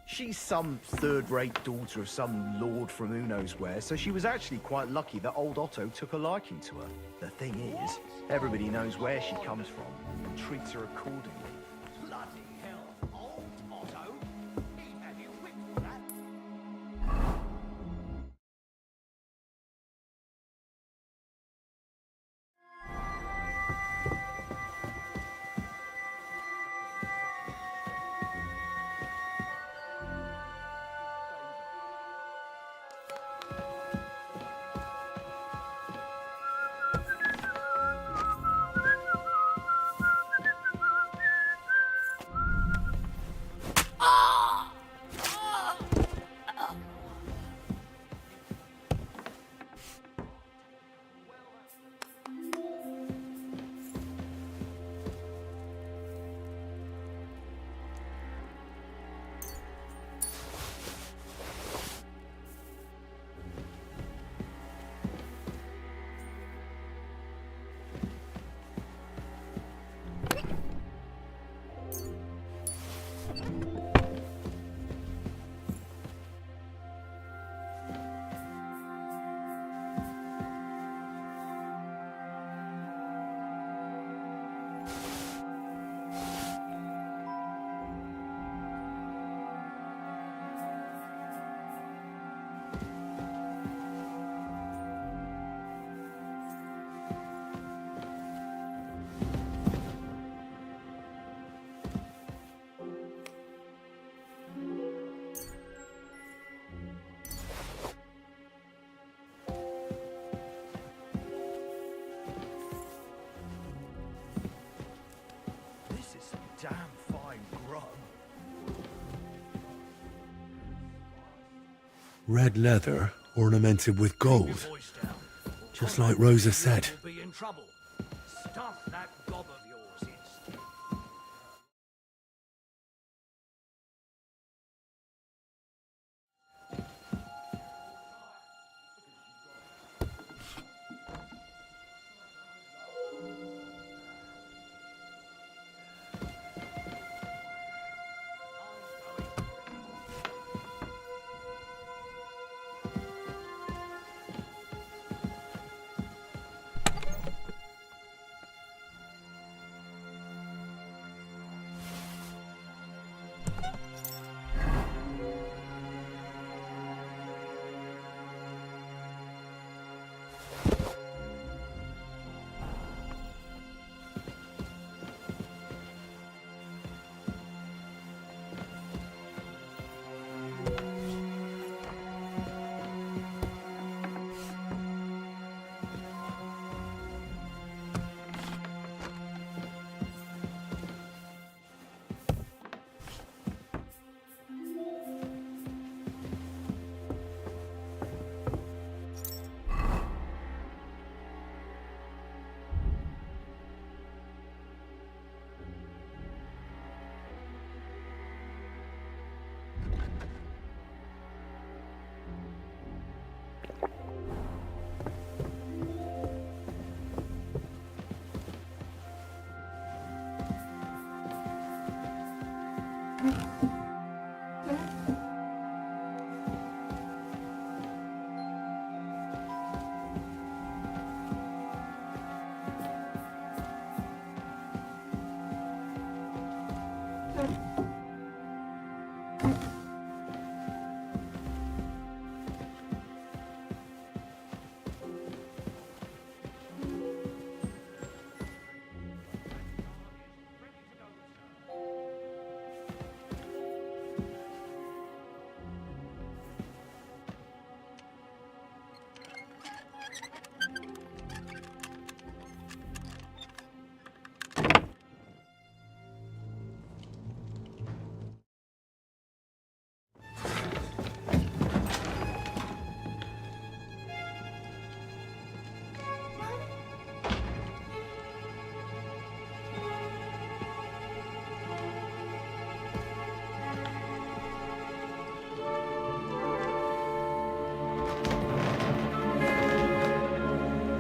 She's some third-rate daughter of some lord from who knows where, so she was actually quite lucky that old Otto took a liking to her. The thing is, everybody knows where she comes from and treats her accordingly. Bloody hell, old Otto? He'd have you whipped for that. Damn fine grub. Red leather ornamented with gold. Just like Rosa said. Be in trouble.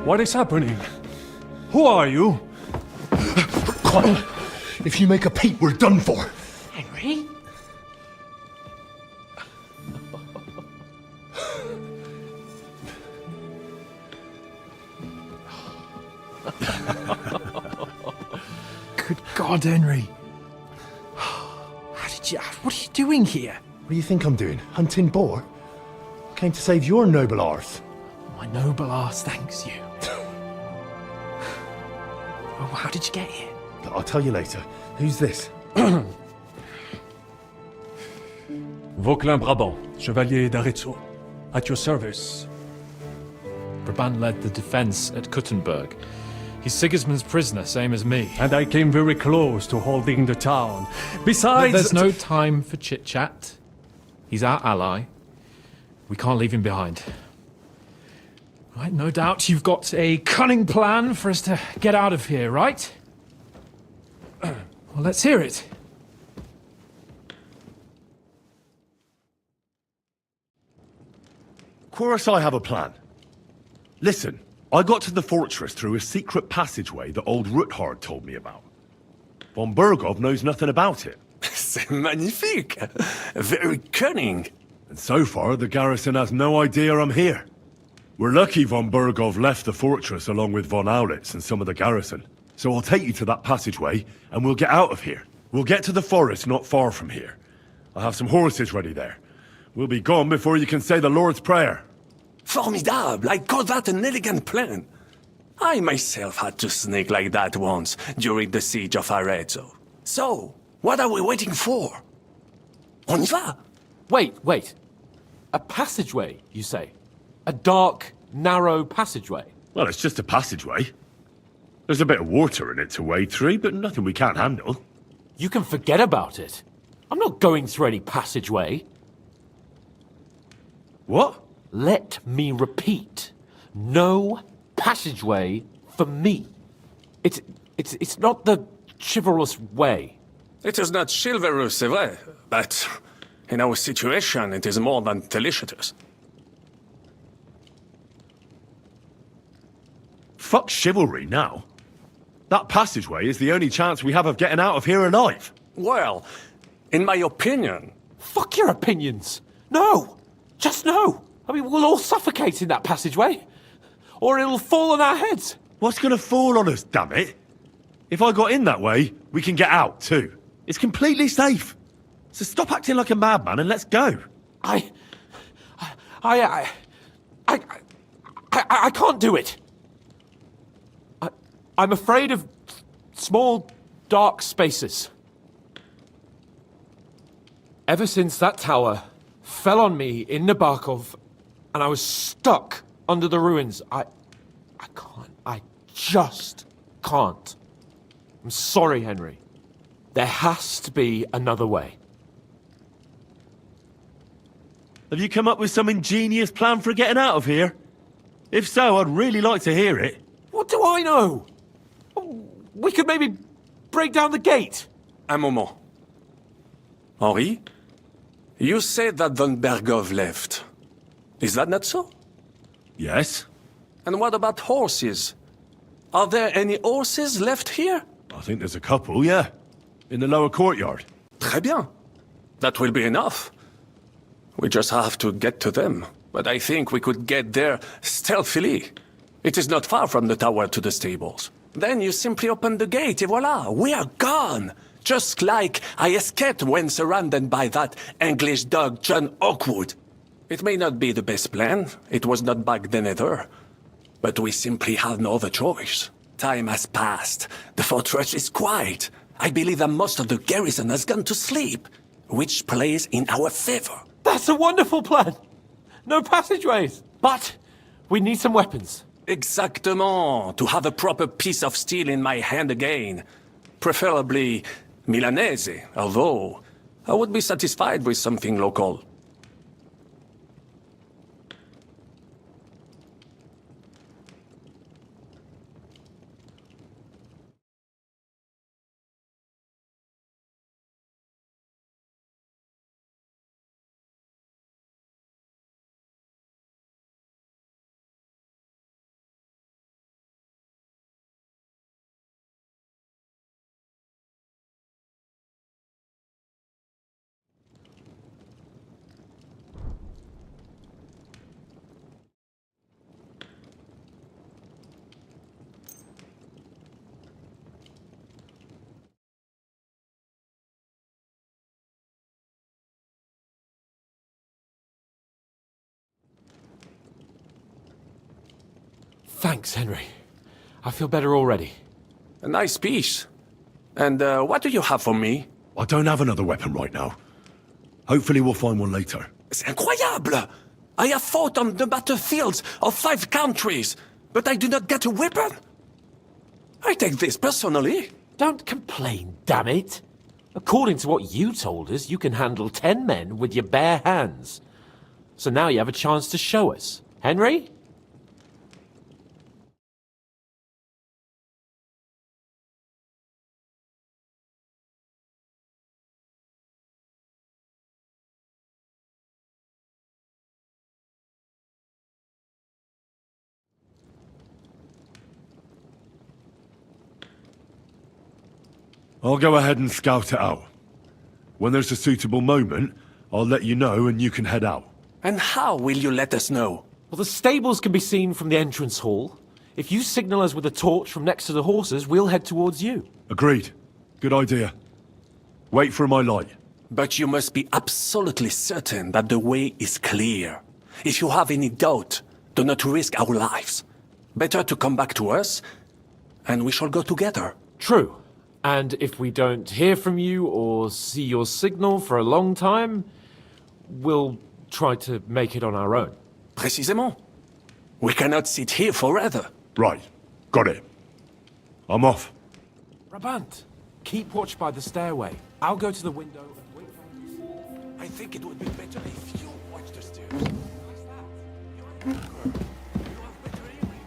What is happening? Who are you? Quiet. If you make a peep, we're done for. Henry? Good God, Henry. How did you... What are you doing here? What do you think I'm doing? Hunting boar? Came to save your noble arse. My noble arse thanks you. Oh, how did you get here? I'll tell you later. Who's this? Vauquelin Brabant, Chevalier d'Arezzo. At your service. Brabant led the defense at Kuttenberg. He's Sigismund's prisoner, same as me. And I came very close to holding the town. Besides... There's no time for chit-chat. He's our ally. We can't leave him behind. Right, no doubt you've got a cunning plan for us to get out of here, right? Well, let's hear it. Of course I have a plan. Listen, I got to the fortress through a secret passageway that old Ruthard told me about. Von Bergov knows nothing about it. C'est magnifique! Very cunning. And so far, the garrison has no idea I'm here. We're lucky Von Bergov left the fortress along with Von Aulitz and some of the garrison. So I'll take you to that passageway, and we'll get out of here. We'll get to the forest not far from here. I'll have some horses ready there. We'll be gone before you can say the Lord's Prayer. Formidable! I call that an elegant plan. I myself had to sneak like that once during the siege of Arezzo. So, what are we waiting for? On y va! Wait. A passageway, you say? A dark, narrow passageway? Well, it's just a passageway. There's a bit of water in it to wade through, but nothing we can't handle. You can forget about it. I'm not going through any passageway. What? Let me repeat. No passageway for me. It's not the chivalrous way. It is not chivalrous, c'est vrai, but in our situation, it is more than delicious. Fuck chivalry now. That passageway is the only chance we have of getting out of here alive. Well, in my opinion... Fuck your opinions! No! Just no! I mean, we'll all suffocate in that passageway. Or it'll fall on our heads. What's gonna fall on us, damn it? If I got in that way, we can get out, too. It's completely safe. So stop acting like a madman and let's go. I can't do it. I'm afraid of small, dark spaces. Ever since that tower fell on me in Nabokov, and I was stuck under the ruins, I just can't. I'm sorry, Henry. There has to be another way. Have you come up with some ingenious plan for getting out of here? If so, I'd really like to hear it. What do I know? We could maybe break down the gate. Un moment. Henri, you said that Von Bergov left. Is that not so? Yes. And what about horses? Are there any horses left here? I think there's a couple, yeah. In the lower courtyard. Très bien. That will be enough. We just have to get to them. But I think we could get there stealthily. It is not far from the tower to the stables. Then you simply open the gate, et voila, we are gone! Just like I escaped when surrounded by that English dog John Oakwood. It may not be the best plan, it was not back then either. But we simply have no other choice. Time has passed. The fortress is quiet. I believe that most of the garrison has gone to sleep, which plays in our favor. That's a wonderful plan! No passageways! But we need some weapons. Exactement. To have a proper piece of steel in my hand again. Preferably Milanese, although I would be satisfied with something local. Thanks, Henry. I feel better already. A nice piece. And what do you have for me? I don't have another weapon right now. Hopefully we'll find one later. C'est incroyable! I have fought on the battlefields of 5 countries, but I do not get a weapon. I take this personally. Don't complain, damn it. According to what you told us, you can handle 10 men with your bare hands. So now you have a chance to show us. Henry? I'll go ahead and scout it out. When there's a suitable moment, I'll let you know and you can head out. And how will you let us know? Well, the stables can be seen from the entrance hall. If you signal us with a torch from next to the horses, we'll head towards you. Agreed. Good idea. Wait for my light. But you must be absolutely certain that the way is clear. If you have any doubt, do not risk our lives. Better to come back to us, and we shall go together. True. And if we don't hear from you or see your signal for a long time, we'll try to make it on our own. Précisément. We cannot sit here forever. Right. Got it. I'm off. Brabant, keep watch by the stairway. I'll go to the window and wait for you to see. I think it would be better if you watch the stairs. What's that? You're a good girl. You have better hearing.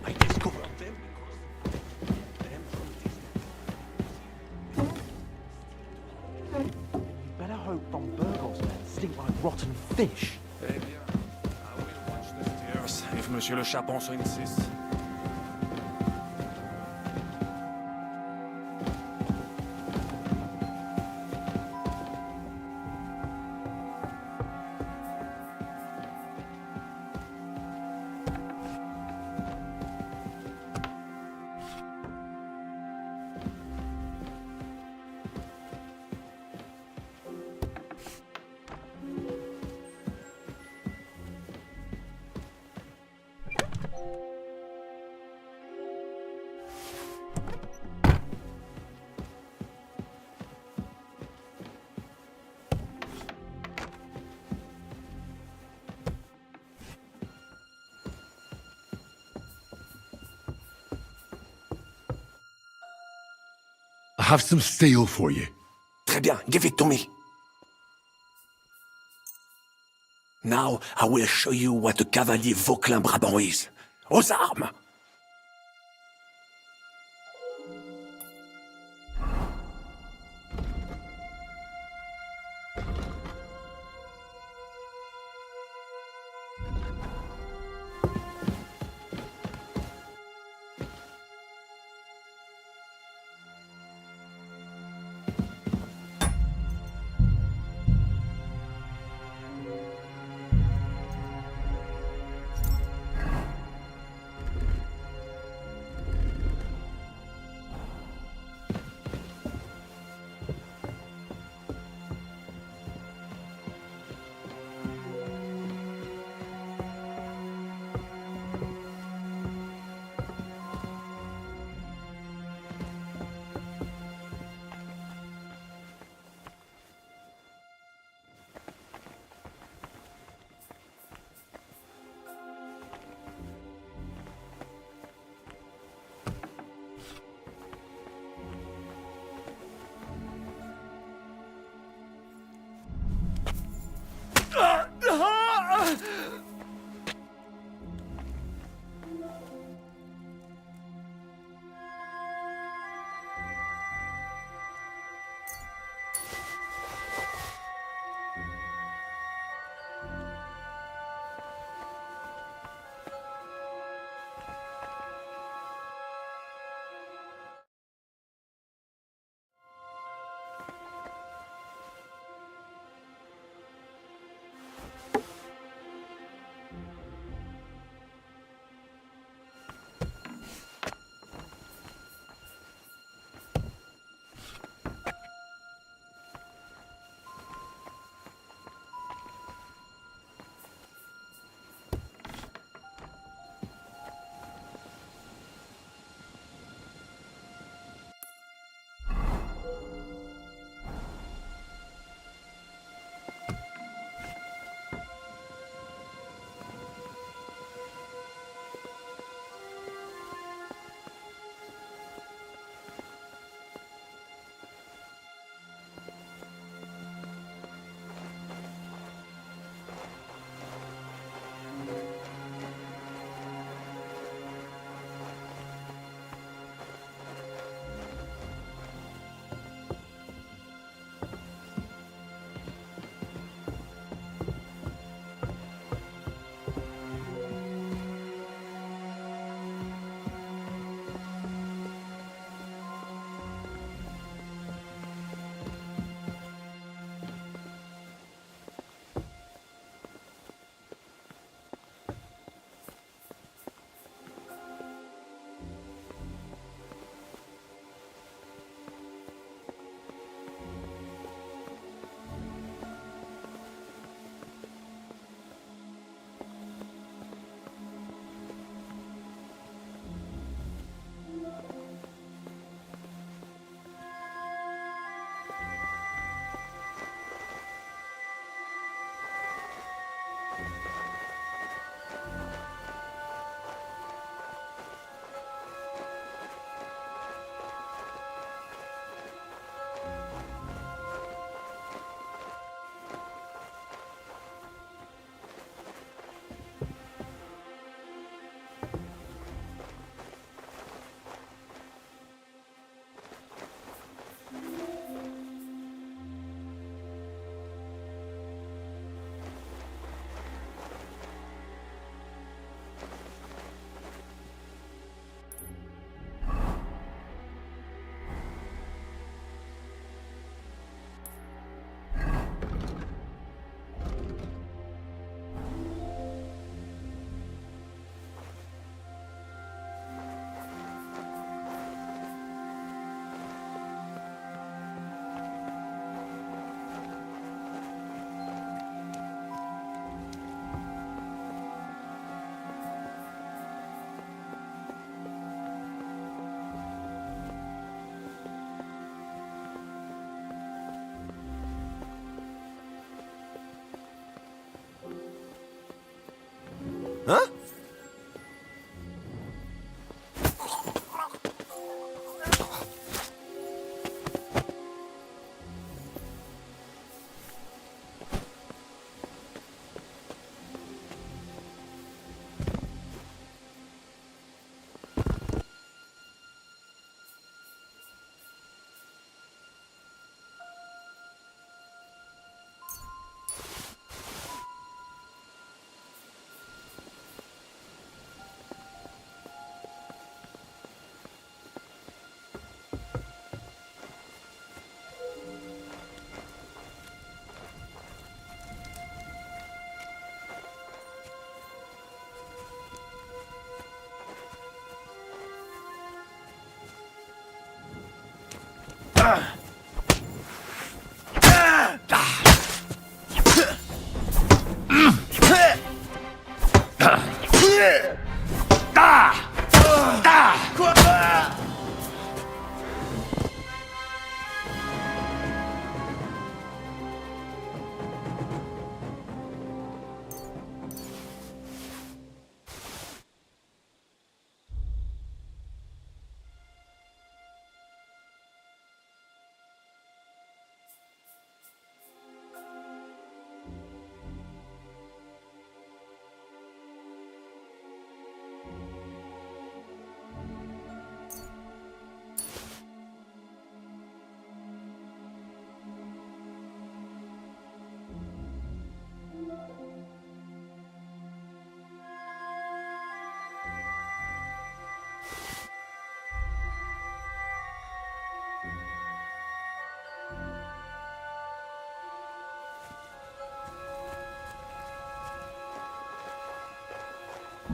I discovered them because them from distance. Better hope Von Burgos men stink like rotten fish. Eh bien, I will watch the stairs if Monsieur le Chapon so insists. I have some steel for you. Très bien, give it to me. Now I will show you what a cavalier Vauclin-Brabant is. Aux armes!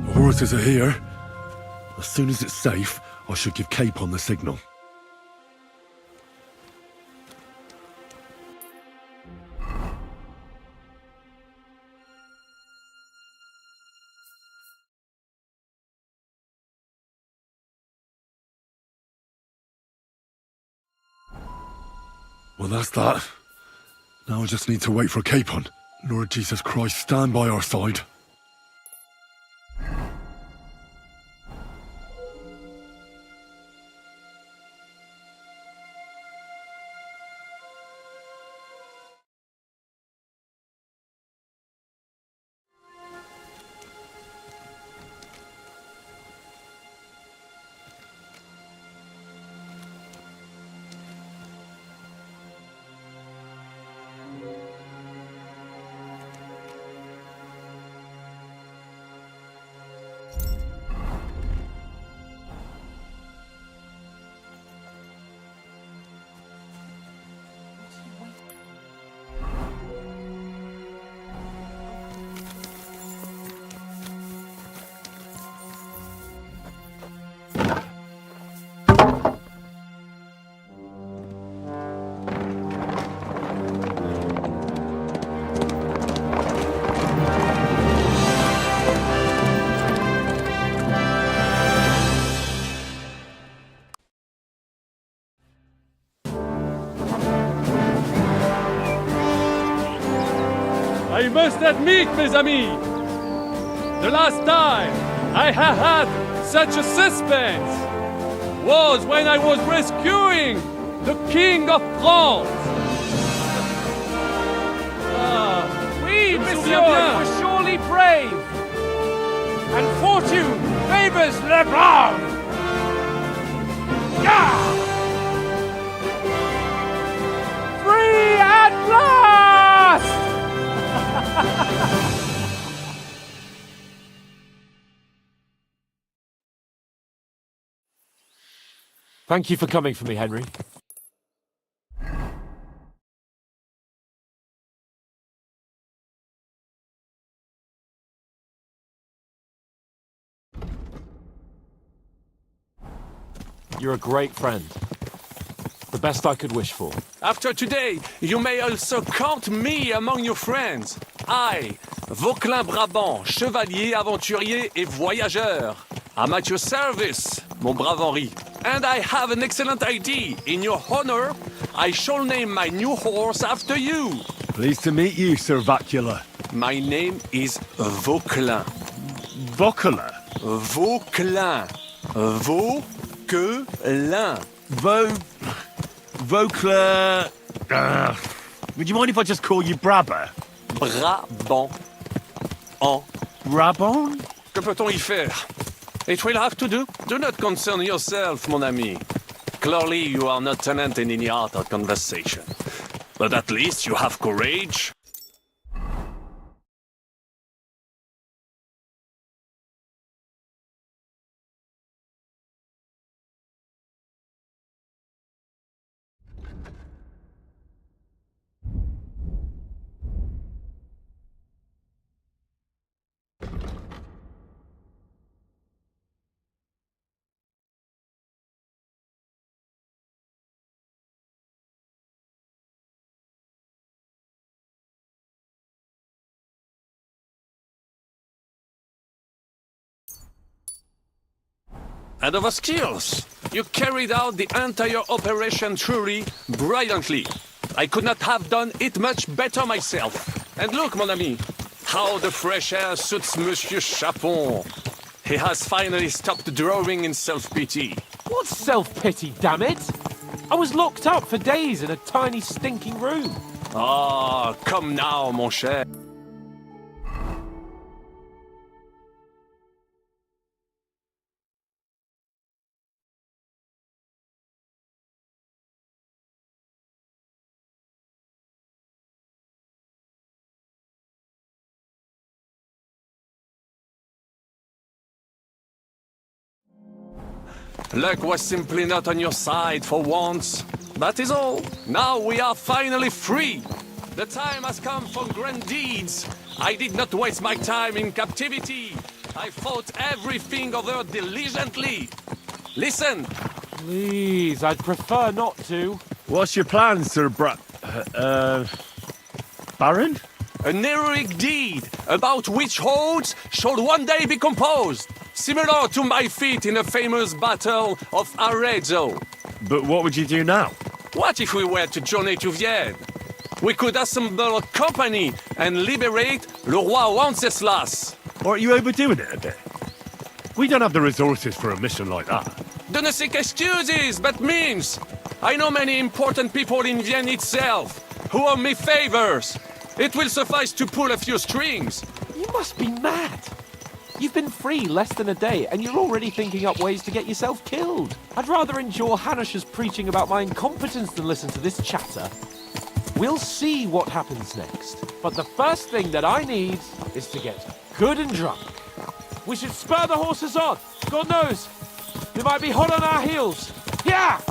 The horses are here. As soon as it's safe, I should give Capon the signal. Well, that's that. Now I just need to wait for Capon. Lord Jesus Christ, stand by our side. I must admit, mes amis, the last time I have had such a suspense was when I was rescuing the King of France. Oui, monsieur, you were surely brave. And fortune favors le brave. Yeah! Free at last! Thank you for coming for me, Henry. You're a great friend. The best I could wish for. After today, you may also count me among your friends. I, Vauquelin Brabant, chevalier, aventurier et voyageur. I'm at your service, mon brave Henri. And I have an excellent idea. In your honor, I shall name my new horse after you. Pleased to meet you, Sir Vacula. My name is Vauquelin. Vauquelin? Vauquelin. Vauquelin. Vauquelin... would you mind if I just call you Brabber? Brabant. En. Brabant? Que peut-on y faire? It will have to do. Do not concern yourself, mon ami. Clearly, you are not tenant in any art or conversation. But at least you have courage. and of our skills. You carried out the entire operation truly brilliantly. I could not have done it much better myself. And look, mon ami, how the fresh air suits Monsieur Chapon. He has finally stopped drawing in self-pity. What self-pity, damn it? I was locked up for days in a tiny stinking room. Ah, come now, mon cher. Luck was simply not on your side for once. That is all. Now we are finally free. The time has come for grand deeds. I did not waste my time in captivity. I fought everything over diligently. Listen. Please, I'd prefer not to. What's your plan, Sir Baron? An heroic deed about which holds shall one day be composed. Similar to my feat in the famous Battle of Arezzo. But what would you do now? What if we were to journey to Vienne? We could assemble a company and liberate Le Roi Wenceslas. Aren't you overdoing it a bit? We don't have the resources for a mission like that. Do not seek excuses, but means. I know many important people in Vienne itself who owe me favors. It will suffice to pull a few strings. You must be mad. You've been free less than a day, and you're already thinking up ways to get yourself killed. I'd rather endure Hanish's preaching about my incompetence than listen to this chatter. We'll see what happens next. But the first thing that I need is to get good and drunk. We should spur the horses on. God knows, they might be hot on our heels. Yeah!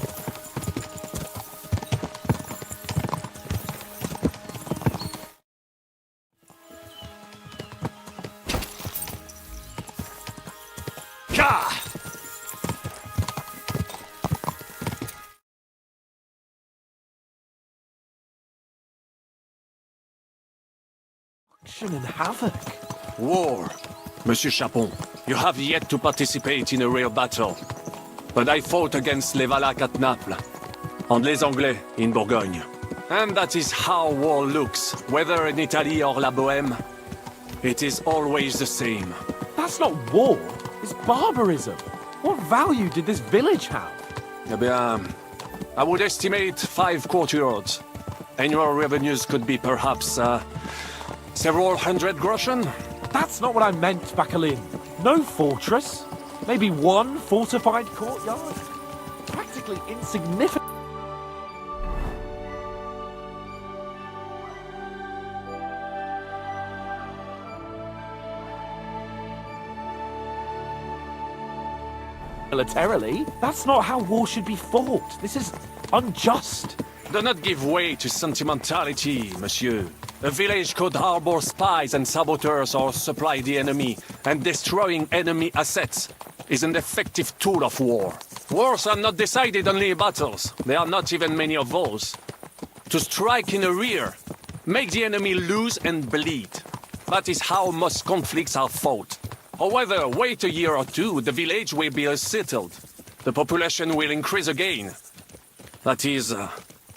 And havoc. War. Monsieur Chapon, you have yet to participate in a real battle. But I fought against les Valaques at Naples, and les Anglais in Bourgogne. And that is how war looks, whether in Italy or La Bohème. It is always the same. That's not war, it's barbarism. What value did this village have? Eh bien, I would estimate 5 courtyards. Annual revenues could be perhaps, several hundred groschen? That's not what I meant, Bacalin. No fortress. Maybe one fortified courtyard. Practically insignificant. Militarily, that's not how war should be fought. This is unjust. Do not give way to sentimentality, monsieur. A village could harbor spies and saboteurs or supply the enemy, and destroying enemy assets is an effective tool of war. Wars are not decided only in battles. There are not even many of those. To strike in the rear, make the enemy lose and bleed. That is how most conflicts are fought. However, wait a year or two, the village will be settled. The population will increase again. That is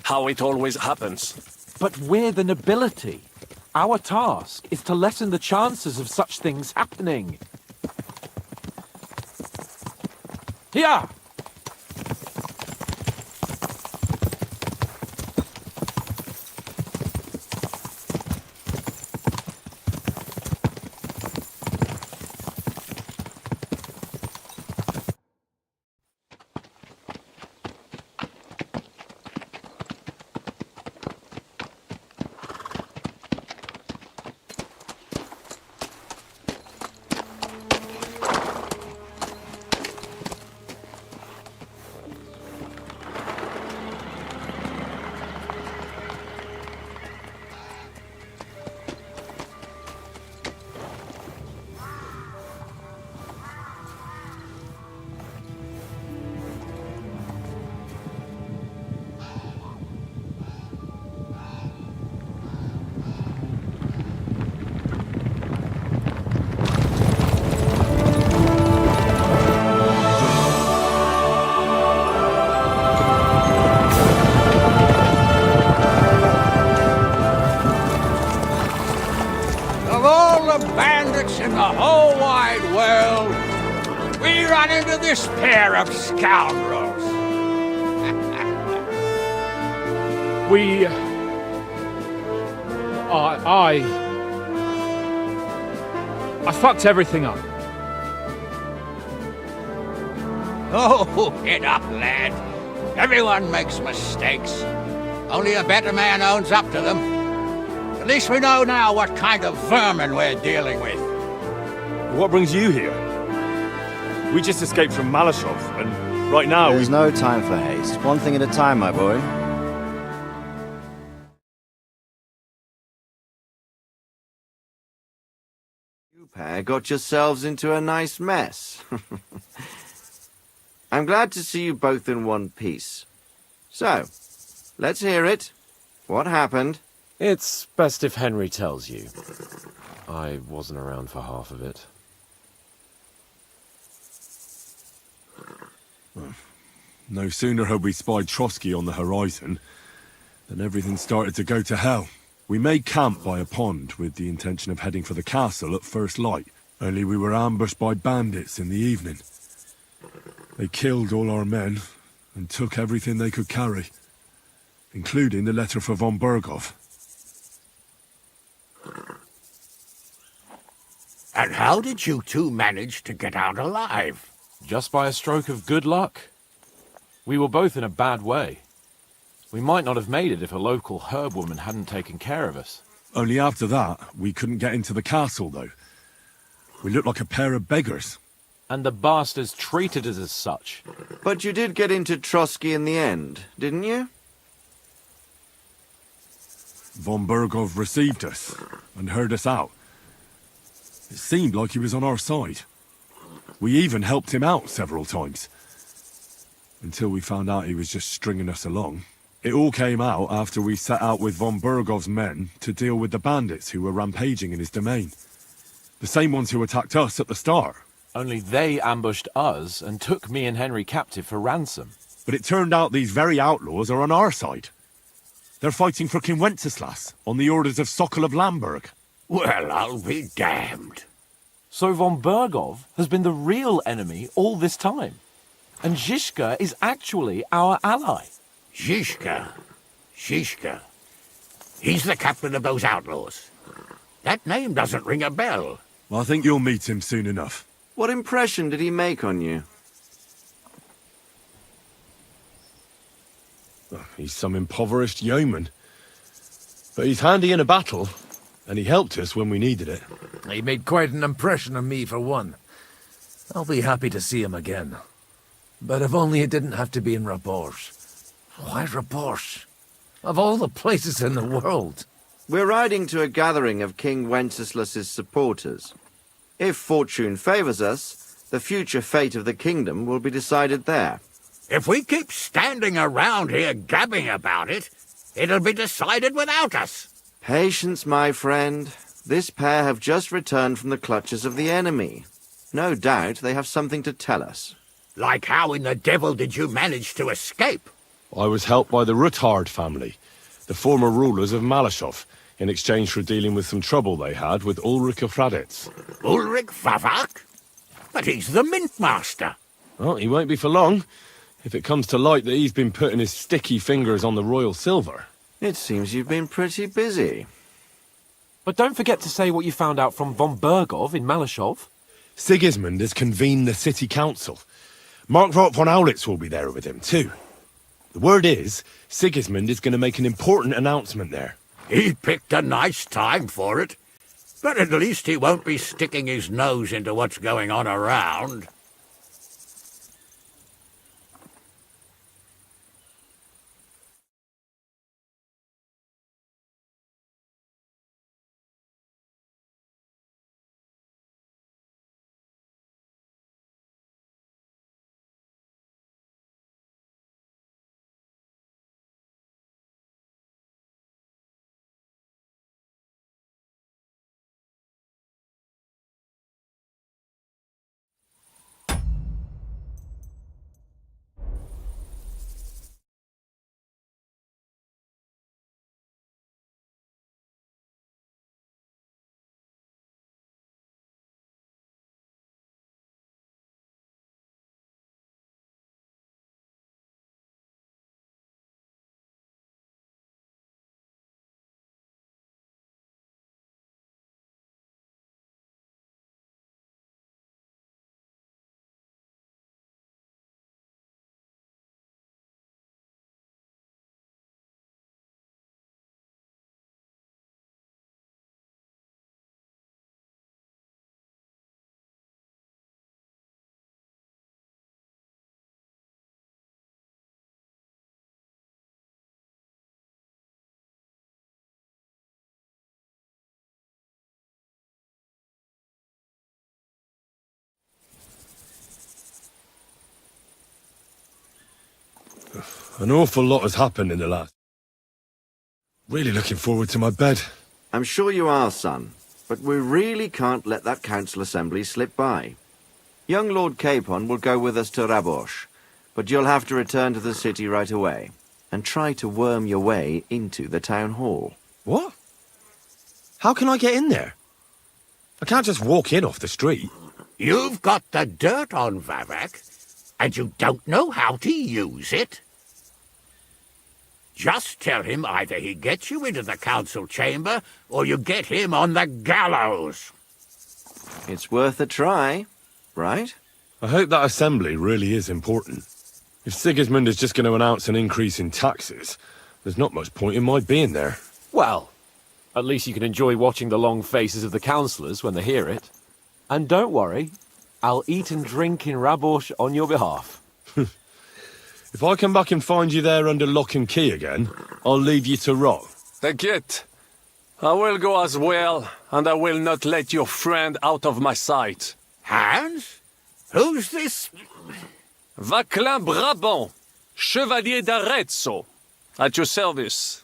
how it always happens. But we're the nobility. Our task is to lessen the chances of such things happening. Here! run into this pair of scoundrels? We... I fucked everything up. Oh, get up, lad. Everyone makes mistakes. Only a better man owns up to them. At least we know now what kind of vermin we're dealing with. What brings you here? We just escaped from Malashov, and right now There's no time for haste. One thing at a time, my boy. You pair got yourselves into a nice mess. I'm glad to see you both in one piece. So, let's hear it. What happened? It's best if Henry tells you. I wasn't around for half of it. No sooner had we spied Trotsky on the horizon than everything started to go to hell. We made camp by a pond with the intention of heading for the castle at first light, only we were ambushed by bandits in the evening. They killed all our men and took everything they could carry, including the letter for von Bergov. And how did you two manage to get out alive? Just by a stroke of good luck. We were both in a bad way. We might not have made it if a local herb woman hadn't taken care of us. Only after that, we couldn't get into the castle, though. We looked like a pair of beggars. And the bastards treated us as such. But you did get into Trotsky in the end, didn't you? Von Bergov received us and heard us out. It seemed like he was on our side. We even helped him out several times. Until we found out he was just stringing us along. It all came out after we set out with von Bergov's men to deal with the bandits who were rampaging in his domain. The same ones who attacked us at the start. Only they ambushed us and took me and Henry captive for ransom. But it turned out these very outlaws are on our side. They're fighting for King Wenceslas on the orders of Sokol of Lamberg. Well, I'll be damned. So von Bergov has been the real enemy all this time. And Zhishka is actually our ally. Zhishka. He's the captain of those outlaws. That name doesn't ring a bell. Well, I think you'll meet him soon enough. What impression did he make on you? He's some impoverished yeoman. But he's handy in a battle, and he helped us when we needed it. He made quite an impression on me, for one. I'll be happy to see him again. But if only it didn't have to be in Rabors. Why Rabors? Of all the places in the world. We're riding to a gathering of King Wenceslas's supporters. If fortune favors us, the future fate of the kingdom will be decided there. If we keep standing around here gabbing about it, it'll be decided without us. Patience, my friend. This pair have just returned from the clutches of the enemy. No doubt they have something to tell us. Like how in the devil did you manage to escape? I was helped by the Ruthard family, the former rulers of Malashov, in exchange for dealing with some trouble they had with Ulrich of Raditz. Ulrich Favak? But he's the mint master. Well, he won't be for long, if it comes to light that he's been putting his sticky fingers on the royal silver. It seems you've been pretty busy. But don't forget to say what you found out from von Bergov in Malashov. Sigismund has convened the city council. Markvart von Aulitz will be there with him, too. The word is, Sigismund is going to make an important announcement there. He picked a nice time for it. But at least he won't be sticking his nose into what's going on around. An awful lot has happened in the last... Really looking forward to my bed. I'm sure you are, son, but we really can't let that council assembly slip by. Young Lord Capon will go with us to Rabosh, but you'll have to return to the city right away and try to worm your way into the town hall. What? How can I get in there? I can't just walk in off the street. You've got the dirt on Vavak, and you don't know how to use it? Just tell him either he gets you into the council chamber, or you get him on the gallows. It's worth a try, right? I hope that assembly really is important. If Sigismund is just going to announce an increase in taxes, there's not much point in my being there. Well, at least you can enjoy watching the long faces of the councillors when they hear it. And don't worry, I'll eat and drink in Rabosh on your behalf. If I come back and find you there under lock and key again, I'll leave you to rot. Take I will go as well, and I will not let your friend out of my sight. Hans? Who's this? Vaclin Brabant, Chevalier d'Arezzo, at your service.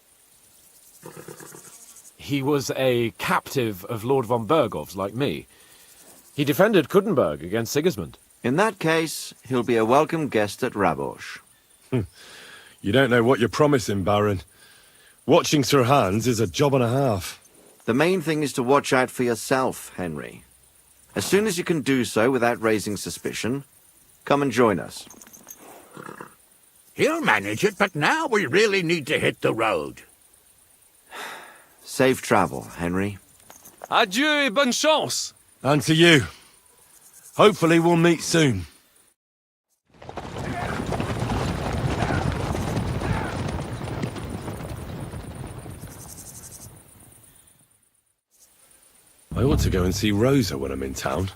He was a captive of Lord von Bergov's, like me. He defended Kuttenberg against Sigismund. In that case, he'll be a welcome guest at Rabosh. You don't know what you're promising, Baron. Watching Sir Hans is a job and a half. The main thing is to watch out for yourself, Henry. As soon as you can do so without raising suspicion, come and join us. He'll manage it, but now we really need to hit the road. Safe travel, Henry. Adieu et bonne chance. And to you. Hopefully we'll meet soon. I ought to go and see Rosa when I'm in town.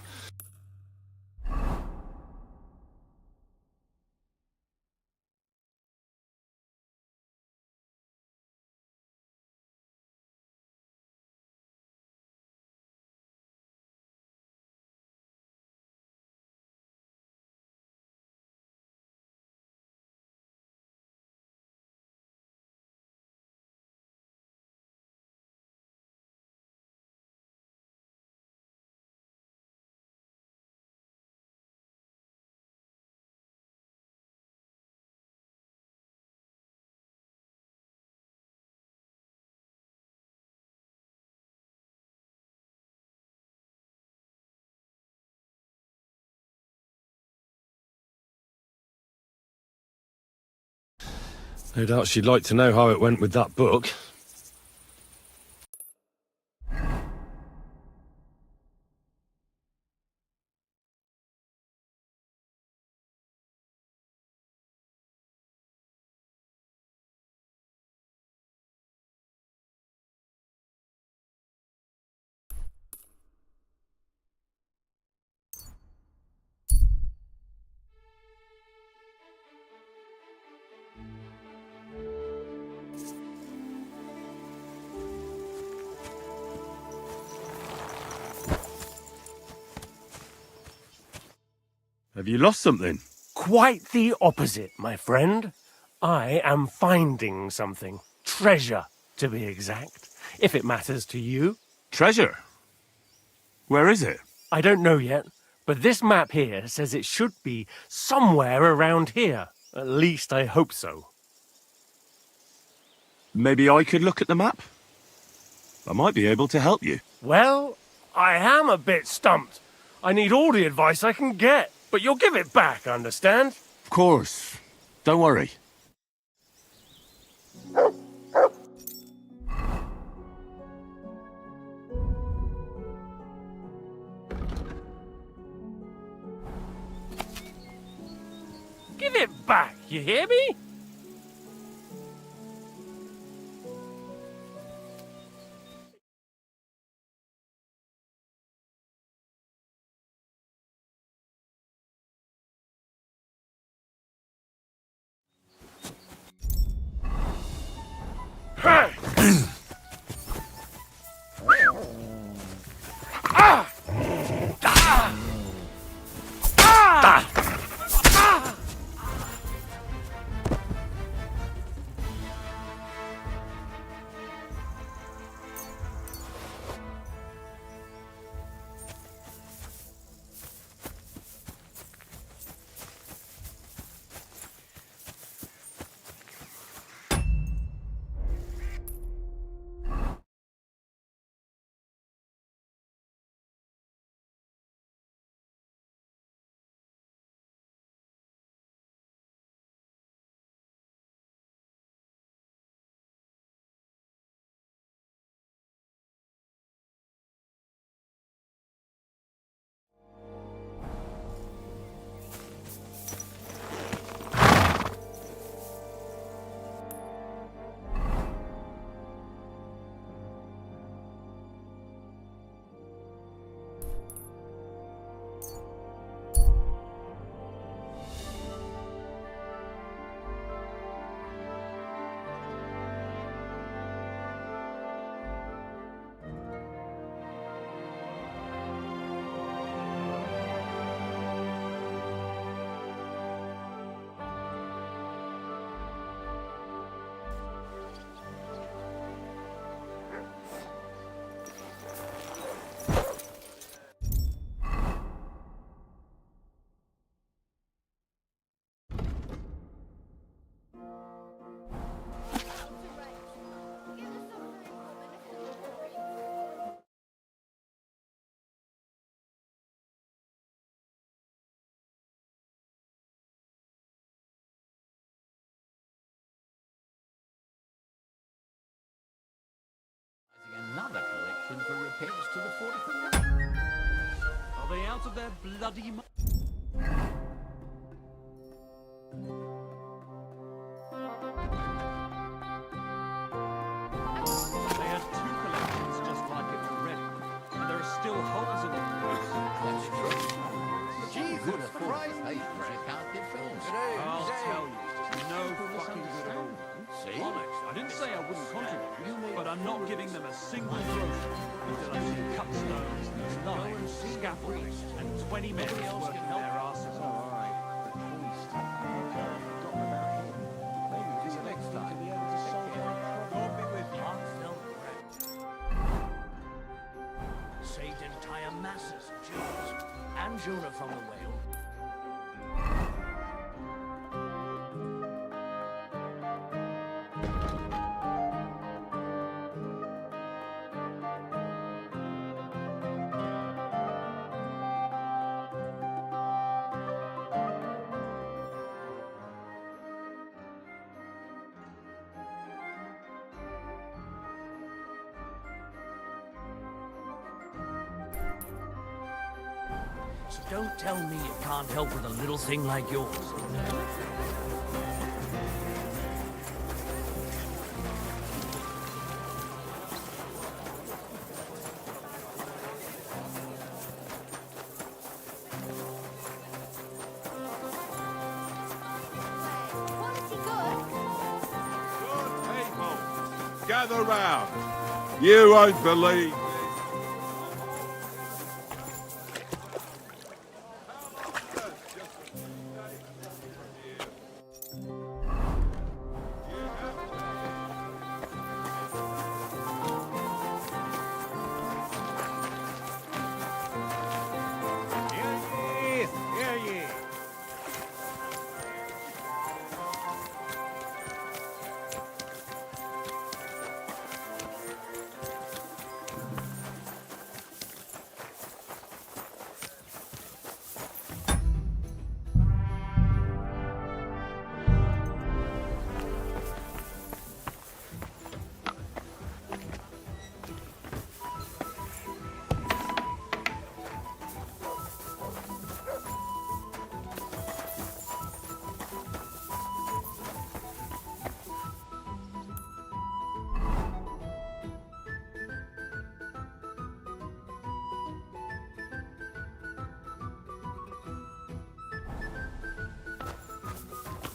No doubt she'd like to know how it went with that book. Have you lost something? Quite the opposite, my friend. I am finding something. Treasure, to be exact, if it matters to you. Treasure? Where is it? I don't know yet, but this map here says it should be somewhere around here. At least I hope so. Maybe I could look at the map? I might be able to help you. Well, I am a bit stumped. I need all the advice I can get, but you'll give it back, understand? Of course. Don't worry. Give it back, you hear me? to the 40th. Are they out of their bloody mind? They had 2 collections just like it already, and there are still holes in them. That's true. Jesus Christ, you can't get films. I'll tell you, no fucking good at all. See? Honest, I didn't say I wouldn't contribute, but I'm not giving them a single groschen until I see cut stones, knives, scaffolding, and 20 men working their asses off. Saved entire masses of Jews and Jonah from the whale. So don't tell me you can't help with a little thing like yours. People, gather round. You won't believe.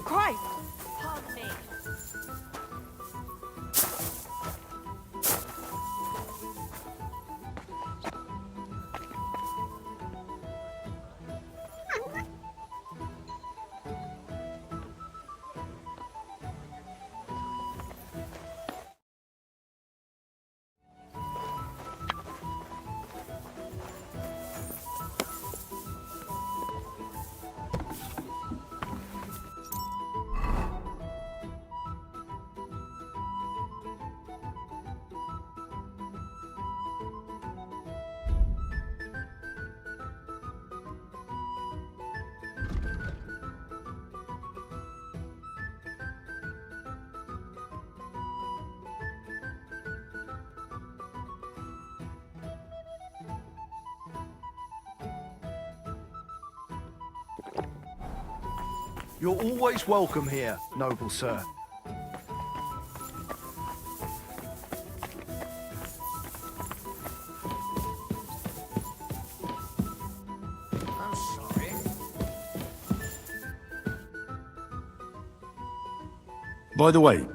Christ! Pardon me. You're always welcome here, noble sir. I'm sorry. By the way,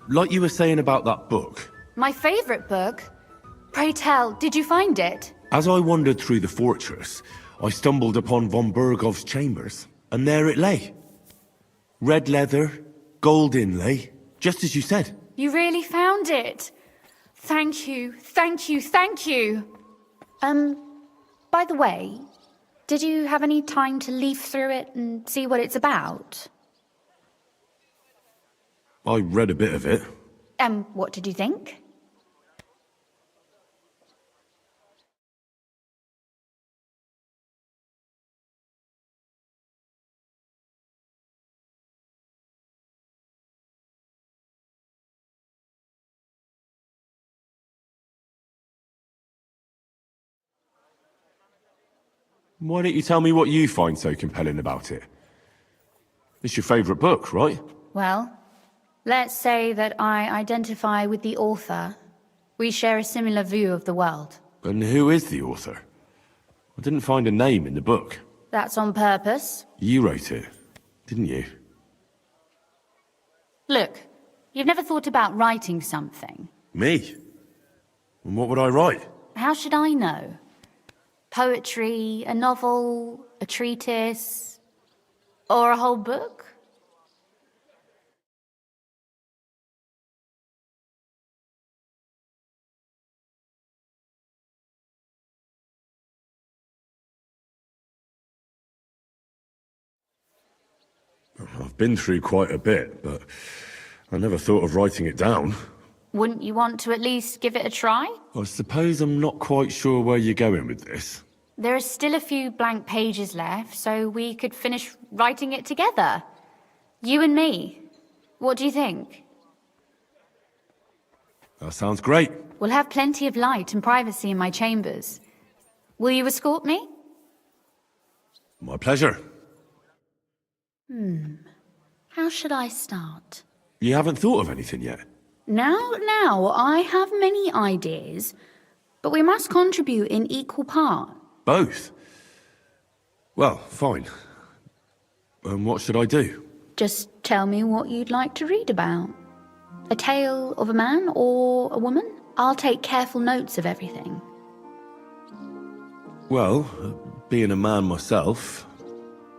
like you were saying about that book, My favorite book? Pray tell, did you find it? as I wandered through the fortress, I stumbled upon von Bergov's chambers, and there it lay. Red leather, gold inlay, just as you said. You really found it? Thank you, thank you, thank you. By the way, did you have any time to leaf through it and see what it's about? I read a bit of it. What did you think? Why don't you tell me what you find so compelling about it? It's your favourite book, right? Well, let's say that I identify with the author. We share a similar view of the world. And who is the author? I didn't find a name in the book. That's on purpose. You wrote it, didn't you? Look, you've never thought about writing something. Me? And what would I write? How should I know? Poetry, a novel, a treatise, or a whole book? I've been through quite a bit, but I never thought of writing it down. Wouldn't you want to at least give it a try? I suppose I'm not quite sure where you're going with this. There are still a few blank pages left, so we could finish writing it together. You and me. What do you think? That sounds great. We'll have plenty of light and privacy in my chambers. Will you escort me? My pleasure. How should I start? You haven't thought of anything yet? Now, I have many ideas, but we must contribute in equal part. Both? Well, fine. And what should I do? Just tell me what you'd like to read about. A tale of a man or a woman? I'll take careful notes of everything. Well, being a man myself,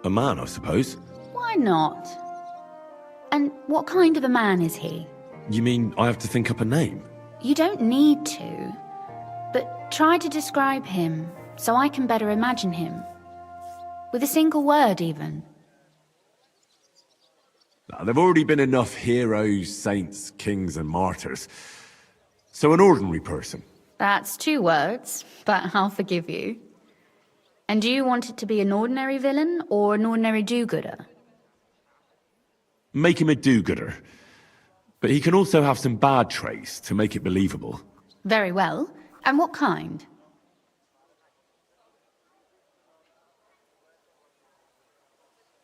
a man, I suppose. Why not? And what kind of a man is he? You mean I have to think up a name? You don't need to, but try to describe him so I can better imagine him. With a single word, even. There've already been enough heroes, saints, kings, and martyrs. So an ordinary person. That's 2 words, but I'll forgive you. And do you want it to be an ordinary villain or an ordinary do-gooder? Make him a do-gooder. But he can also have some bad traits to make it believable. Very well. And what kind?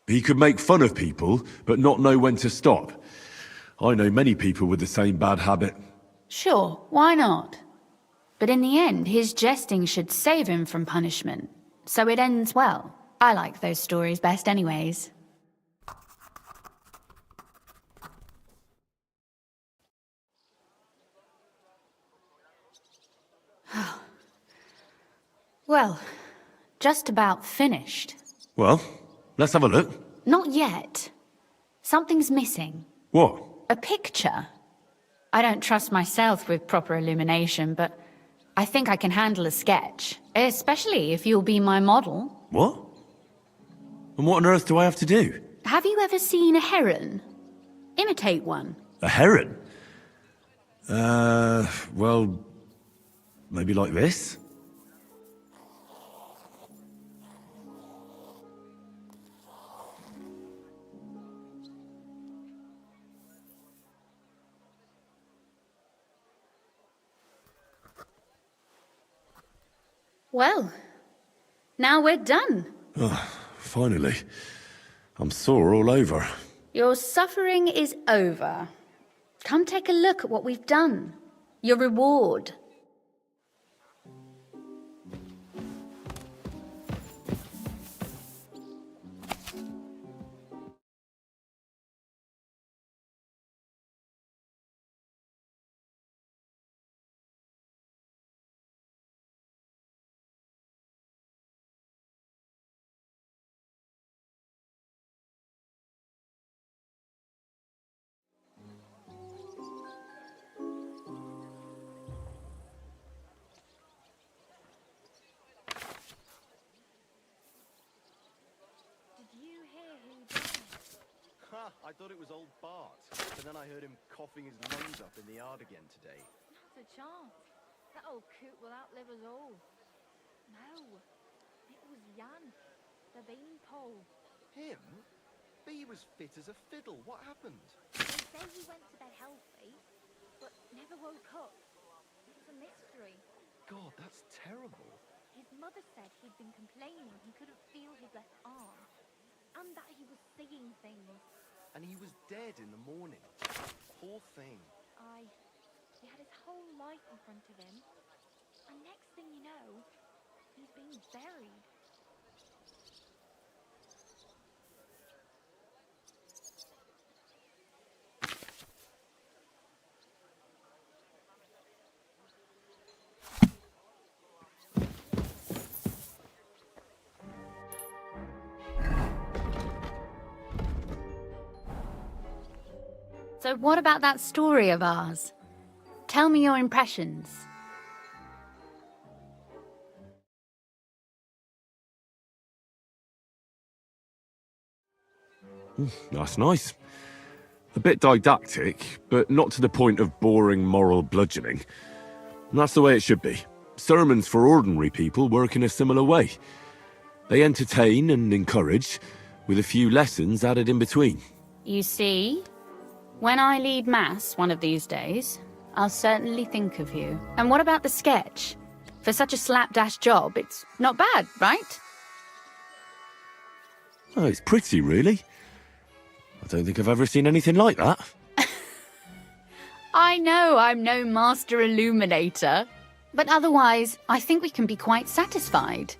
He could make fun of people, but not know when to stop. I know many people with the same bad habit. Sure, why not? But in the end, his jesting should save him from punishment. So it ends well. I like those stories best anyways. Well, just about finished. Well, let's have a look. Not yet. Something's missing. What? A picture. I don't trust myself with proper illumination, but I think I can handle a sketch. Especially if you'll be my model. What? And what on earth do I have to do? Have you ever seen a heron? Imitate one. A heron? Well, maybe like this? Well, now we're done. Oh, finally. I'm sore all over. Your suffering is over. Come take a look at what we've done. Your reward. I thought it was old Bart, but then I heard him coughing his lungs up in the yard again today. Not a chance. That old coot will outlive us all. No, it was Jan, the beanpole. Him? He was fit as a fiddle. What happened? They say he went to bed healthy, but never woke up. It's a mystery. God, that's terrible. His mother said he'd been complaining he couldn't feel his left arm, and that he was seeing things. And he was dead in the morning. Poor thing. He had his whole life in front of him, and next thing you know, he's being buried. So what about that story of ours? Tell me your impressions. That's nice. A bit didactic, but not to the point of boring moral bludgeoning. That's the way it should be. Sermons for ordinary people work in a similar way. They entertain and encourage, with a few lessons added in between. You see, when I lead Mass one of these days, I'll certainly think of you. And what about the sketch? For such a slapdash job, it's not bad, right? Oh, it's pretty, really. I don't think I've ever seen anything like that. I know I'm no master illuminator, but otherwise, I think we can be quite satisfied.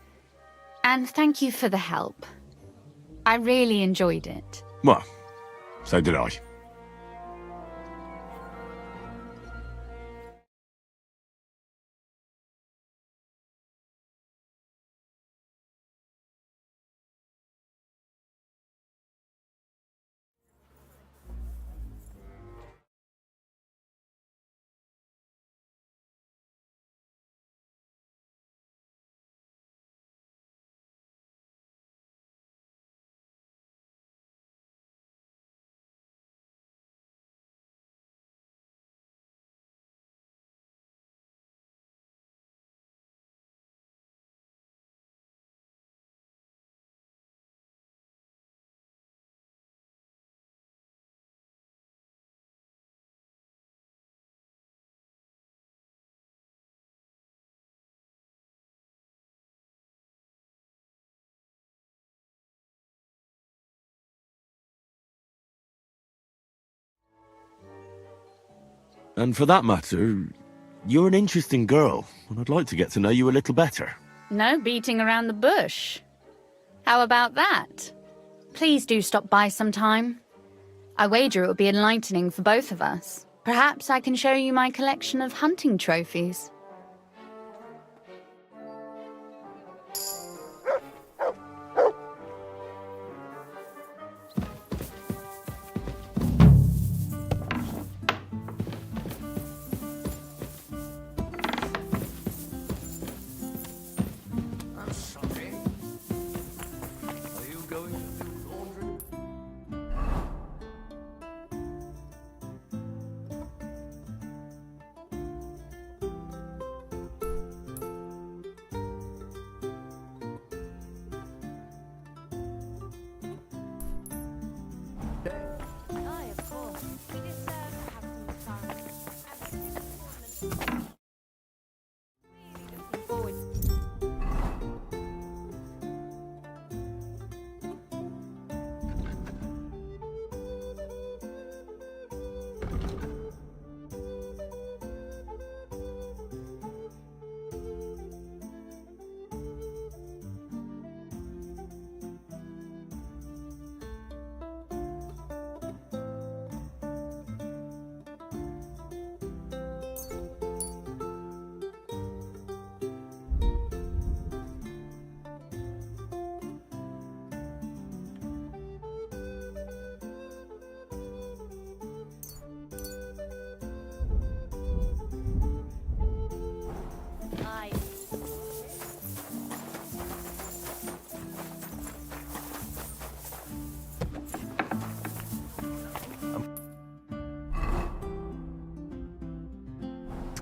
And thank you for the help. I really enjoyed it. Well, so did I. And for that matter, you're an interesting girl, and I'd like to get to know you a little better. No beating around the bush. How about that? Please do stop by sometime. I wager it will be enlightening for both of us. Perhaps I can show you my collection of hunting trophies. Aye, of course. We deserve to have some fun. Everything's important. Really looking forward. Aye.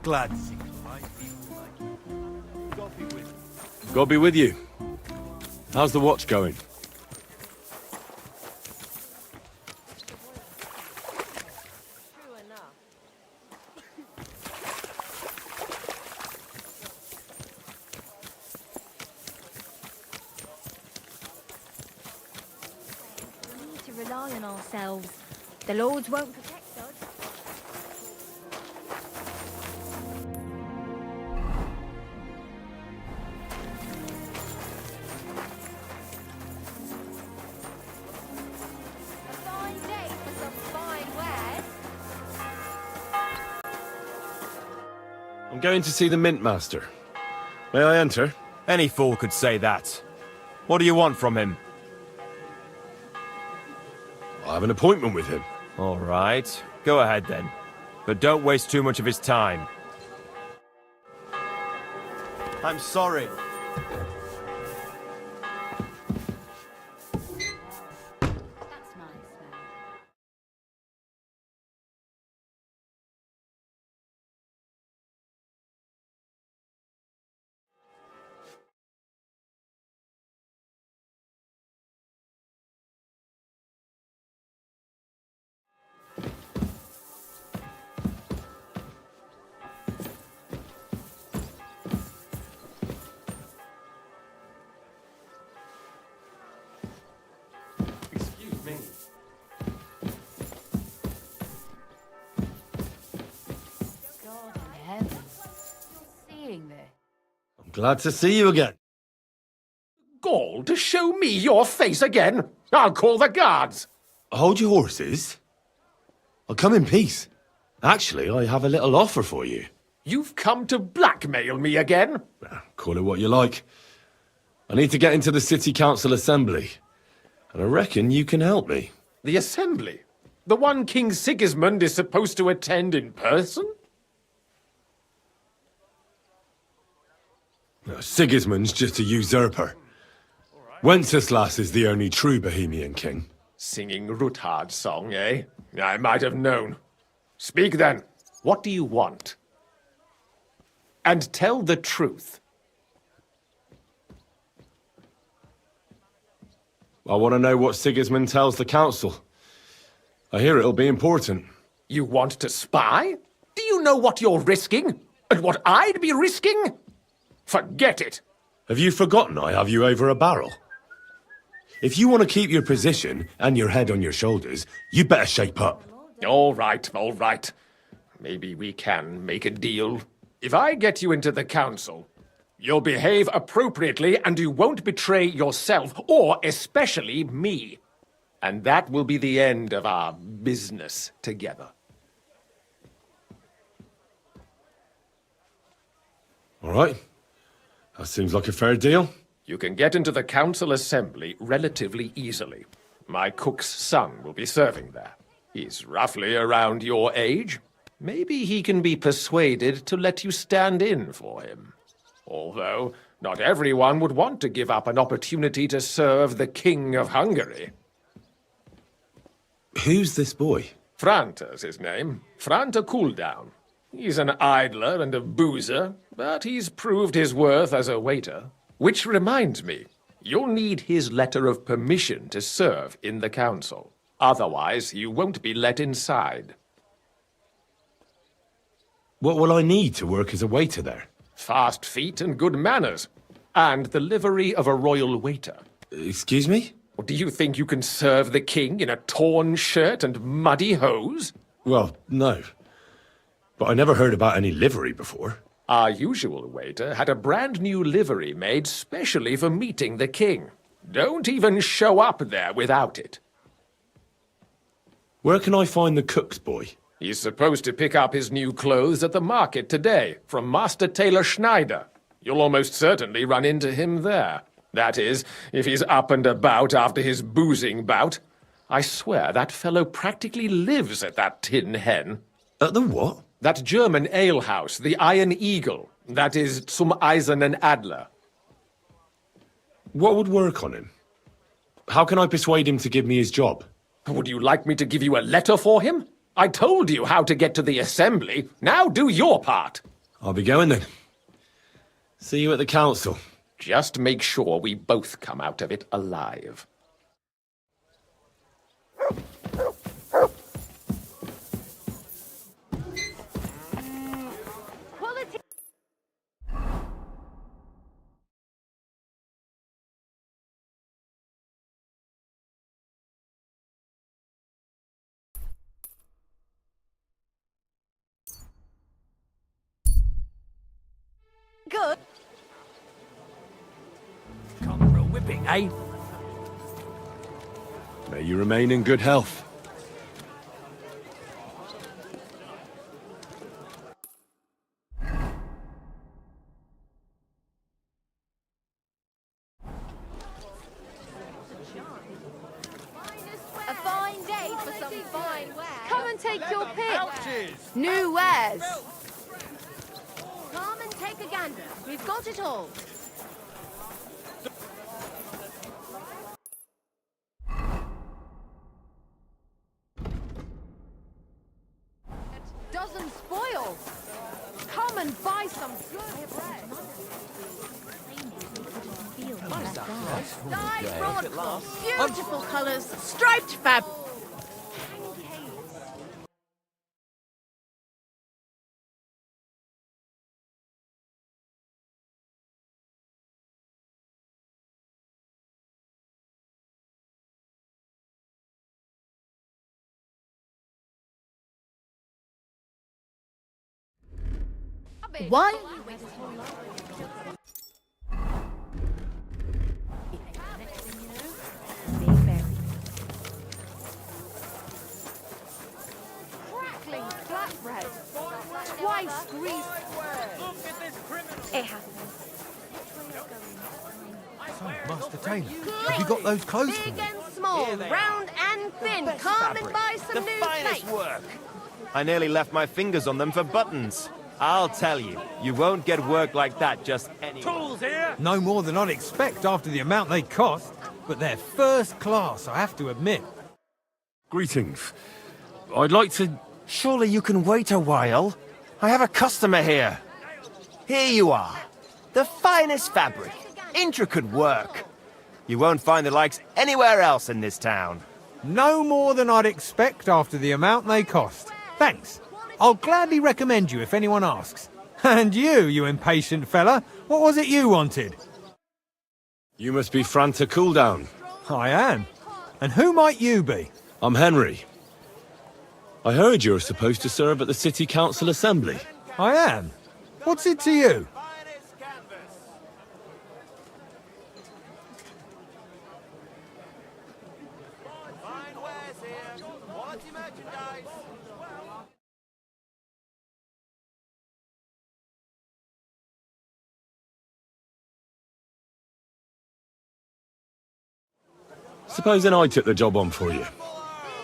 Glad to see my people like you. God be with you. God be with you. How's the watch going? True enough. rely on ourselves. The Lords won't protect us. A fine day for some fine wares. I'm going to see the Mint Master. May I enter? Any fool could say that. What do you want from him? I have an appointment with him. All right. Go ahead then. But don't waste too much of his time. I'm sorry. Excuse me. God in heaven. You're seeing this. I'm glad to see you again. Gall to show me your face again? I'll call the guards. Hold your horses. I'll come in peace. Actually, I have a little offer for you. You've come to blackmail me again? Call it what you like. I need to get into the City Council Assembly, and I reckon you can help me. The Assembly? The one King Sigismund is supposed to attend in person? Sigismund's just a usurper. Wenceslas is the only true Bohemian king. Singing Ruthard's song, eh? I might have known. Speak then. What do you want? And tell the truth. I want to know what Sigismund tells the council. I hear it'll be important. You want to spy? Do you know what you're risking? And what I'd be risking? Forget it. Have you forgotten I have you over a barrel? If you want to keep your position and your head on your shoulders, you better shape up. All right, all right. Maybe we can make a deal. If I get you into the council, you'll behave appropriately and you won't betray yourself, or especially me. And that will be the end of our business together. All right. That seems like a fair deal. You can get into the council assembly relatively easily. My cook's son will be serving there. He's roughly around your age. Maybe he can be persuaded to let you stand in for him. Although, not everyone would want to give up an opportunity to serve the King of Hungary. Who's this boy? Franta's his name. Franta Cooldown. He's an idler and a boozer, but he's proved his worth as a waiter. Which reminds me, you'll need his letter of permission to serve in the council. Otherwise, you won't be let inside. What will I need to work as a waiter there? Fast feet and good manners. And the livery of a royal waiter. Excuse me? Or do you think you can serve the king in a torn shirt and muddy hose? Well, no. But I never heard about any livery before. Our usual waiter had a brand new livery made specially for meeting the king. Don't even show up there without it. Where can I find the cook's boy? He's supposed to pick up his new clothes at the market today from Master Tailor Schneider. You'll almost certainly run into him there. That is, if he's up and about after his boozing bout. I swear that fellow practically lives at that Tin Hen. At the what? That German alehouse, the Iron Eagle. That is Zum Eisernen Adler. What would work on him? How can I persuade him to give me his job? Would you like me to give you a letter for him? I told you how to get to the assembly. Now do your part. I'll be going then. See you at the council. Just make sure we both come out of it alive. sleeping, eh? May you remain in good health. A fine day for some fine wares. Come and take your pick. New wares. Come and take a gander. We've got it all. It doesn't spoil. Come and buy some good bread. Dyed broadcloth, beautiful colours, striped fabric. Why? Crackling flatbread, twice greased. It happens. So, Master Taylor, have you got those clothes for Big me? and small, round and thin. Come and buy some new finest plates. work. I nearly left my fingers on them for buttons. I'll tell you, you won't get work like that just anywhere. Tools here! No more than I'd expect after the amount they cost, but they're first class, I have to admit. Greetings. I'd like to... Surely you can wait a while. I have a customer here. Here you are. The finest fabric. Intricate work. You won't find the likes anywhere else in this town. No more than I'd expect after the amount they cost. Thanks. I'll gladly recommend you if anyone asks. And you impatient fella, what was it you wanted? You must be Franta Cooldown. I am. And who might you be? I'm Henry. I heard you're supposed to serve at the City Council Assembly. I am. What's it to you? Supposing I took the job on for you.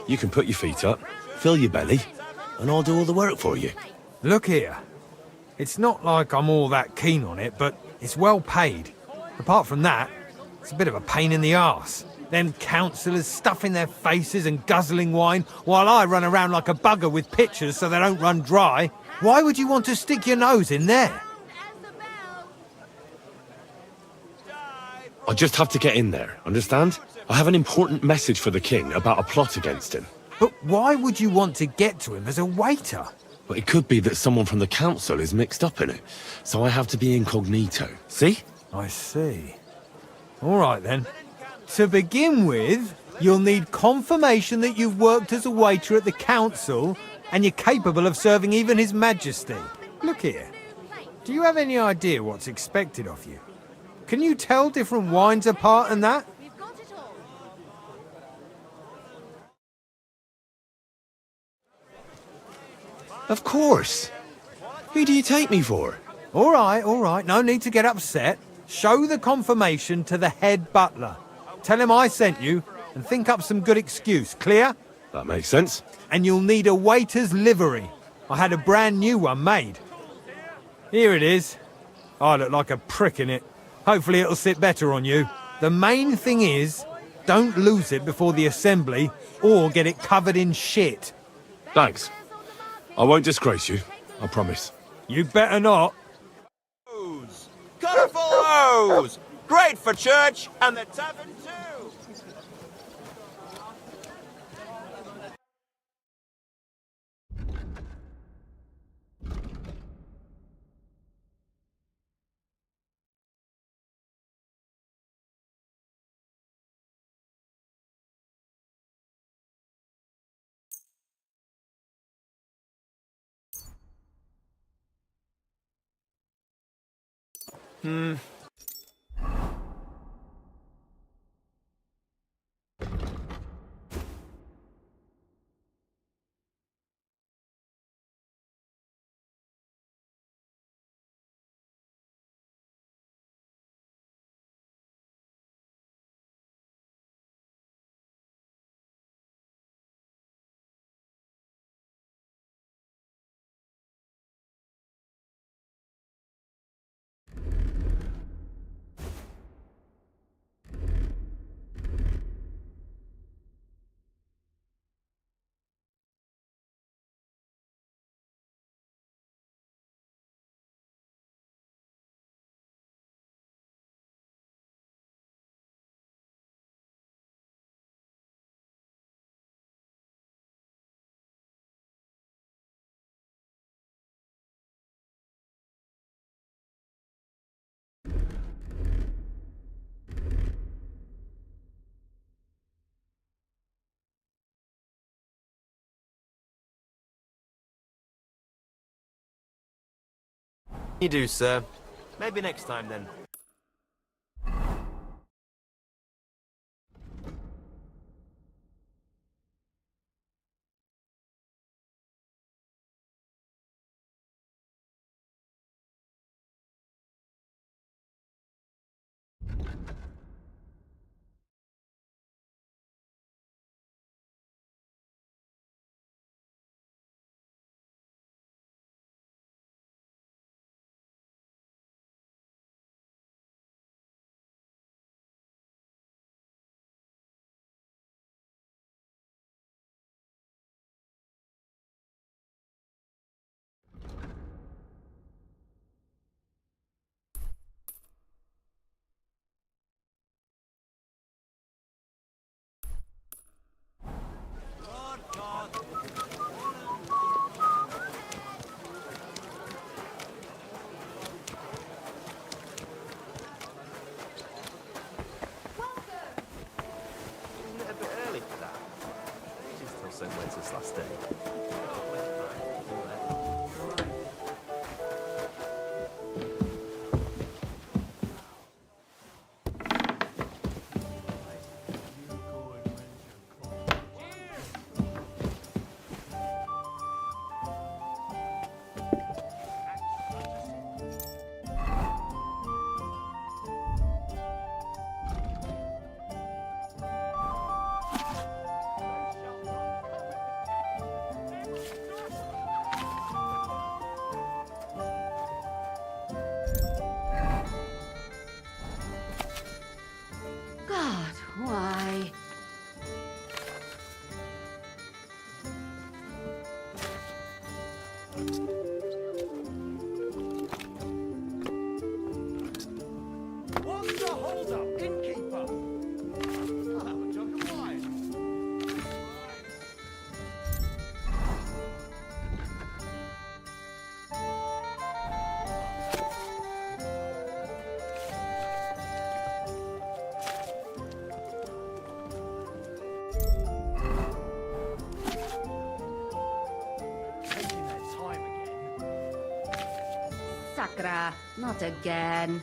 You can put your feet up, fill your belly, and I'll do all the work for you. Look here. It's not like I'm all that keen on it, but it's well paid. Apart from that, it's a bit of a pain in the arse. Them councillors stuffing their faces and guzzling wine, while I run around like a bugger with pitchers so they don't run dry. Why would you want to stick your nose in there? I just have to get in there, understand? I have an important message for the king about a plot against him. But why would you want to get to him as a waiter? But it could be that someone from the council is mixed up in it, so I have to be incognito. See? I see. All right then. To begin with, you'll need confirmation that you've worked as a waiter at the council and you're capable of serving even His Majesty. Look here. Do you have any idea what's expected of you? Can you tell different wines apart and that? Of course. Who do you take me for? All right. No need to get upset. Show the confirmation to the head butler. Tell him I sent you and think up some good excuse. Clear? That makes sense. And you'll need a waiter's livery. I had a brand new one made. Here it is. I look like a prick in it. Hopefully it'll sit better on you. The main thing is, don't lose it before the assembly or get it covered in shit. Thanks. I won't disgrace you, I promise. You better not. Colourful hose! Great for church and the tavern too! You do, sir. Maybe next time, then. Last day. God, why? What's the hold-up, innkeeper? I'll have a jug of wine. Taking their time again. Sakra, not again.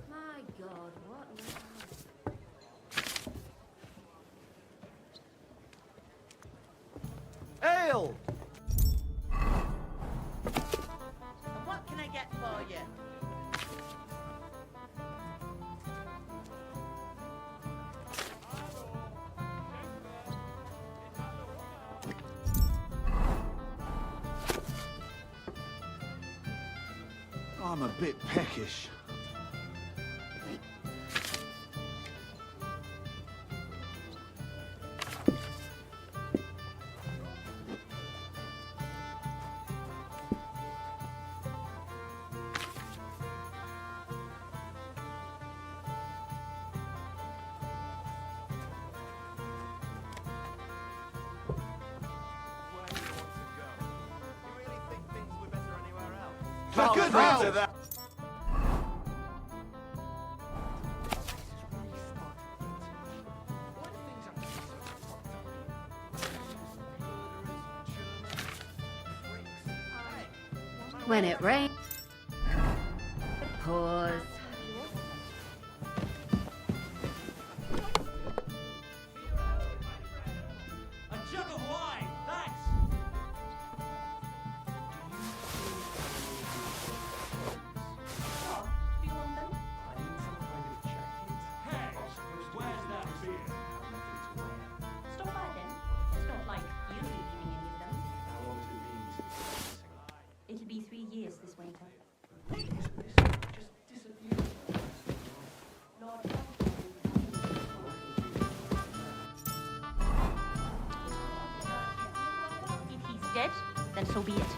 My God, what now? Ale! What can I get for you? I'm a bit peckish. For good reason, that. When it rains, it pours. A jug of wine, thanks. Hey, where's that beer? Stop by then. It's not like you'll be eating any of them. How long has it been since It'll be 3 years this winter. Just disappear. dead, then so be it.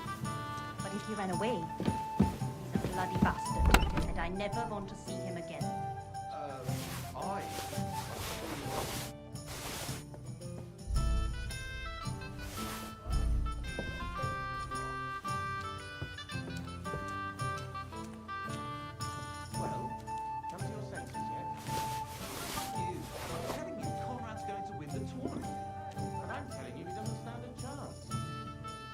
But if he ran away, he's a bloody bastard, and I never want to see him again. Well, come to your senses yet? You. I'm telling you, Conrad's going to win the tournament. And I'm telling you he doesn't stand a chance.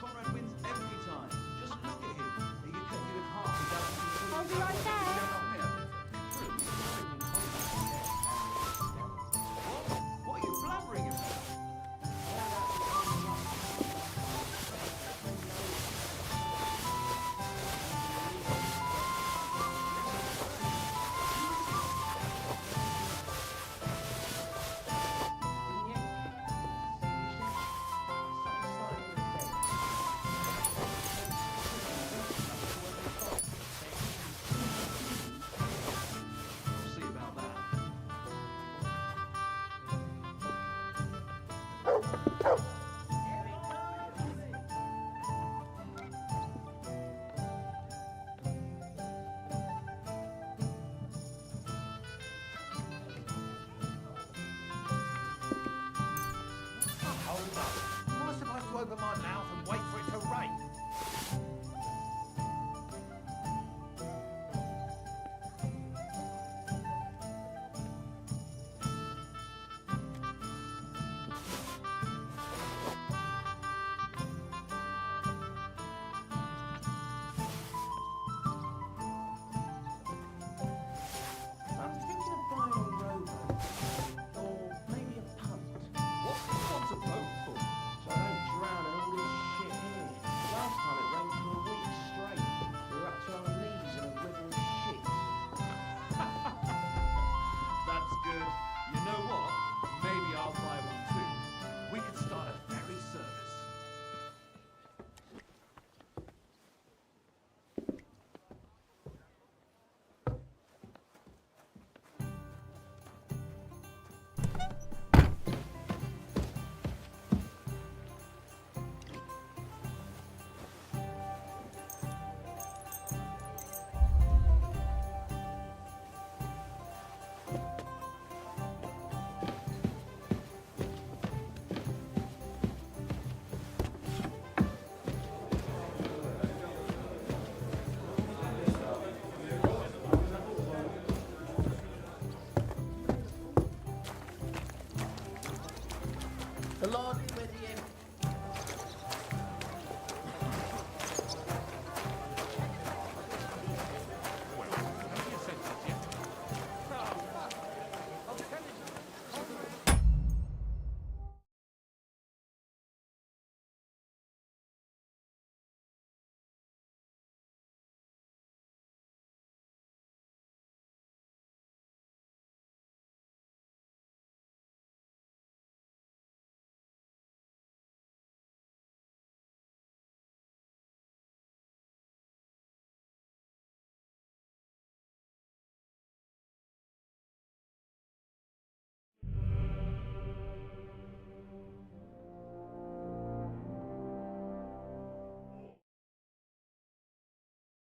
Conrad wins every time. Just look at him. He could cut you in half without... I'll be right there. What are you blabbering about? We'll see about that. Hold up. Am I supposed to open my mouth and wait for it to rain? I'm thinking of buying a rowboat. Or maybe a punt. What's a boat for? So I don't drown in all this shit here. Last time it rained for a week straight. We were up to our knees in a river of shit. That's good. You know what? Maybe I'll buy one too. We could start a ferry service. The Lord